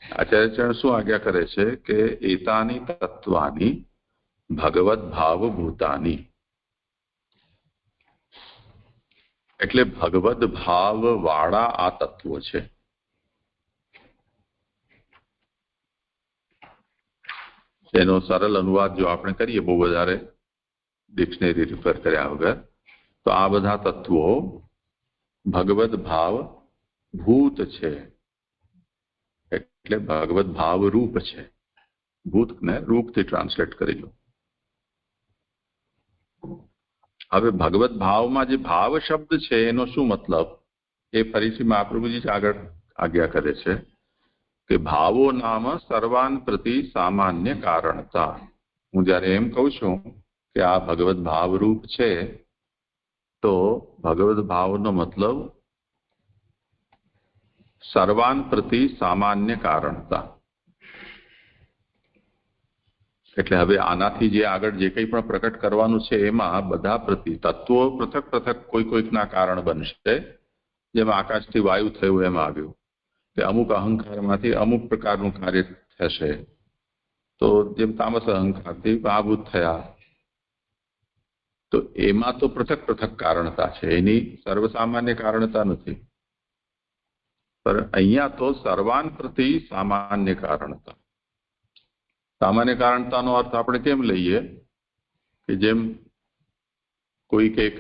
આચાર્ય શું આજ્ઞા કરે છે કે એતાની તત્વાની ભગવત ભાવભૂતાની, એટલે ભગવદ ભાવ વાળા આ તત્વો છે. એનો સરળ અનુવાદ જો આપણે કરીએ બહુ વધારે ડિક્શનરી રિફર કર્યા વગર, તો આ બધા તત્વો ભગવદ ભાવ ભૂત છે, એટલે ભગવદ ભાવ રૂપ છે. ભૂતને રૂપથી ટ્રાન્સલેટ કરી લો. હવે ભગવદ ભાવમાં જે ભાવ શબ્દ છે એનો શું મતલબ, એ ફરીથી મહાપ્રભુજી આગળ આજ્ઞા કરે છે કે ભાવો નામ સર્વાન પ્રતિ સામાન્ય કારણતા. હું જયારે એમ કહું છું કે આ ભગવદ ભાવ રૂપ છે, તો ભગવદ ભાવનો મતલબ સર્વાન પ્રતિ સામાન્ય કારણતા. એટલે હવે આનાથી જે આગળ જે કંઈ પણ પ્રકટ કરવાનું છે એમાં બધા પ્રતિ તત્વો પૃથક પૃથક કોઈકના કારણ બનશે. જેમ આકાશથી વાયુ થયું એમ આવ્યું કે અમુક અહંકારમાંથી અમુક પ્રકારનું કાર્ય થશે. તો જેમ તામસ અહંકારથી મહાભૂત થયા, તો એમાં તો પૃથક પૃથક કારણતા છે, એની સર્વસામાન્ય કારણતા નથી. પર અહીંયા તો સર્વાન પ્રતિ સામાન્ય કારણતા. સામાન્ય કારણતાનો અર્થ આપણે કેમ લઈએ કે જેમ કોઈક એક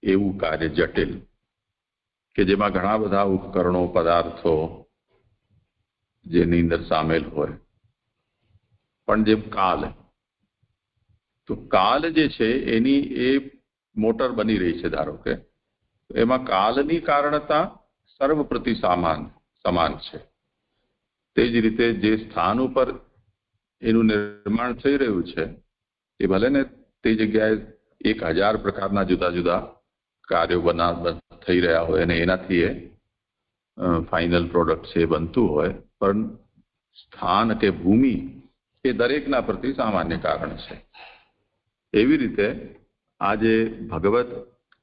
એવું કાર્ય જટિલ કે જેમાં ઘણા બધા ઉપકરણો પદાર્થો જેની અંદર સામેલ હોય, પણ જેમ કાલ, તો કાલ જે છે એની એ મોટર બની રહી છે ધારો કે, એમાં કાલની કારણતા સર્વ પ્રતિ સમાન છે. તે જ રીતે જે સ્થાન ઉપર એનું નિર્માણ થઈ રહ્યું છે એ ભલે ને તે જગ્યાએ 1000 પ્રકારના જુદા જુદા કાર્યો થઈ રહ્યા હોય અને એનાથી એ ફાઇનલ પ્રોડક્ટ છે બનતું હોય, પણ સ્થાન કે ભૂમિ એ દરેકના પ્રતિ સામાન્ય કારણ છે. એવી રીતે આ જે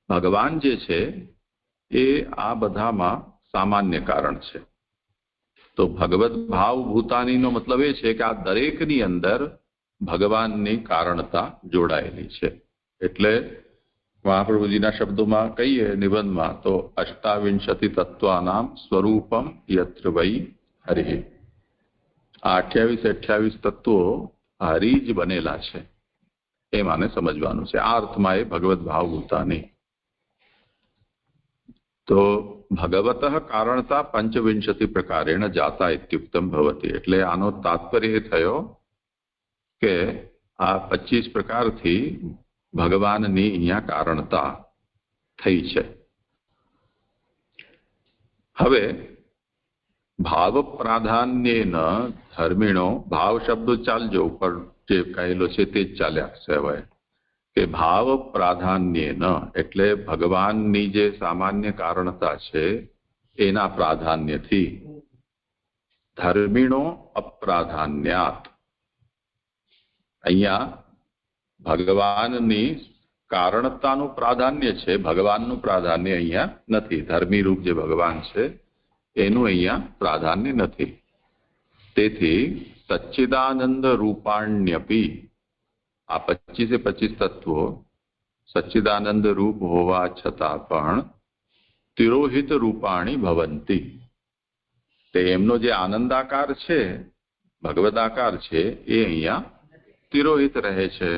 ભગવાન જે છે એ આ બધામાં સામાન્ય કારણ છે. તો ભગવદ ભાવ ભૂતાનીનો મતલબ એ છે કે આ દરેકની અંદર ભગવાનની કારણતા જોડાયેલી છે. એટલે મહાપ્રભુજીના શબ્દોમાં કહીએ નિબંધમાં તો 28 તત્વાનામ સ્વરૂપમ યત્ર વૈ હરિ. આ 28 તત્વો હરિ જ બનેલા છે એ માને સમજવાનું છે. આ અર્થમાં એ ભગવદ ભાવ ભૂતાની. તો ભગવતઃ કારણતા 25 પ્રકારેણ જાતા ઇત્યુક્તમ ભવતી. એટલે આનો તાત્પર્ય એ થયો કે આ 25 પ્રકારથી ભગવાનની અહીંયા કારણતા થઈ છે. હવે ભાવ પ્રાધાન્યેન ધર્મિણો, ભાવ શબ્દ ચાલજો ઉપર જે કહેલો છે તે જ ચાલ્યા કહેવાય કે ભાવ પ્રાધાન્યેન એટલે ભગવાનની જે સામાન્ય કારણતા છે એના પ્રાધાન્યથી, ધર્મિણો અપ્રાધાન્યાત. અહીંયા ભગવાનની કારણતાનું પ્રાધાન્ય છે, ભગવાનનું પ્રાધાન્ય અહીંયા નથી. ધર્મી રૂપ જે ભગવાન છે એનું અહીંયા પ્રાધાન્ય નથી. તેથી સચ્ચિદાનંદ રૂપાણ્યપી, આ 25 તત્વો સચ્ચિદાનંદ રૂપ હોવા છતાં પણ તિરોહિત રૂપાણી ભવંતી. તે એમનો જે આનંદાકાર છે, ભગવદાકાર છે, એ અહીંયા તિરોહિત રહે છે.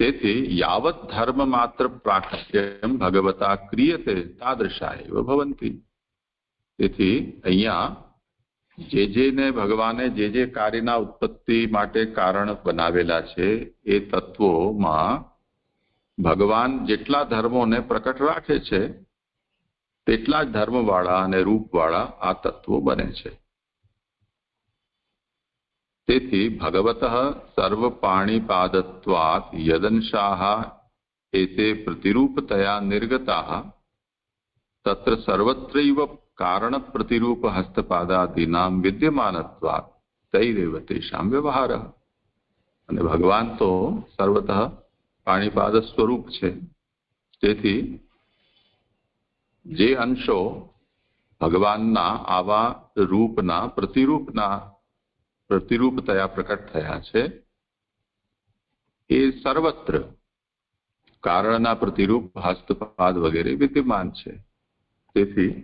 તેથી યાવત ધર્મ માત્ર પ્રાકટ્યમ ભગવતા ક્રિયતે તાદૃશા એવ ભવંતી. તેથી અહીંયા જેને ભગવાને જે કાર્યના ઉત્પત્તિ માટે કારણ બનાવેલા છે એ તત્વોમાં ભગવાન જેટલા ધર્મોને પ્રકટ રાખે છે તેટલા જ ધર્મવાળા અને રૂપવાળા આ તત્વો બને છે. તેથી ભગવતઃ સર્વ પાણીપાદત્વાત યદંશાહ એતે પ્રતિરૂપતયા નિર્ગતાઃ તત્ર સર્વત્રૈવ કારણ પ્રતિરૂપ હસ્તપાદાદીનામ વિદ્યમાનત્વાત તૈરેવ તેષામ વ્યવહારઃ. અને ભગવાન તો સર્વતઃ પાણીપાદ સ્વરૂપ છે. તેથી જે અંશો ભગવાનના આવા રૂપના પ્રતિરૂપતયા પ્રકટ થયા છે એ સર્વત્ર કારણના પ્રતિરૂપ હસ્તપાદ વગેરે વિદ્યમાન છે. તેથી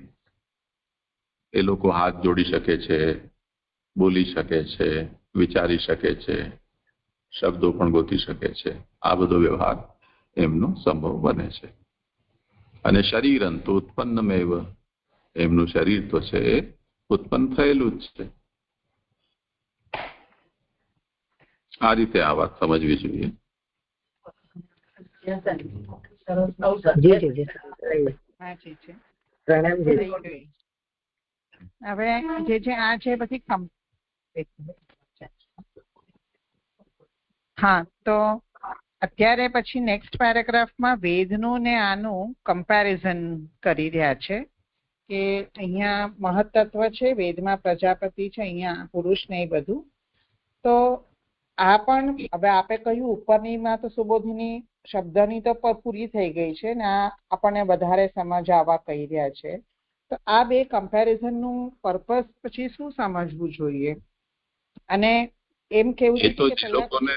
એ લોકો હાથ જોડી શકે છે, બોલી શકે છે, વિચારી શકે છે, શબ્દો પણ ગોતી શકે છે. આ બધો વ્યવહાર એમનો સંભવ બને છે. અને શરીરંતુ ઉત્પન્નમેવ, એમનું શરીર તો છે એ ઉત્પન્ન થયેલું જ છે. આ રીતે આ વાત સમજવી જોઈએ. હવે જે આ છે પછી હા, તો અત્યારે પછી નેક્સ્ટ પેરેગ્રાફમાં વેદનું ને આનું કમ્પેરિઝન કરી રહ્યા છે કે અહીંયા મહત્તત્વ છે, વેદમાં પ્રજાપતિ છે, અહીંયા પુરુષ ને એ બધું. તો આ પણ હવે આપે કહ્યું ઉપરનીમાં તો સુબોધિની શબ્દની તો પૂરી થઈ ગઈ છે ને આ આપણને વધારે સમજ આવવા કહી રહ્યા છે. તો આ બે કમ્પેરિઝન નું પર્પઝ પછી શું સમજવું જોઈએ? અને એમ કેવું છે કે લોકોને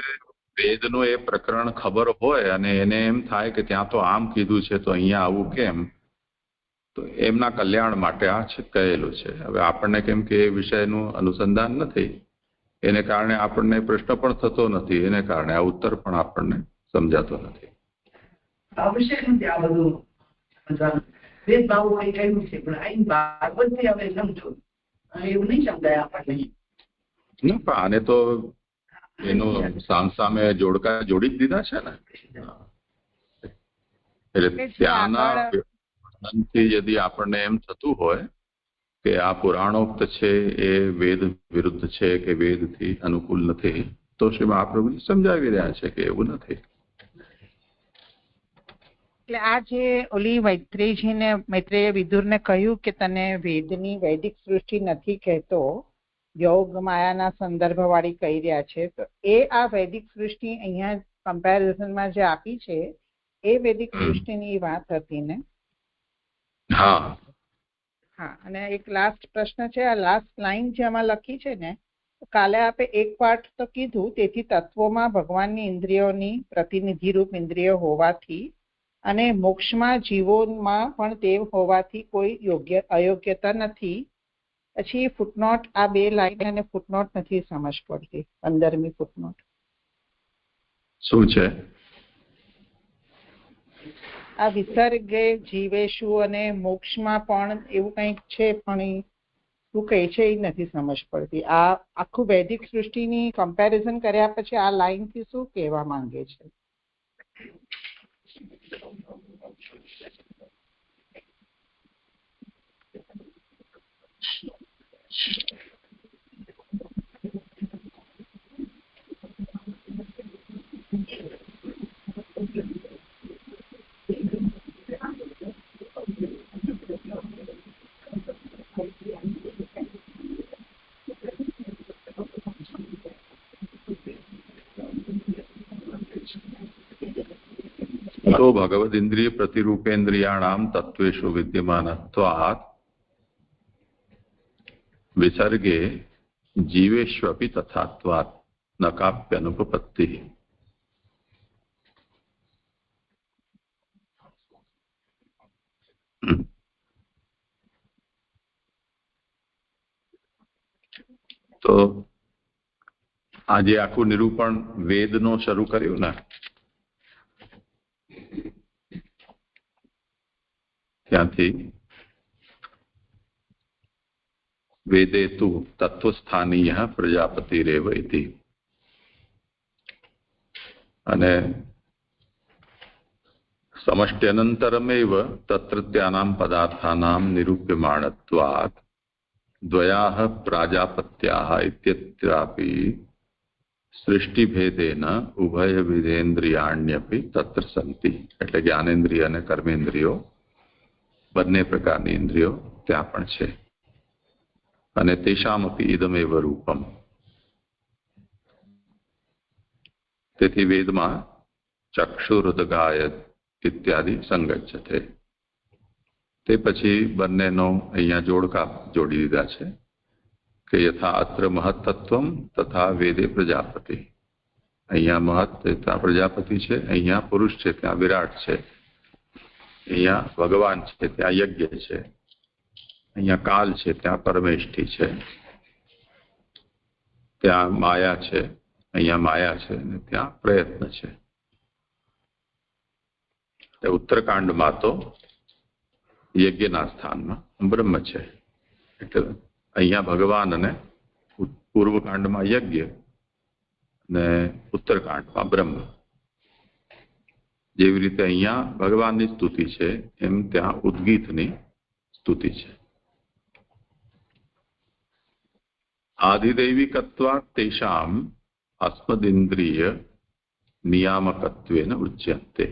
વેદનું એ પ્રકરણ ખબર હોય અને એને એમ થાય કે ત્યાં તો આમ કીધું છે તો અહીંયા આવું કેમ, તો એમના કલ્યાણ માટે આ કહેલું છે. હવે આપણને કેમ કે એ વિષયનું અનુસંધાન નથી, એને કારણે આપણને પ્રશ્ન પણ થતો નથી, એને કારણે આ ઉત્તર પણ આપણને સમજાતો નથી. આવશ્યક નથી આ બધું વેદ ભાવો કહ્યું છે, પણ અહીં ભાગવતથી હવે સમજો એવું નહીં સમજાય આપણને. ના, પણ આને તો એનું સામે જોડકા જોડી જ દીધા છે ને. એટલે ત્યાંના વર્ણનથી યદી આપણને એમ થતું હોય કે આ પુરાણોક્ત છે એ વેદ વિરુદ્ધ છે કે વેદથી અનુકૂળ નથી, તો શ્રી મહાપ્રભુ સમજાવી રહ્યા છે કે એવું નથી. એટલે આ જે ઓલી મૈત્રેય વિદુરને કહ્યું કે તને વેદની વૈદિક સૃષ્ટિ નથી કહેતો, યોગ માયાના સંદર્ભ વાળી કહી રહ્યા છે, તો એ આ વૈદિક સૃષ્ટિ અહીંયા કમ્પેરિઝનમાં જે આપી છે એ વૈદિક સૃષ્ટિની વાત હતી ને? હા હા. અને એક લાસ્ટ પ્રશ્ન છે, આ લાસ્ટ લાઈન જે આમાં લખી છે ને, કાલે આપે એક પાઠ તો કીધું, તેથી તત્વોમાં ભગવાનની ઇન્દ્રિયોની પ્રતિનિધિરૂપ ઇન્દ્રિયો હોવાથી અને મોક્ષમાં જીવોમાં પણ તે હોવાથી કોઈ અયોગ્યતા નથી. પછી ફૂટનોટ, આ બે લાઈન અને ફૂટનોટ નથી સમજ પડતી. 15મી ફૂટનોટ શું છે? આ વિસર્ગે જીવેશુ અને મોક્ષમાં પણ એવું કંઈક છે, પણ શું કહે છે એ નથી સમજ પડતી. આ આખું વૈદિક સૃષ્ટિની કમ્પેરિઝન કર્યા પછી આ લાઈન થી શું કહેવા માંગે છે? तो भगवदिन्द्रिय प्रतिरूपेन्द्रियाणाम तत्वेषु विद्यमानत्वात् विसर्गे जीवेष्वपि तथात्वात् न काप्यनुपपत्ति. તો આજે આખું નિરૂપણ વેદનો શરૂ કર્યું ને, ત્યાંથી વેદે તુ તત્વસ્થાનીય પ્રજાપતિરેવ ઇતિ, અને સમષ્ટ્યનંતરમેવ તત્રત્યાનામ પદાર્થાનામ નિરૂપ્યમાણત્વાत् દ્વયાઃ પ્રાજાપત્યાઃ ઇત્યત્રાપि સૃષ્ટિભેદેન ઉભયવિધેન્દ્રિયાણ્યપી તત્ર સંતિ. એટલે જ્ઞાનેન્દ્રિય અને કર્મેન્દ્રિયો બંને પ્રકારની ઇન્દ્રિયો ત્યાં પણ છે. અને તેષામપી ઇદમેવ રૂપમ. તેથી વેદમાં ચક્ષુરુદગાય ઇત્યાદિ સંગચ્છતે. તે પછી બંનેનો અહીંયા જોડકા જોડી દીધા છે કે યથા અત્ર મહત્તત્વમ તથા વેદે પ્રજાપતિ. અહીંયા મહત્ ત્યાં પ્રજાપતિ છે, અહીંયા પુરુષ છે ત્યાં વિરાટ છે, અહીંયા ભગવાન છે ત્યાં યજ્ઞ છે, અહીંયા કાલ છે ત્યાં પરમેષ્ઠી છે, ત્યાં માયા છે, અહીંયા માયા છે, અને ત્યાં પ્રયત્ન છે. ઉત્તરકાંડમાં તો યજ્ઞના સ્થાનમાં બ્રહ્મ છે, એટલે અહીંયા ભગવાન અને પૂર્વકાંડમાં યજ્ઞ અને ઉત્તરકાંડમાં બ્રહ્મ. જેવી રીતે અહીંયા ભગવાનની સ્તુતિ છે એમ ત્યાં ઉદ્ગીતની સ્તુતિ છે. આધિદૈવિકત્વા તેષામ અસ્મદિન્દ્રિય નિયામકત્વેન ઉચ્યન્તે.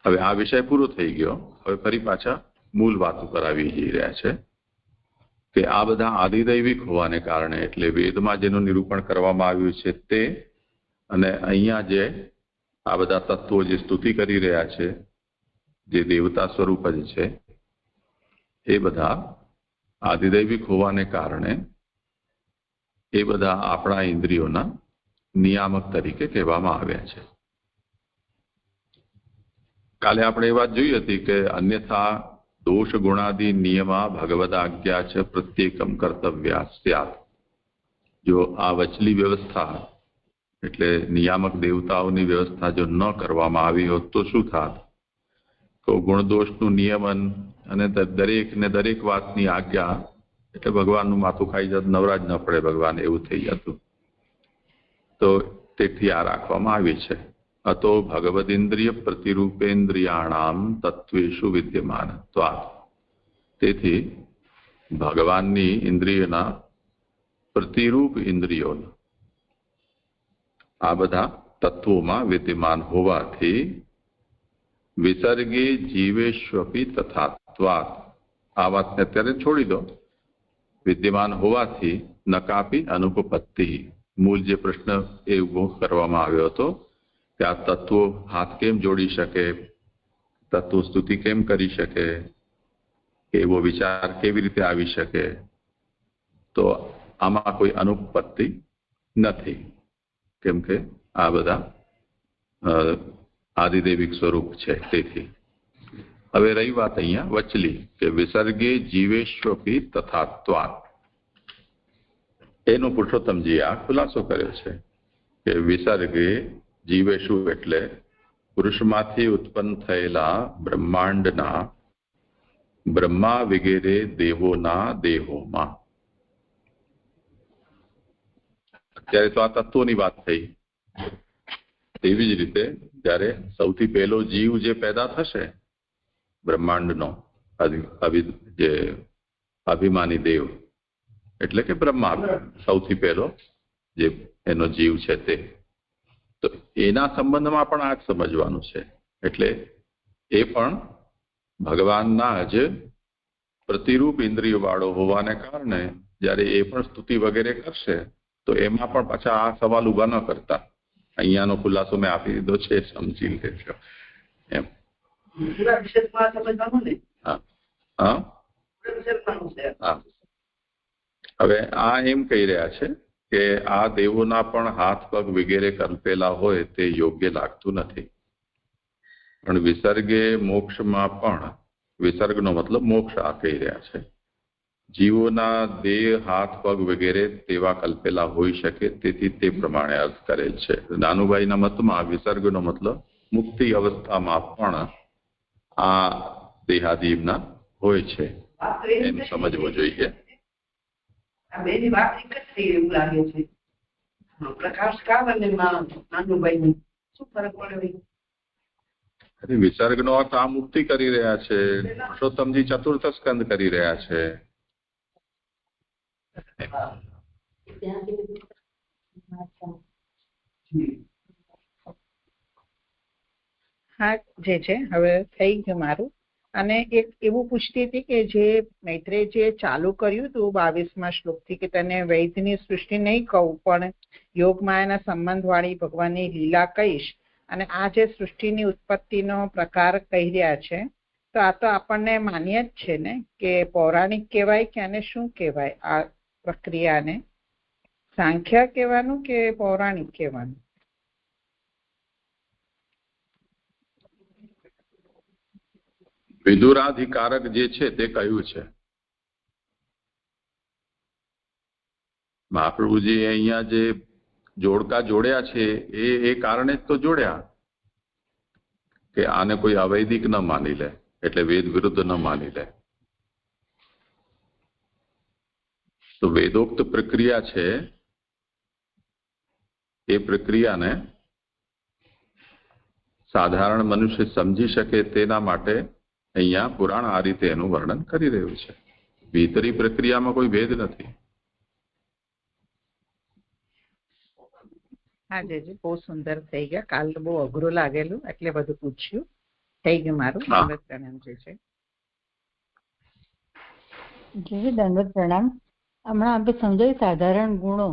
હવે આ વિષય પૂરો થઈ ગયો. હવે ફરી પાછા મૂળ વાત ઉપર આવી જઈ રહ્યા છે કે આ બધા આધિદૈવિક હોવાને કારણે, એટલે વેદમાં જેનું નિરૂપણ કરવામાં આવ્યું છે તે, અને અહીંયા જે આ બધા તત્વો જે સ્તુતિ કરી રહ્યા છે, જે દેવતા સ્વરૂપ જ છે, એ બધા આધિદૈવિક હોવાને કારણે એ બધા આપણા ઇન્દ્રિયોના નિયામક તરીકે કહેવામાં આવ્યા છે. કાલે આપણે એ વાત જોઈ હતી કે અન્યથા દોષ ગુણાદિ નિયમા ભગવદાજ્ઞા છે પ્રત્યેકમ કર્તવ્યા સ્યાત. જો આ વચલી વ્યવસ્થા એટલે નિયામક દેવતાઓની વ્યવસ્થા જો ન કરવામાં આવી હોત તો શું થાત? તો ગુણદોષનું નિયમન અને દરેક વાતની આજ્ઞા એટલે ભગવાનનું માથું ખાઈ જતું, નવરાજ ન પડે ભગવાન, એવું થઈ જતું. તો તેથી આ રાખવામાં આવી છે. અતો ભગવદિન્દ્રિય પ્રતિરૂપેન્દ્રિયાણામ તત્વેષુ વિદ્યમાનત્વાत्. તેથી ભગવાનની ઇન્દ્રિયના પ્રતિરૂપ ઇન્દ્રિયોના આ બધા તત્વોમાં વિદ્યમાન હોવાથી વિસર્ગે જીવેષ્વપી તથાત્વાत्. આ વાતને અત્યારે છોડી દો. વિદ્યમાન હોવાથી નકાપી અનુપપત્તિ. મૂળ જે પ્રશ્ન એ ઉભો કરવામાં આવ્યો હતો કે આ તત્વો હાથ કેમ જોડી શકે, તત્વો સ્તુતિ કેમ કરી શકે, એવો વિચાર કેવી રીતે આવી શકે, તો આમાં કોઈ અનુપપત્તિ નથી, કેમ કે આ બધા આદિદૈવિક સ્વરૂપ છે. તેથી હવે રહી વાત અહીંયા વચલી કે વિસર્ગે જીવેષ્વપી તથાત્વાत्. એનો પુરુષોત્તમજીએ આ ખુલાસો કર્યો છે કે વિસર્ગે જીવેશુ એટલે પુરુષમાંથી ઉત્પન્ન થયેલા બ્રહ્માંડના બ્રહ્મા વગેરે દેવોના દેહોમાં. અત્યારે તો આ તત્વોની વાત થઈ. તેવી જ રીતે જ્યારે સૌથી પહેલો જીવ જે પેદા થશે બ્રહ્માંડનો, જે અભિમાની દેવ એટલે કે બ્રહ્મા, સૌથી પહેલો જે એનો જીવ છે તે, તો એના સંબંધમાં પણ આ જ સમજવાનું છે. એટલે એ પણ ભગવાનના જ પ્રતિરૂપ ઇન્દ્રિય વાળો હોવાને કારણે જ્યારે એ પણ સ્તુતિ વગેરે કરશે તો એમાં પણ પાછા આ સવાલ ઉભા ન કરતા. અહીંયાનો ખુલાસો મેં આપી દીધો છે, સમજી લેજો એમ. હવે આ એમ કહી રહ્યા છે કે આ દેવોના પણ હાથ પગ વગેરે કલ્પેલા હોય તે યોગ્ય લાગતું નથી. પણ વિસર્ગે મોક્ષમાં પણ, વિસર્ગનો મતલબ મોક્ષ આ કહી રહ્યા છે, જીવોના દેહ હાથ પગ વગેરે તેવા કલ્પેલા હોઈ શકે, તેથી તે પ્રમાણે અર્થ કરેલ છે. નાનુભાઈના મતમાં વિસર્ગનો મતલબ મુક્તિ અવસ્થામાં પણ આ દેહાદીના હોય છે એમ સમજવું જોઈએ. બેની વાત એક જ થઈ એવું લાગે છે. પ્રકાશ કાળ અને નાનુભાઈ શું ફરક પડે? વિસર્ગનો અર્થ આ મુક્તિ કરી રહ્યા છે. પુરુષોત્તમજી ચતુર્થ સ્કંદ કરી રહ્યા છે. હા, જે છે હવે થઈ ગયું મારું. અને એક એવું પૂછતી હતી કે જે મૈત્રેય જે ચાલુ કર્યું હતું 22મા શ્લોકથી કે તને વૈદની સૃષ્ટિ નહીં કહું પણ યોગમાયાના સંબંધ વાળી ભગવાનની લીલા કહીશ, અને આ જે સૃષ્ટિની ઉત્પત્તિનો પ્રકાર કહી રહ્યા છે, તો આ તો આપણને માન્ય જ છે ને કે પૌરાણિક કહેવાય કે આને શું કહેવાય? આ પ્રક્રિયાને સાંખ્ય કહેવાનું કે પૌરાણિક કહેવાનું? વિદુરાધિકારક જે છે તે કયું છે? મહાપ્રભુજી અહીંયા જે જોડકા જોડ્યા છે એ કારણે જ તો જોડ્યા. કે આને કોઈ અવૈદિક ન માની લે, એટલે વેદ વિરુદ્ધ ન માની લે. તો વેદોક્ત પ્રક્રિયા છે એ પ્રક્રિયાને સાધારણ મનુષ્ય સમજી શકે તેના માટે અહીંયા પુરાણ આ રીતે એનું વર્ણન કરી રહ્યું છે. ભીતરી પ્રક્રિયામાં કોઈ ભેદ નથી. હા જીજી, બહુ સુંદર થઈ ગયા. કાલ તો બહુ અઘરું લાગેલું એટલે બધું પૂછ્યું. થઈ ગયું મારું. દંડવત પ્રણામ જે છે. જીજી દંડવત પ્રણામ. હમણાં આપણે સમજાયું સાધારણ ગુણો,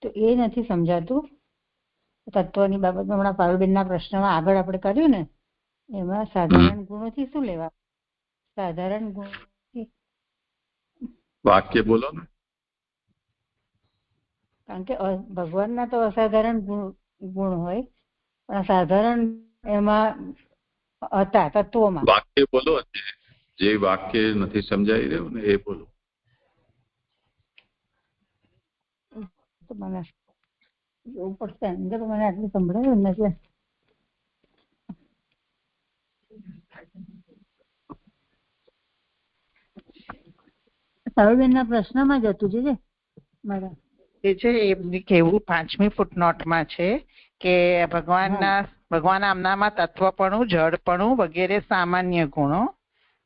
તો એ નથી સમજાતું તત્વની બાબતમાં. હમણાં પારુલબેનના પ્રશ્નમાં આગળ આપણે કર્યું ને, એમાં સાધારણ ગુણોથી શું લેવા? સાધારણ ગુણ વાક્ય બોલો ને. કારણ કે ભગવાનના તો અસાધારણ ગુણ હોય, પણ સાધારણ એમાં હતા તત્વોમાં. વાક્ય બોલો, જે વાક્ય નથી સમજાઈ રહ્યું ને એ બોલો. તો મને જોવું પડશે અંદર, મને આટલું સંભળાયું નથી. પારુલબેનના પ્રશ્નમાં જ હતું જે મારા એ છે એ કેવું 5મી ફૂટનોટમાં છે કે ભગવાન આમનામાં તત્વપણું, જડપણું વગેરે સામાન્ય ગુણો.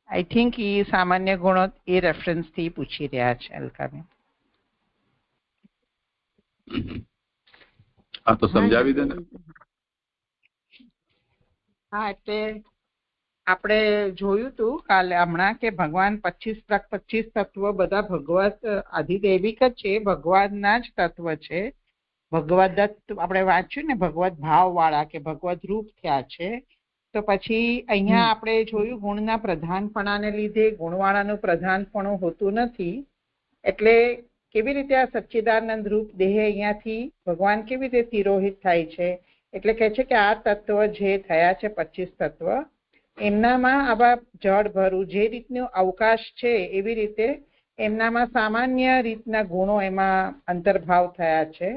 આઈ થિંક એ સામાન્ય ગુણો એ રેફરન્સ થી પૂછી રહ્યા છે અલકાબેન. હા તો સમજાવી દે ને. હા, એટલે આપણે જોયું તું કાલે હમણાં કે ભગવાન 25 તત્વ બધા ભગવત આધિદૈવિક જ છે, ભગવાનના જ તત્વ છે. ભગવદત્ત આપણે વાંચ્યું ને, ભગવત ભાવ વાળા કે ભગવત રૂપ થયા છે. તો પછી અહીંયા આપણે જોયું ગુણના પ્રધાનપણાને લીધે ગુણવાળાનું પ્રધાનપણું હોતું નથી. એટલે કેવી રીતે આ સચ્ચિદાનંદ રૂપ દેહ અહીંયાથી ભગવાન કેવી રીતે તિરોહિત થાય છે? એટલે કહે છે કે આ તત્વ જે થયા છે 25 તત્વ, એમનામાં આવા જળ ભરું જે રીતનો અવકાશ છે એવી રીતે એમનામાં સામાન્ય રીતના ગુણો એમાં અંતર્ભાવ થયા છે,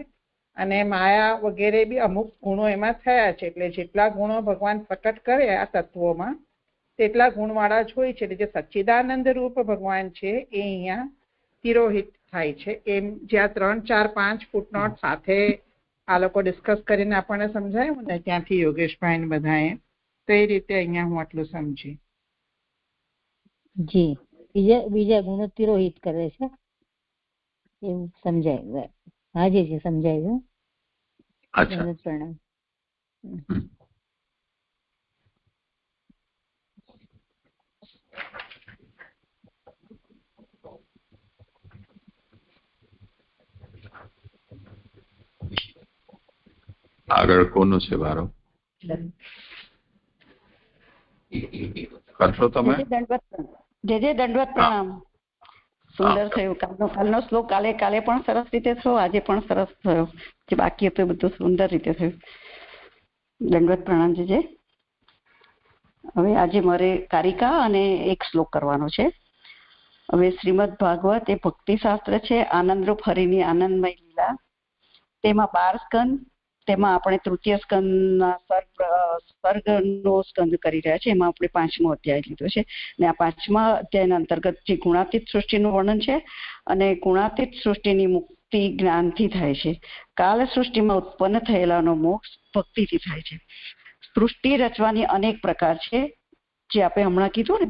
અને માયા વગેરે બી અમુક ગુણો એમાં થયા છે. એટલે જેટલા ગુણો ભગવાન પ્રકટ કરે આ તત્વોમાં તેટલા ગુણવાળા જ હોય છે. એટલે જે સચ્ચિદાનંદ રૂપ ભગવાન છે એ અહીંયા તિરોહિત થાય છે. એમ જ્યાં 3, 4, 5 ફૂટનોટ સાથે આ લોકો ડિસ્કસ કરીને આપણને સમજાયું ને ત્યાંથી યોગેશભાઈ ને બધાએ, તો એ રીતે અહીંયા હું આટલું સમજી. જી બીજા ગુણો તિરોહિત કરે છે એવું સમજાય. હા જી સમજાય. પ્રણામ. આગળ કોનું છે વારો? કરશો તમે? જે દંડવત પ્રણામ. સુંદર થયું. કાલનો શ્લોક કાલે પણ સરસ રીતે થયો, આજે પણ સરસ થયો. જે બાકી હતું બધું સુંદર રીતે થયું. દંડવત પ્રણામ જે. હવે આજે મારે કારિકા અને એક શ્લોક કરવાનો છે. હવે શ્રીમદ ભાગવત એ ભક્તિ શાસ્ત્ર છે, આનંદરૂપ હરિની આનંદમય લીલા. તેમાં 12 સ્કંદ, તેમાં આપણે તૃતીય સ્કંદના સર્ગનો સ્કંદ કરી રહ્યા છે. એમાં આપણે 5મો અધ્યાય લીધો છે, અને આ 5મા અધ્યાયના અંતર્ગત જે ગુણાતીત સૃષ્ટિનું વર્ણન છે, અને ગુણાતીત સૃષ્ટિની મુક્તિ જ્ઞાનથી થાય છે. કાલ સૃષ્ટિમાં ઉત્પન્ન થયેલાનો મોક્ષ ભક્તિથી થાય છે. સૃષ્ટિ રચવાની અનેક પ્રકાર છે, જે આપણે હમણાં કીધું ને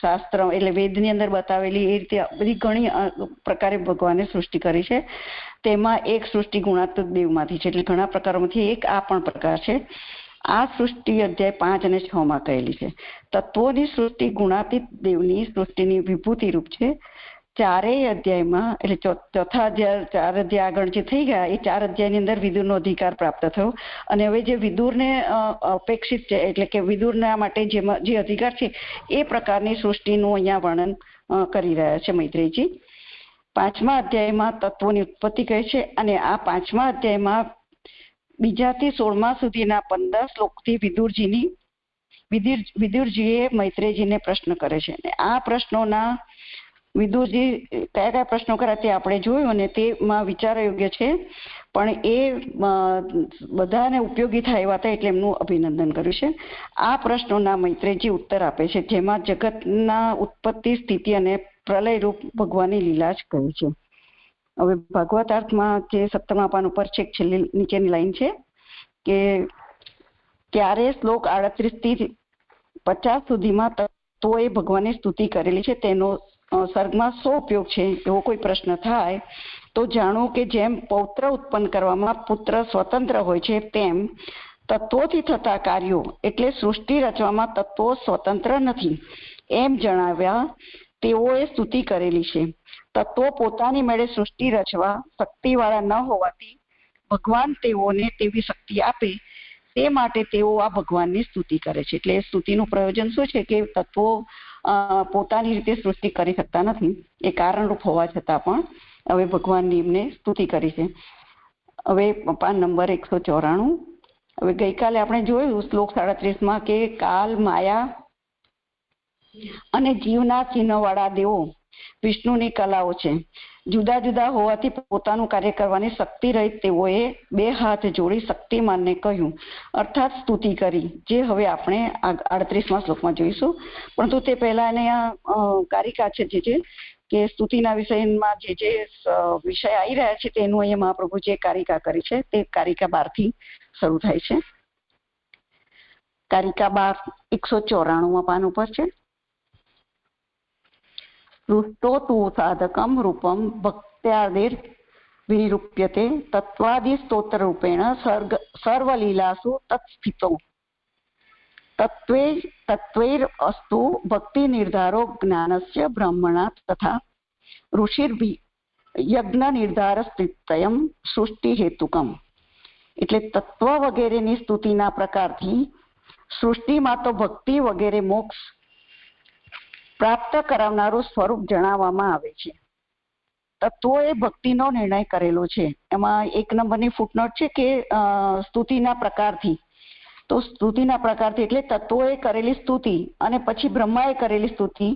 શાસ્ત્ર એટલે વેદની અંદર બતાવેલી એ રીતે બધી ઘણી પ્રકારે ભગવાને સૃષ્ટિ કરી છે. તેમાં એક સૃષ્ટિ ગુણાતીત દેવમાંથી છે, એટલે ઘણા પ્રકારોમાંથી એક આ પણ પ્રકાર છે. આ સૃષ્ટિ અધ્યાય 5 અને 6 માં કહેલી છે. તત્વોની સૃષ્ટિ ગુણાતીત દેવની સૃષ્ટિની વિભૂતિ રૂપ છે. 4 અધ્યાયમાં એટલે ચોથા અધ્યાય 4 અધ્યાય આગળ જે થઈ ગયા એ 4 અધ્યાયની અંદર વિદુરનો અધિકાર પ્રાપ્ત થયો, અને હવે જે વિદુરને અપેક્ષિત છે એટલે કે વિદુરના માટે જે અધિકાર છે એ પ્રકારની સૃષ્ટિનું અહીંયા વર્ણન કરી રહ્યા છે મૈત્રેયજી. 5મા અધ્યાયમાં તત્વોની ઉત્પત્તિ કહે છે, અને આ 5મા અધ્યાયમાં 2 થી 16 સુધીના 15 શ્લોકથી વિદુરજીએ મૈત્રેયજીને પ્રશ્ન કરે છે. અને આ પ્રશ્નોના વિદુરજી કયા પ્રશ્નો કર્યા તે આપણે જોયું, અને તેમાં વિચાર યોગ્ય છે. પણ એ બધાને ઉપયોગી થાય એવા હતા એટલે એમનું અભિનંદન કર્યું છે. આ પ્રશ્નોના મૈત્રેયજી ઉત્તર આપે છે, જેમાં જગતના ઉત્પત્તિ, સ્થિતિ અને પ્રલય રૂપ ભગવાનની લીલા જ કહ્યું છે. હવે ભાગવતાર્થમાં જે 7મા પાન ઉપર છે, છેલ્લી નીચેની લાઈન છે કે ત્યારે શ્લોક 38 થી 50 સુધીમાં તત્વોએ ભગવાનની સ્તુતિ કરેલી છે. તેનો સર્ગમાં શો ઉપયોગ છે એવો કોઈ પ્રશ્ન થાય તો જાણો કે જેમ પૌત્ર ઉત્પન્ન કરવામાં પુત્ર સ્વતંત્ર હોય છે, તેમ તત્વોથી થતા કાર્યો એટલે સૃષ્ટિ રચવામાં તત્વો સ્વતંત્ર નથી એમ જણાવ્યા તેઓએ સ્તુતિ કરેલી છે. તત્વો પોતાની મેળે સૃષ્ટિ રચવા શક્તિવાળા ન હોવાથી ભગવાન તેઓને તેવી શક્તિ આપે, તે માટે તેઓ આ ભગવાનની સ્તુતિ કરે છે. એટલે સ્તુતિનું પ્રયોજન શું છે કે તત્વો પોતાની રીતે સૃષ્ટિ કરી શકતા નથી, એ કારણરૂપ હોવા છતાં પણ હવે ભગવાનની એમને સ્તુતિ કરી છે. હવે પાન નંબર 194. હવે ગઈકાલે આપણે જોયું શ્લોક 37માં કે કાલ, માયા અને જીવના ચિહ્નવાળા દેવો વિષ્ણુની કલાઓ છે. જુદા જુદા હોવાથી પોતાનું કાર્ય કરવાની શક્તિ રહિત તેઓએ 2 હાથ જોડી શક્તિમાનને કહ્યું, અર્થાત સ્તુતિ કરી, જે હવે આપણે 38મા શ્લોકમાં જોઈશું. પરંતુ તે પહેલા એને કારિકા છે જે કે સ્તુતિના વિષયમાં જે વિષય આવી રહ્યા છે તેનું અહીંયા મહાપ્રભુ જે કારિકા કરી છે તે કારિકા 12 થી શરૂ થાય છે. કારિકા 12 194મા પાન ઉપર છે. સૃષ્ટો તુ સાધકમ રૂપમ ભક્ત્યાદિર વિનિરૂપ્યતે તત્વાદિ સ્તોત્ર રૂપેણ સર્વલીલાસુ તત્સ્થિતો તત્વૈર અસ્તુ ભક્તિ નિર્ધારો જ્ઞાનસ્ય બ્રાહ્મણા તથા ઋષિર્ભિ યજ્ઞ નિર્ધાર સ્થિતયમ સૃષ્ટિ હેતુકમ. એટલે તત્વ વગેરેની સ્તુતિના પ્રકારથી સૃષ્ટિમાં તો ભક્તિ વગેરે મોક્ષ પ્રાપ્ત કરાવનારું સ્વરૂપ જણાવવામાં આવે છે. તત્વોએ ભક્તિનો નિર્ણય કરેલો છે. એમાં 1 નંબરની ફૂટનોટ છે કે સ્તુતિના પ્રકારથી. તો સ્તુતિના પ્રકારથી એટલે તત્વોએ કરેલી સ્તુતિ અને પછી બ્રહ્માએ કરેલી સ્તુતિ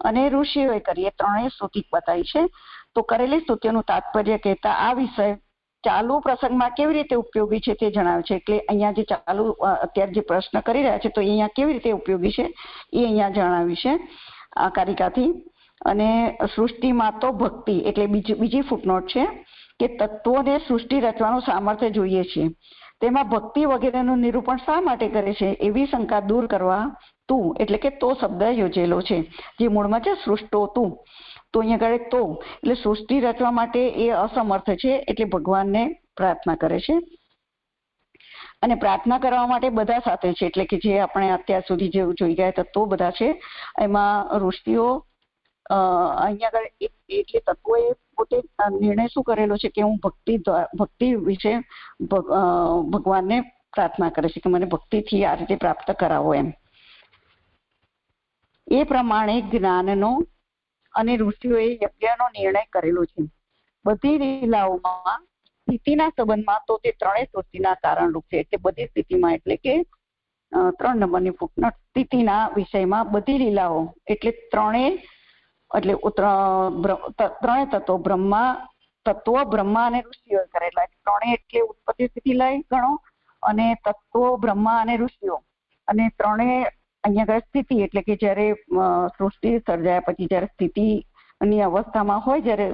અને ઋષિઓએ કરી, એ ત્રણેય સ્તુતિ બતાવી છે. તો કરેલી સ્તુતિઓનું તાત્પર્ય કહેતા આ વિષય ચાલુ પ્રસંગમાં કેવી રીતે ઉપયોગી છે તે જણાવે છે. એટલે અહીંયા જે ચાલુ અત્યારે જે પ્રશ્ન કરી રહ્યા છે તો અહીંયા કેવી રીતે ઉપયોગી છે એ અહીંયા જણાવ્યું છે આ કારિકાથી. અને સૃષ્ટિમાં તો ભક્તિ એટલે બીજી ફૂટનોટ છે કે તત્વોને સૃષ્ટિ રચવાનું સામર્થ્ય જોઈએ છે, તેમાં ભક્તિ વગેરેનું નિરૂપણ શા માટે કરે છે એવી શંકા દૂર કરવા તું એટલે કે તો શબ્દ યોજેલો છે, જે મૂળમાં છે સૃષ્ટો તું. તો અહીંયા આગળ તો એટલે સૃષ્ટિ રચવા માટે એ અસમર્થ છે, એટલે ભગવાનને પ્રાર્થના કરે છે. અને પ્રાર્થના કરવા માટે બધા સાથે છે, એટલે કે જે આપણે અત્યાર સુધી જે જોઈ ગયા તત્વો બધા છે એમાં ઋષિઓ અહીંયા આગળ એટલે તત્વોએ પોતે નિર્ણય શું કરેલો છે કે હું ભક્તિ વિશે ભગવાનને પ્રાર્થના કરે છે કે મને ભક્તિથી આ રીતે પ્રાપ્ત કરાવો એમ. એ પ્રમાણે જ્ઞાનનો અને ઋષિઓએ યજ્ઞનો નિર્ણય કરેલો છે. બધી લીલાઓમાં સ્થિતિના સંબંધમાં તો તે ત્રણેય સૃષ્ટિના કારણરૂપ છે. એટલે બધી સ્થિતિમાં એટલે કે 3 નંબરની ફૂટનોટ સ્થિતિના વિષયમાં બધી લીલાઓ એટલે ત્રણેય તત્વો બ્રહ્મા અને ઋષિઓ કરેલા. ત્રણેય એટલે ઉત્પત્તિ સ્થિતિ લય ગણો અને તત્વો બ્રહ્મા અને ઋષિઓ, અને ત્રણેય અહીંયા સ્થિતિ એટલે કે જયારે સૃષ્ટિ સર્જાયા પછી જયારે સ્થિતિની અવસ્થામાં હોય જયારે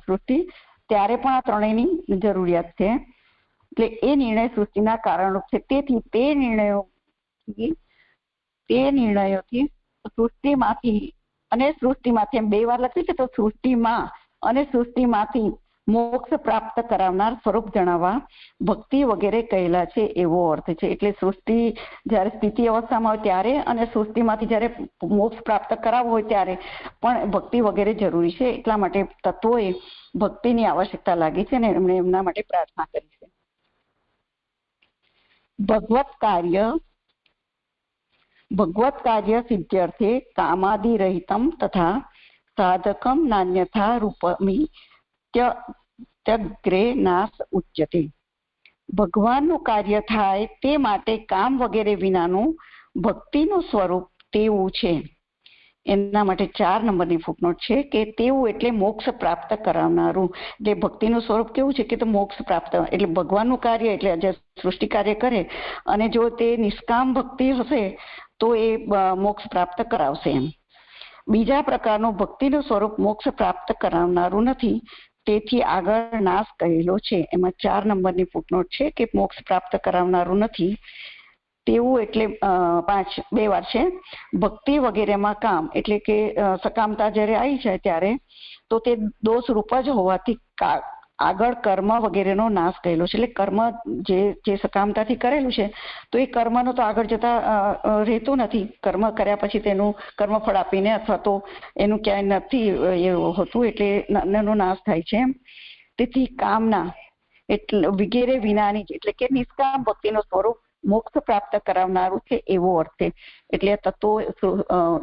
સૃષ્ટિ ત્યારે પણ આ ત્રણેયની જરૂરિયાત છે. એટલે એ નિર્ણય સૃષ્ટિના કારણરૂપ છે. તેથી તે નિર્ણયોથી સૃષ્ટિમાંથી અને સૃષ્ટિમાંથી એમ 2 વાર લખ્યું છે તો સૃષ્ટિમાં અને સૃષ્ટિમાંથી મોક્ષ પ્રાપ્ત કરાવનાર સ્વરૂપ જણાવવા ભક્તિ વગેરે કહેલા છે એવો અર્થ છે. એટલે સૃષ્ટિ જયારે સ્થિતિ અવસ્થામાં હોય ત્યારે અને સૃષ્ટિમાંથી જયારે મોક્ષ પ્રાપ્ત કરાવવો હોય ત્યારે પણ ભક્તિ વગેરે જરૂરી છે. એટલા માટે તત્વોએ ભક્તિની આવશ્યકતા લાગી છે અને એમણે એમના માટે પ્રાર્થના કરી છે. ભગવત કાર્ય સિદ્ધ્યર્થે કામાદિ રહિતમ તથા સાધકમ નાન્યથા રૂપમી ત્યગ્રે નાશ ઉચ્યતે. ભગવાનનું કાર્ય થાય તે માટે કામ વગેરે વિનાનું ભક્તિનું સ્વરૂપ તેવું છે. એના માટે 4 નંબરની ફૂટનોટ છે કે તેવું એટલે મોક્ષ પ્રાપ્ત કરાવનારું. એટલે ભક્તિનું સ્વરૂપ કેવું છે કે તો મોક્ષ પ્રાપ્ત, એટલે ભગવાનનું કાર્ય, એટલે જે સૃષ્ટિ કાર્ય કરે અને જો તે નિષ્કામ ભક્તિ હશે તો એ મોક્ષ પ્રાપ્ત કરાવશે એમ. બીજા પ્રકારનું ભક્તિનું સ્વરૂપ મોક્ષ પ્રાપ્ત કરાવનારું નથી, તેથી આગળ નાશ કહેલો છે. એમાં 4 નંબરની ફૂટનોટ છે કે મોક્ષ પ્રાપ્ત કરાવનારું નથી તેવું એટલે 2 વાર છે. ભક્તિ વગેરેમાં કામ, એટલે કે સકામતા જયારે આવી જાય ત્યારે તો તે દોષ રૂપ જ હોવાથી આગળ કર્મ વગેરેનો નાશ કહેલો છે. એટલે કર્મ જે સકામતાથી કરેલું છે તો એ કર્મનો તો આગળ જતા રહેતું નથી. કર્મ કર્યા પછી તેનું કર્મફળ આપીને અથવા તો એનું ક્યાંય નથી એવું હોતું, એટલે એનો નાશ થાય છે. તેથી કામના એટલે વગેરે વિનાની, એટલે કે નિષ્કામ ભક્તિનું સ્વરૂપ મોક્ષ પ્રાપ્ત કરાવનારું છે એવો અર્થ છે. એટલે તત્વો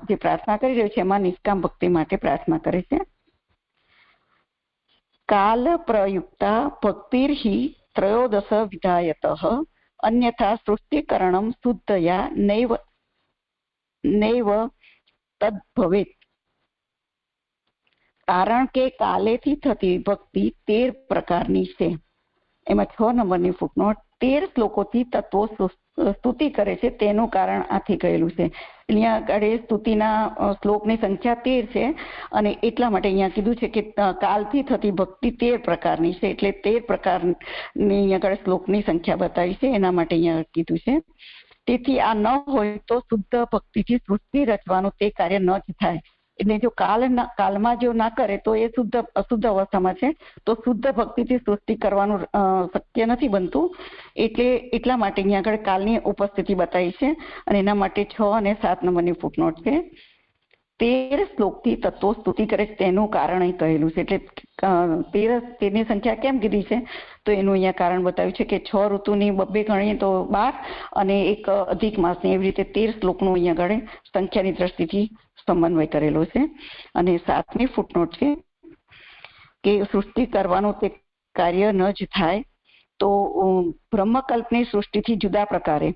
જે પ્રાર્થના કરી રહ્યો છે એમાં નિષ્કામ ભક્તિ માટે પ્રાર્થના કરે છે. કાલ પ્રયુક્તા ભક્તિર્હિ ત્રયોદશ વિધાયતઃ અન્યથા સૃષ્ટિકરણમ શુદ્ધયા નૈવ તદ ભવેત. કારણ કે કાલેથી થતી ભક્તિ 13 પ્રકારની છે. એમાં 6 નંબરની ફૂટનોટ 13 શ્લોકોથી તત્વો સ્તુતિ કરે છે તેનું કારણ આથી કહેલું છે. અહીંયા આગળ સ્તુતિના શ્લોકની સંખ્યા 13 છે અને એટલા માટે અહીંયા કીધું છે કે કાલથી થતી ભક્તિ 13 પ્રકારની છે, એટલે 13 પ્રકારની અહીંયા આગળ શ્લોકની સંખ્યા બતાવી છે, એના માટે અહીંયા કીધું છે. તેથી આ ન હોય તો શુદ્ધ ભક્તિથી સૃષ્ટિ રચવાનું તે કાર્ય ન જ થાય. એટલે જો કાલમાં જો ના કરે તો એ અશુદ્ધ અવસ્થામાં છે, તો શુદ્ધ ભક્તિથી સૃષ્ટિ કરવાનું શક્ય નથી બનતું. એટલા માટે અહીંયા આગળ કાલની ઉપસ્થિતિ બતાવી છે અને એના માટે 6 અને 7 નંબરની ફૂટનોટ છે. 13 શ્લોકથી તત્વો સ્તુતિ કરે છે તેનું કારણ અહીં કહેલું છે. એટલે 13ની સંખ્યા કેમ કીધી છે તો એનું અહીંયા કારણ બતાવ્યું છે કે 6 ઋતુની 2 ગણીએ તો 12 અને એક અધિક માસની, એવી રીતે 13 શ્લોકનું અહીંયા આગળ સંખ્યાની દ્રષ્ટિથી સમન્વય કરેલો છે. અને 7મી ફૂટનોટ છે કે સૃષ્ટિ કરવાનું તે કાર્ય ન જ થાય તો બ્રહ્મકલ્પની સૃષ્ટિથી જુદા પ્રકારે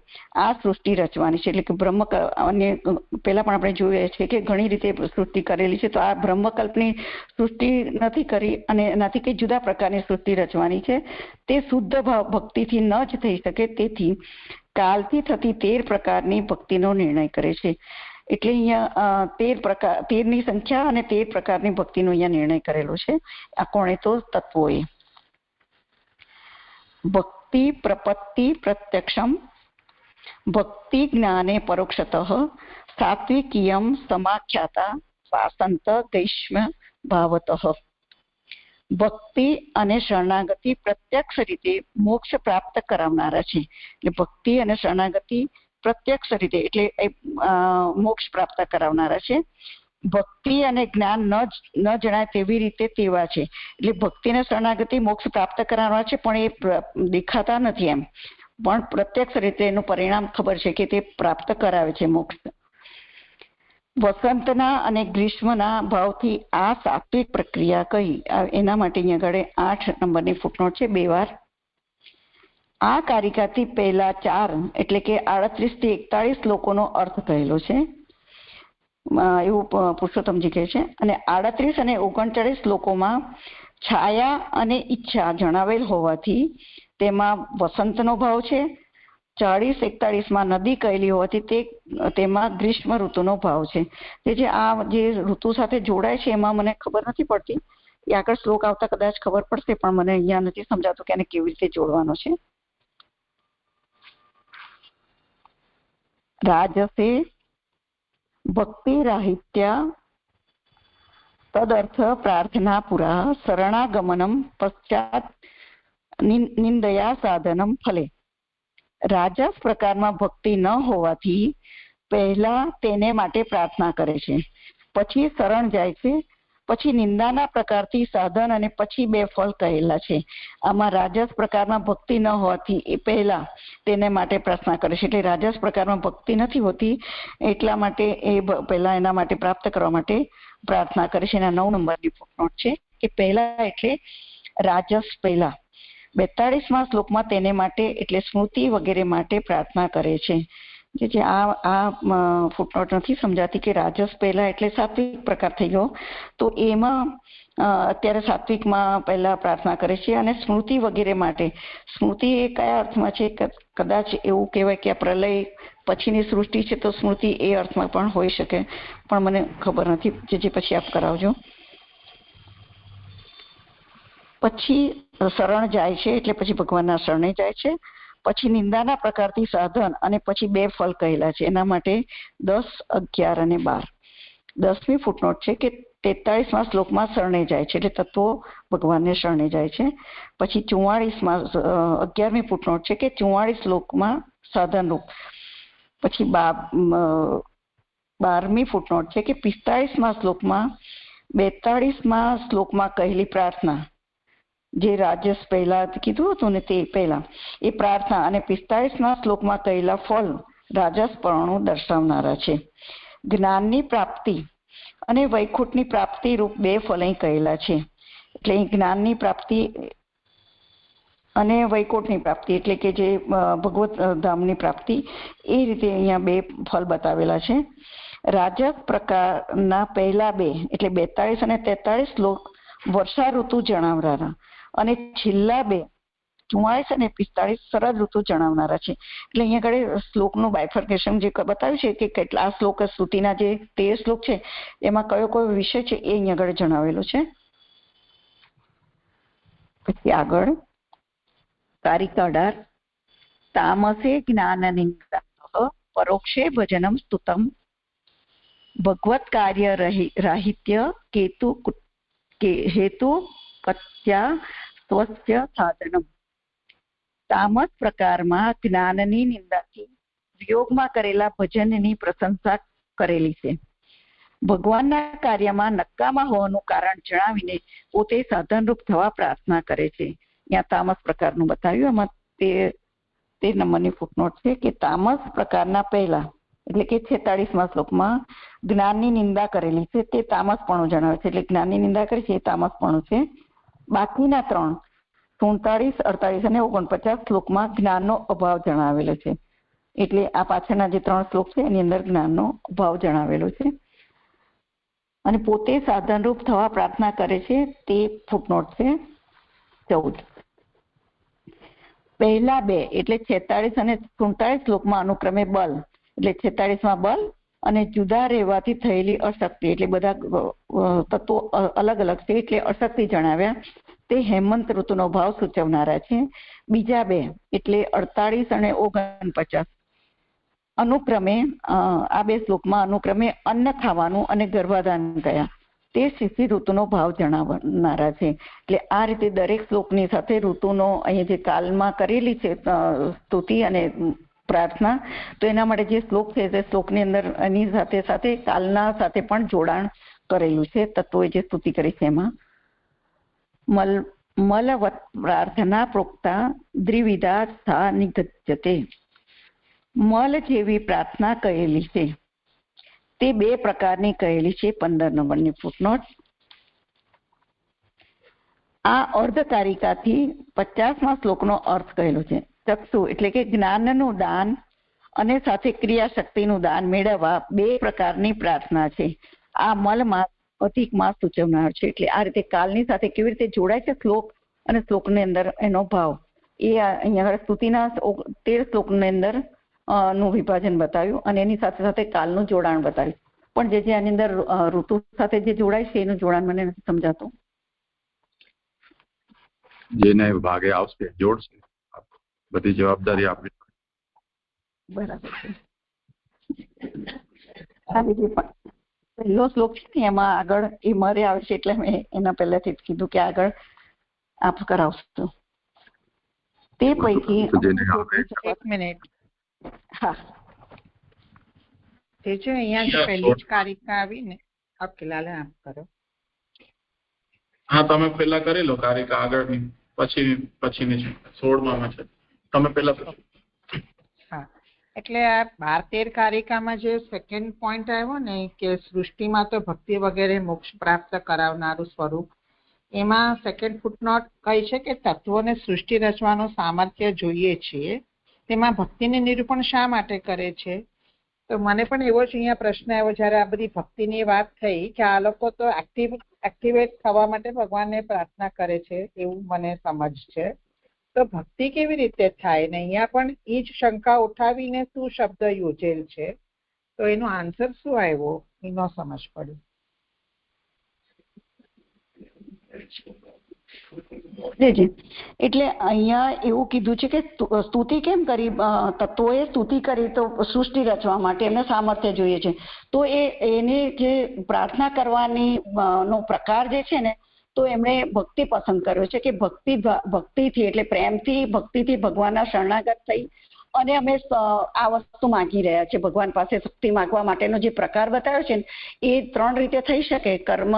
આ સૃષ્ટિ રચવાની છે. એટલે કે અને પહેલા પણ આપણે જોઈએ છે કે ઘણી રીતે સૃષ્ટિ કરેલી છે, તો આ બ્રહ્મકલ્પની સૃષ્ટિ નથી કરી અને એનાથી કઈ જુદા પ્રકારની સૃષ્ટિ રચવાની છે. તે શુદ્ધ ભક્તિથી ન જ થઈ શકે, તેથી કાલથી થતી 13 પ્રકારની ભક્તિનો નિર્ણય કરે છે. એટલે અહીંયા 13ની સંખ્યા અને 13 પ્રકારની ભક્તિનો અહીંયા નિર્ણય કરેલો છે. આ કોણે તો તત્વોએ. ભક્તિ પ્રપત્તિ પ્રત્યક્ષમ ભક્તિ જ્ઞાને પરોક્ષતઃ સાત્વિકીયમ સમાખ્યાતા વાસંત ગૈષ્મ ભાવતઃ. ભક્તિ અને શરણાગતિ પ્રત્યક્ષ રીતે મોક્ષ પ્રાપ્ત કરાવનારા છે. એટલે ભક્તિ અને શરણાગતિ પ્રત્યક્ષ રીતે એટલે મોક્ષ પ્રાપ્ત કરાવનારા છે. ભક્તિ અને જ્ઞાન ન જણાય તેવી રીતે તેવા છે. એટલે ભક્તિ અને શરણાગતિ મોક્ષ પ્રાપ્ત કરાવનારા છે પણ એ દેખાતા નથી એમ, પણ પ્રત્યક્ષ રીતે એનું પરિણામ ખબર છે કે તે પ્રાપ્ત કરાવે છે મોક્ષ. વસંતના અને ગ્રીષ્મના ભાવથી આ સાત્વિક પ્રક્રિયા કહી. એના માટે અહીંયા આગળ 8 નંબરની ફૂટનોટ છે 2 વાર. આ કારિકાથી પહેલા 4 એટલે કે 38 થી 41 શ્લોકોનો અર્થ કહેલો છે એવું પુરુષોત્તમજી કહે છે. અને 38 અને 39 શ્લોકોમાં છાયા અને ઈચ્છા જણાવેલ હોવાથી તેમાં વસંતનો ભાવ છે. 40-41માં નદી કહેલી હોવાથી તેમાં ગ્રીષ્મ ઋતુનો ભાવ છે. જે ઋતુ સાથે જોડાય છે એમાં મને ખબર નથી પડતી, એ આગળ શ્લોક આવતા કદાચ ખબર પડશે પણ મને અહીંયા નથી સમજાતું કે એને કેવી રીતે જોડવાનો છે. રાજસે ભક્તિ રાહિત્યા તદર્થ પ્રાર્થના પુરા શરણાગમનમ પશ્ચાત નિંદયા સાધનમ ફલે. રાજસ પ્રકારમાં ભક્તિ ન હોવાથી પહેલા તેને માટે પ્રાર્થના કરે છે, પછી શરણ જાય છે, પછી નિંદાના પ્રકારથી સાધન અને પછી 2 ફળ કહેલા છે. આમાં રાજસ પ્રકારમાં ભક્તિ ન હોવાથી એ પહેલા તેને માટે પ્રાર્થના કરે છે. એટલે રાજસ પ્રકારમાં ભક્તિ નથી હોતી એટલા માટે એ પહેલા એના માટે પ્રાપ્ત કરવા માટે પ્રાર્થના કરે છે. એના 9 નંબરની ફૂટનોટ છે કે પહેલા એટલે રાજસ પહેલા. 42મા શ્લોકમાં તેને માટે એટલે સ્મૃતિ વગેરે માટે પ્રાર્થના કરે છે. જે આ ફૂટનોટ નથી સમજાતી કે રાજસ પહેલા એટલે સાત્વિક પ્રકાર થઈ ગયો, તો એમાં અત્યારે સાત્વિકમાં પહેલા પ્રાર્થના કરે છે. અને સ્મૃતિ વગેરે માટે, સ્મૃતિ એ કયા અર્થમાં છે? કદાચ એવું કહેવાય કે આ પ્રલય પછીની સૃષ્ટિ છે, તો સ્મૃતિ એ અર્થમાં પણ હોઈ શકે, પણ મને ખબર નથી. જે પછી આપ કરાવજો. પછી શરણ જાય છે, એટલે પછી ભગવાનના શરણે જાય છે. પછી નિંદાના પ્રકારથી સાધન, અને પછી 2 ફલ કહેલા છે. એના માટે 10, 11 અને 12. 10મી ફૂટનોટ છે કે 43મા શ્લોકમાં શરણે જાય છે, એટલે તત્વો ભગવાનને શરણે જાય છે. પછી 44માં 11મી ફૂટનોટ છે કે 44 શ્લોકમાં સાધન રૂપ. પછી 12મી ફૂટનોટ છે કે 45મા શ્લોકમાં 42મા શ્લોકમાં કહેલી પ્રાર્થના, જે રાજસ પહેલા કીધું હતું ને તે પહેલા એ પ્રાર્થના, અને 45મા શ્લોકમાં કહેલા ફળ રાજસપણું દર્શાવનારા છે. જ્ઞાનની પ્રાપ્તિ અને વૈકુંઠની પ્રાપ્તિ રૂપ 2 ફલ અહીં કહેલા છે. એટલે જ્ઞાનની પ્રાપ્તિ અને વૈકુંઠની પ્રાપ્તિ, એટલે કે જે ભગવત ધામની પ્રાપ્તિ, એ રીતે અહીંયા 2 ફલ બતાવેલા છે. રાજસ પ્રકારના પહેલા 2 એટલે 42 અને 43 શ્લોક વર્ષા ઋતુ જણાવનારા, અને છેલ્લા 2 44 અને 45 શરદ ઋતુ જણાવનારા છે. એટલે અહીંયા આગળ શ્લોકનું બાયફર્કેશન જે બતાવ્યું છે કે કેટલા શ્લોક શ્રુતિના જે 13 શ્લોક છે એમાં કયો વિષય છે એ અહીંયા આગળ જણાવેલો છે. પછી આગળ કારિકા 18 તામસે જ્ઞાનનિંદા પરોક્ષે ભજનમ સ્તુતમ ભગવત કાર્ય રાહિત્ય હેતુ કત્યા સ્વસ્ય સાધનમ. તામસ પ્રકારમાં જ્ઞાનની નિંદાથી વિયોગમાં કરેલા ભજનની પ્રશંસા કરેલી છે. ભગવાનના કાર્યમાં નકામા હોવાનું કારણ જણાવીને પોતે સાધનરૂપ થવા પ્રાર્થના કરે છે. ત્યાં તામસ પ્રકારનું બતાવ્યું. એમાં 13 નંબરની ફૂટનોટ છે કે તામસ પ્રકારના પહેલા એટલે કે 46મા શ્લોકમાં જ્ઞાનની નિંદા કરેલી છે, તે તામસપણું જણાવે છે. એટલે જ્ઞાનની નિંદા કરી છે એ તામસપણું છે. બાકીના 3 47, 48 અને 49 શ્લોકમાં જ્ઞાનનો અભાવ જણાવેલો છે. એટલે આ પાછળના જે 3 શ્લોક છે એની અંદર જ્ઞાનનો અભાવ જણાવેલો છે. અને પોતે સાધનરૂપ થવા પ્રાર્થના કરે છે, તે ફૂટનોટ છે 14. પહેલા 2 એટલે 46 અને 47 શ્લોકમાં અનુક્રમે બલ, એટલે 46માં બલ અને જુદા રહેવાથી થયેલી અશક્તિ, એટલે બધા તત્વો અલગ અલગ છે એટલે અશક્તિ જણાવ્યા, તે હેમંત ઋતુનો ભાવ સૂચવનારા છે. બીજા 2 એટલે 48 અને 49 અનુક્રમે આ 2 શ્લોકમાં અનુક્રમે અન્ન ખાવાનું અને ગર્ભાધાન કયા, તે શિશિર ઋતુનો ભાવ જણાવનારા છે. એટલે આ રીતે દરેક શ્લોકની સાથે ઋતુનો અહીંયા જે કાલમાં કરેલી છે સ્તુતિ અને પ્રાર્થના, તો એના માટે જે શ્લોક છે તે શ્લોકની અંદર એની સાથે સાથે કાલના સાથે પણ જોડાણ કરેલું છે. તત્વોએ જે સ્તુતિ કરી છે એમાં મલવત પ્રાર્થના પ્રોક્તા દ્વિવિધા સ્થા નિગજ્યતે. મલ જેવી પ્રાર્થના કહેલી છે તે 2 પ્રકારની કહેલી છે. 15 નંબરની ફૂટનોટ. આ અર્ધકારિકાથી 50મા શ્લોકનો અર્થ કહેલો છે. ચક્ષુ એટલે કે જ્ઞાનનું દાન અને સાથે ક્રિયાશક્તિનું દાન મેળવવા 2 પ્રકારની પ્રાર્થના છે. આ મલમાં અધિકમાં સૂચવનાર છે. એટલે આ રીતે કાલની સાથે કેવી રીતે જોડાય છે શ્લોક અને શ્લોકની અંદર એનો ભાવ, એ અહીંયા સ્તુતિના 13 શ્લોકની અંદર નું વિભાજન બતાવ્યું અને એની સાથે સાથે કાલનું જોડાણ બતાવ્યું. પણ જે આની અંદર ઋતુ સાથે જે જોડાય છે એનું જોડાણ મને નથી સમજાતું. જેને ભાગે આવશે જોડશે, બધી જવાબદારી આપણી. બરાબર છે. પહેલો શ્લોક છે ને એમાં આગળ એ મરે આવે છે, એટલે મેં એના પહેલાથી જ કીધું કે આગળ આપ કરાવશો. તે પૈકી 1 મિનિટ. હા, તે જો અહીંયા જે પહેલી જ કારિકા આવી ને, ઓકે લાલે આપ કરો. હા, તમે પહેલા કરી લો કારિકા આગળની, પછીની છે 16માં છે. તમે પહેલા. હા, એટલે આ 12-13 કારિકામાં જે સેકન્ડ પોઈન્ટ આવ્યો ને કે સૃષ્ટિમાં તો ભક્તિ વગેરે મોક્ષ પ્રાપ્ત કરાવનારું સ્વરૂપ, એમાં સેકન્ડ ફૂટનોટ કહે છે કે તત્વોને સૃષ્ટિ રચવાનું સામર્થ્ય જોઈએ છીએ, તેમાં ભક્તિનું નિરૂપણ શા માટે કરે છે? તો મને પણ એવો જ અહીંયા પ્રશ્ન આવ્યો જ્યારે આ બધી ભક્તિની વાત થઈ કે આ લોકો તો એક્ટિવેટ થવા માટે ભગવાનને પ્રાર્થના કરે છે એવું મને સમજ છે. તો ભક્તિ કેવી રીતે થાય ને અહીંયા પણ એ જ શંકા ઉઠાવીને શું શબ્દ યોજેલ છે, તો એનો આન્સર શું આવ્યો એ ન સમજ પડી. એટલે અહીંયા એવું કીધું છે કે સ્તુતિ કેમ કરી, તત્વોએ સ્તુતિ કરી તો સૃષ્ટિ રચવા માટે એમને સામર્થ્ય જોઈએ છે. તો એને જે પ્રાર્થના કરવાની નો પ્રકાર જે છે ને, તો એમણે ભક્તિ પસંદ કર્યો છે કે ભક્તિથી એટલે પ્રેમથી ભક્તિથી ભગવાનના શરણાગત થઈ અને અમે આ વસ્તુ માંગી રહ્યા છે ભગવાન પાસે. શક્તિ માંગવા માટેનો જે પ્રકાર બતાવ્યો છે ને એ 3 રીતે થઈ શકે. કર્મ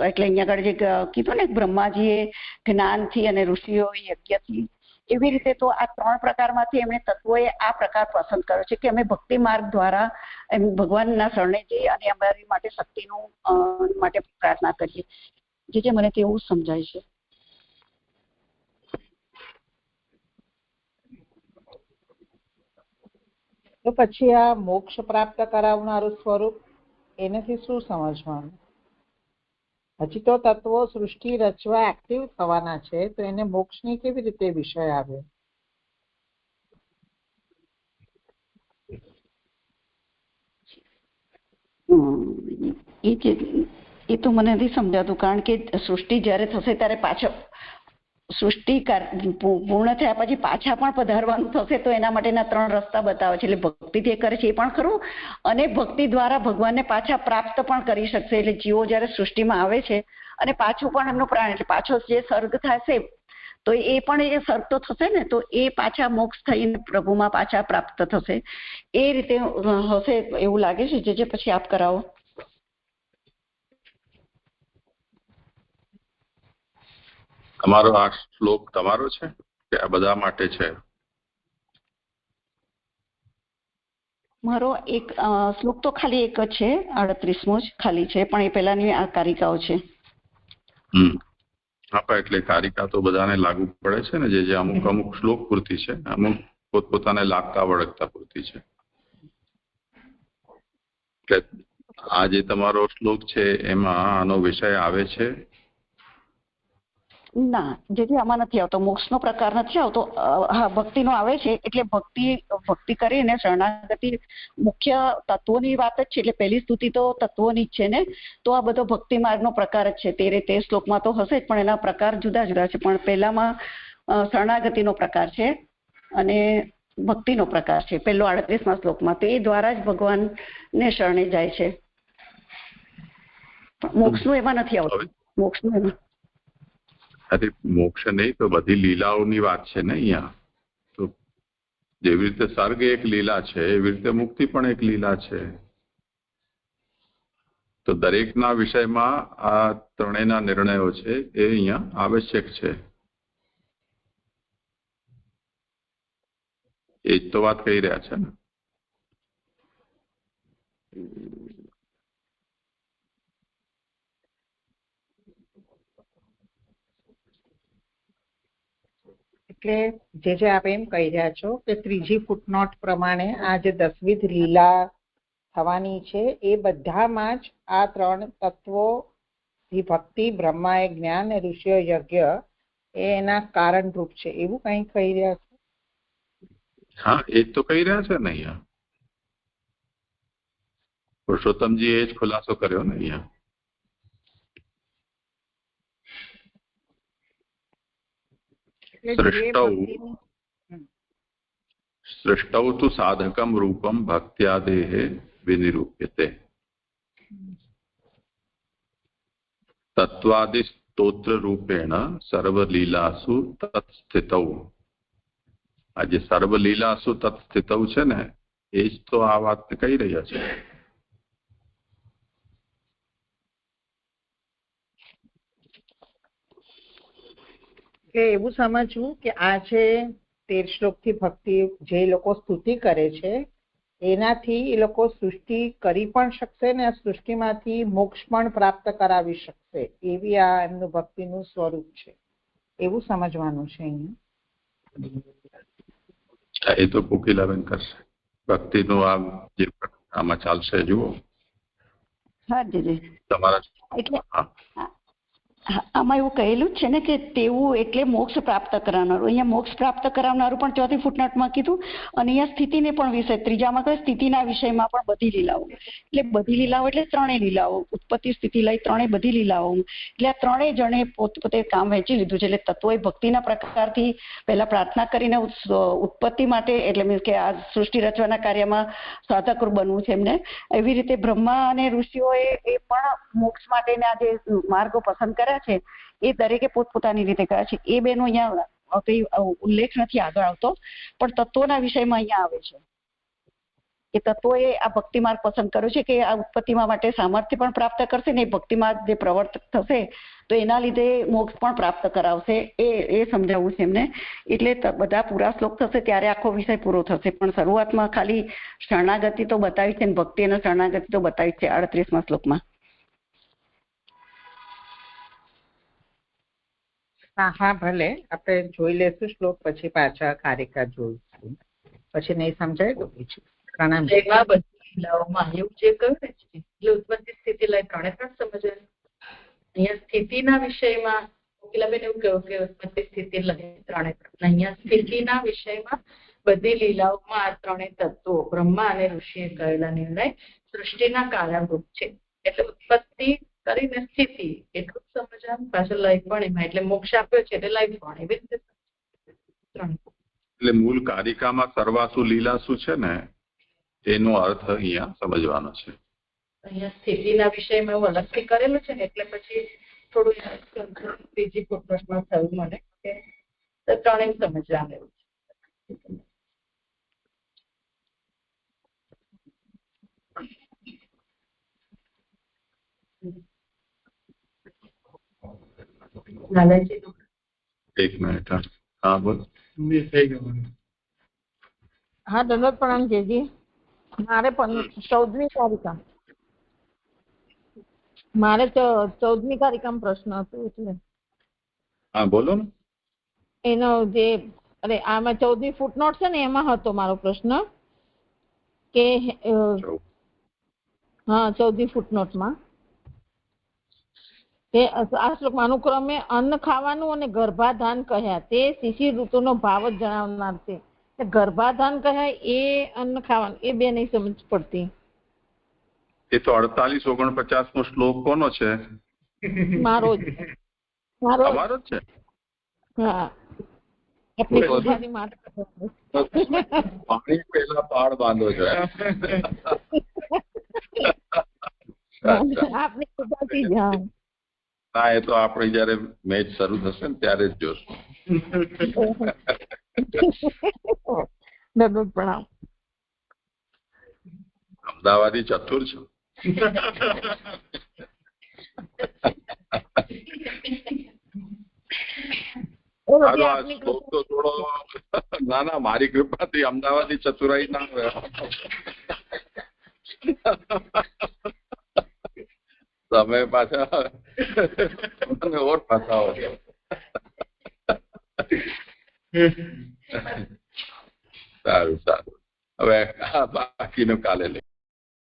એટલે અહીંયા આગળ જે કીધું ને, બ્રહ્માજીએ જ્ઞાનથી અને ઋષિઓએ યજ્ઞથી, એવી રીતે તો આ 3 પ્રકારમાંથી એમણે તત્વોએ આ પ્રકાર પસંદ કર્યો છે કે અમે ભક્તિ માર્ગ દ્વારા એમ ભગવાનના શરણે જઈએ અને અમારી માટે શક્તિનું માટે પ્રાર્થના કરીએ. જે મને તેવું સમજાય છે. તો પછી આ મોક્ષ પ્રાપ્ત કરાવનારું સ્વરૂપ એનાથી શું સમજવાનું? હજી તો તત્વો સૃષ્ટિ રચવા એક્ટિવ થવાના છે, તો એને મોક્ષની કેવી રીતે વિષય આવ્યો? એ તો મને નથી સમજાતું, કારણ કે સૃષ્ટિ જ્યારે થશે ત્યારે પાછળ સૃષ્ટિ પૂર્ણ થયા પછી પાછા પણ પધારવાનું થશે, તો એના માટેના 3 રસ્તા બતાવે છે. એટલે ભક્તિથી કરે છે એ પણ ખરું, અને ભક્તિ દ્વારા ભગવાનને પાછા પ્રાપ્ત પણ કરી શકશે. એટલે જીવો જ્યારે સૃષ્ટિમાં આવે છે અને પાછું પણ એમનો પ્રાણ એટલે પાછો જે સર્ગ થશે તો એ પણ એ સર્ગ તો થશે ને, તો એ પાછા મોક્ષ થઈને પ્રભુમાં પાછા પ્રાપ્ત થશે. એ રીતે હશે એવું લાગે છે. જે પછી આપ કરાવો. તમારો આ શ્લોક તમારો છે કે આ બધા માટે છે? મારો એક શ્લોક તો ખાલી એક જ છે, 38મો જ ખાલી છે, પણ એ પહેલાની આ કારિકાઓ છે. હા, પણ એટલે કારિકા તો બધાને લાગુ પડે છે ને, જે અમુક શ્લોક પૂરતી છે, અમુક પોતપોતાને લાગતા વળગતા પૂરતી છે. એટલે આ જે તમારો શ્લોક છે એમાં આનો વિષય આવે છે? ના, જેથી આમાં નથી આવતો, મોક્ષનો પ્રકાર નથી આવતો. હા, ભક્તિનો આવે છે. એટલે ભક્તિ કરીને શરણાગતિ મુખ્ય તત્વોની વાત જ છે. એટલે પહેલી સ્તુતિ તો તત્વોની જ છે ને, તો આ બધો ભક્તિ માર્ગનો પ્રકાર જ છે. તે શ્લોકમાં તો હશે જ, પણ એના પ્રકાર જુદા જુદા છે. પણ પહેલામાં શરણાગતિનો પ્રકાર છે અને ભક્તિનો પ્રકાર છે પહેલો 38મા શ્લોકમાં. તો એ દ્વારા જ ભગવાનને શરણે જાય છે. મોક્ષનું એમાં નથી આવતું. મોક્ષનું એમાં અરે મોક્ષ નહીં, તો બધી લીલાઓની વાત છે ને અહીંયા. તો જેવી રીતે સર્ગ એક લીલા છે એવી રીતે મુક્તિ પણ એક લીલા છે. તો દરેકના વિષયમાં આ ત્રણેયના નિર્ણયો છે એ અહીંયા આવશ્યક છે. એ જ તો વાત કહી રહ્યા છે ને. એટલે જે આપ એમ કહી રહ્યા છો કે 3જી ફૂટનોટ પ્રમાણે આ જે 10વિધ લીલા થવાની છે એ બધામાં જ આ 3 તત્વો ભક્તિ, બ્રહ્માએ જ્ઞાન, ઋષિઓ યજ્ઞ એ એના કારણરૂપ છે, એવું કઈ કહી રહ્યા છો? હા, એ જ તો કહી રહ્યા છે ને અહીંયા. પુરુષોત્તમજી એ જ ખુલાસો કર્યો ને અહીંયા. સૃષ્ટૌ તુ સાધકમ રૂપમ ભક્ત્યાદેહ વિનિરૂપ્યતે તત્વાદિ સ્તોત્ર રૂપેણ સર્વલીલાસુ તત્સ્થિતૌ. આ જે સર્વલીલાસુ તત્સ્થિતૌ છે ને, એ જ તો આ વાત કહી રહ્યા છે. કે એવું સમજવું કે આ જે 13 શ્લોકથી ભક્તિ જે લોકો સ્તુતિ કરે છે એનાથી એ લોકો સૃષ્ટિ કરી પણ શકશે ને સૃષ્ટિમાંથી મોક્ષ પણ પ્રાપ્ત કરાવી શકશે, એવી આ એમનું ભક્તિનું સ્વરૂપ છે, એવું સમજવાનું છે અહીંયા. એ તો કોકિલાબેન કરશે. ભક્તિનું આ જે આમાં ચાલશે જુઓ હા જીજી. તમારા. એટલે હા, આમાં એવું કહેલું જ છે ને કે તેવું એટલે મોક્ષ પ્રાપ્ત કરાવનારું. અહીંયા મોક્ષ પ્રાપ્ત કરાવનારું પણ ચોથી ફૂટનોટમાં કીધું, અને અહીંયા સ્થિતિને પણ વિષય ત્રીજામાં કહે સ્થિતિના વિષયમાં પણ બધી લીલાઓ. એટલે બધી લીલાઓ એટલે ત્રણેય લીલાઓ, ઉત્પત્તિ સ્થિતિ લઈ ત્રણેય બધી લીલાઓ. એટલે આ ત્રણેય જણે પોતે કામ વહેંચી લીધું છે. એટલે તત્વોએ ભક્તિના પ્રકારથી પહેલા પ્રાર્થના કરીને ઉત્પત્તિ માટે એટલે મીન્સ કે આ સૃષ્ટિ રચવાના કાર્યમાં સાધકરૂપ બનવું છે એમને. એવી રીતે બ્રહ્મા અને ઋષિઓએ એ પણ મોક્ષ માટેના જે માર્ગો પસંદ કર્યા છે એ દરેકે પોતપોતાની રીતે કર્યા છે. એ બેનો અહીંયા કઈ ઉલ્લેખ નથી આગળ આવતો, પણ તત્વોના વિષયમાં અહીંયા આવે છે કે તત્વોએ આ ભક્તિ માર્ગ પસંદ કર્યો છે કે આ ઉત્પત્તિમાં માટે સામર્થ્ય પણ પ્રાપ્ત કરશે ને ભક્તિ માર્ગ જે પ્રવર્તક થશે તો એના લીધે મોક્ષ પણ પ્રાપ્ત કરાવશે. એ સમજાવવું છે એમને. એટલે બધા પૂરા શ્લોક થશે ત્યારે આખો વિષય પૂરો થશે. પણ શરૂઆતમાં ખાલી શરણાગતિ તો બતાવી છે ને ભક્તિ અને શરણાગતિ તો બતાવી છે 38મા શ્લોકમાં. હા ભલે, આપણે જોઈ લેશું શ્લોક, પછી પાછા કારિકા જોઈશું, પછી નહીં સમજાય તો બીજું. પ્રણામ. એમાં બધી લીલાઓમાં એવું જે કહ્યું ને એટલે ઉત્પત્તિ સ્થિતિ લઈ ત્રણે ત્રણ સમજવાનું. અહીંયા સ્થિતિના વિષયમાં કોકિલાબેન એવું કહ્યું કે ઉત્પત્તિ સ્થિતિ લઈ ત્રણે ત્રણ. અહીંયા સ્થિતિના વિષયમાં બધી લીલાઓમાં આ ત્રણેય તત્વો બ્રહ્મા અને ઋષિએ કરેલા નિર્ણય સૃષ્ટિના કારણરૂપ છે. એટલે ઉત્પત્તિ કરીને સ્થિતિ એટલું જ સમજવાનું. પાછળ લય પણ એમાં એટલે મોક્ષ આપ્યો છે એટલે લય પણ એવી રીતે એટલે મૂળ કારિકામાં સર્વાસુ લીલાસુ છે ને એનો અર્થ અહીંયા સમજવાનો છે. અહીંયા સ્થિતિના વિષયમાં એવું અલગથી કરેલું છે ને એટલે પછી થોડું ત્રીજી ફૂટનોટમાં થયું મને કે ત્રણેય સમજવાનું એવું છે. એક મિનિટ. હા બોલ. હા દંડવત પ્રણામ જેજી. મારે 14મી કારિકામાં પ્રશ્ન હતો એટલે. હા બોલો ને. એનો જે આમાં 14મી ફૂટનોટ છે ને એમાં હતો મારો પ્રશ્ન કે હા 14મી ફૂટનોટમાં કે આ શ્લોકમાં અનુક્રમે અન્ન ખાવાનું અને ગર્ભાધાન કહ્યા તે શિશિર ઋતુનો ભાવ જ જણાવનાર છે. ગર્ભાધાન કહ્યા એ અન્ન ખાવાનું એ બે નહીં સમજ પડતી. એ તો 48-49 શ્લોક કોનો છે? મારો જ છે. હા પાણી પહેલા પાડ બાંધો છો. આપની કૃપાથી જ. હા એ તો આપણે જયારે મેચ શરૂ થશે ને ત્યારે જ જોશું. પ્રણામ. અમદાવાદી ચતુર છો. તો થોડો ના મારી કૃપાથી અમદાવાદી ચતુરાઈ ના તમે પાછા મને ઓર ફસાવો છો. સારું હવે બાકીનું કાલે લઈ.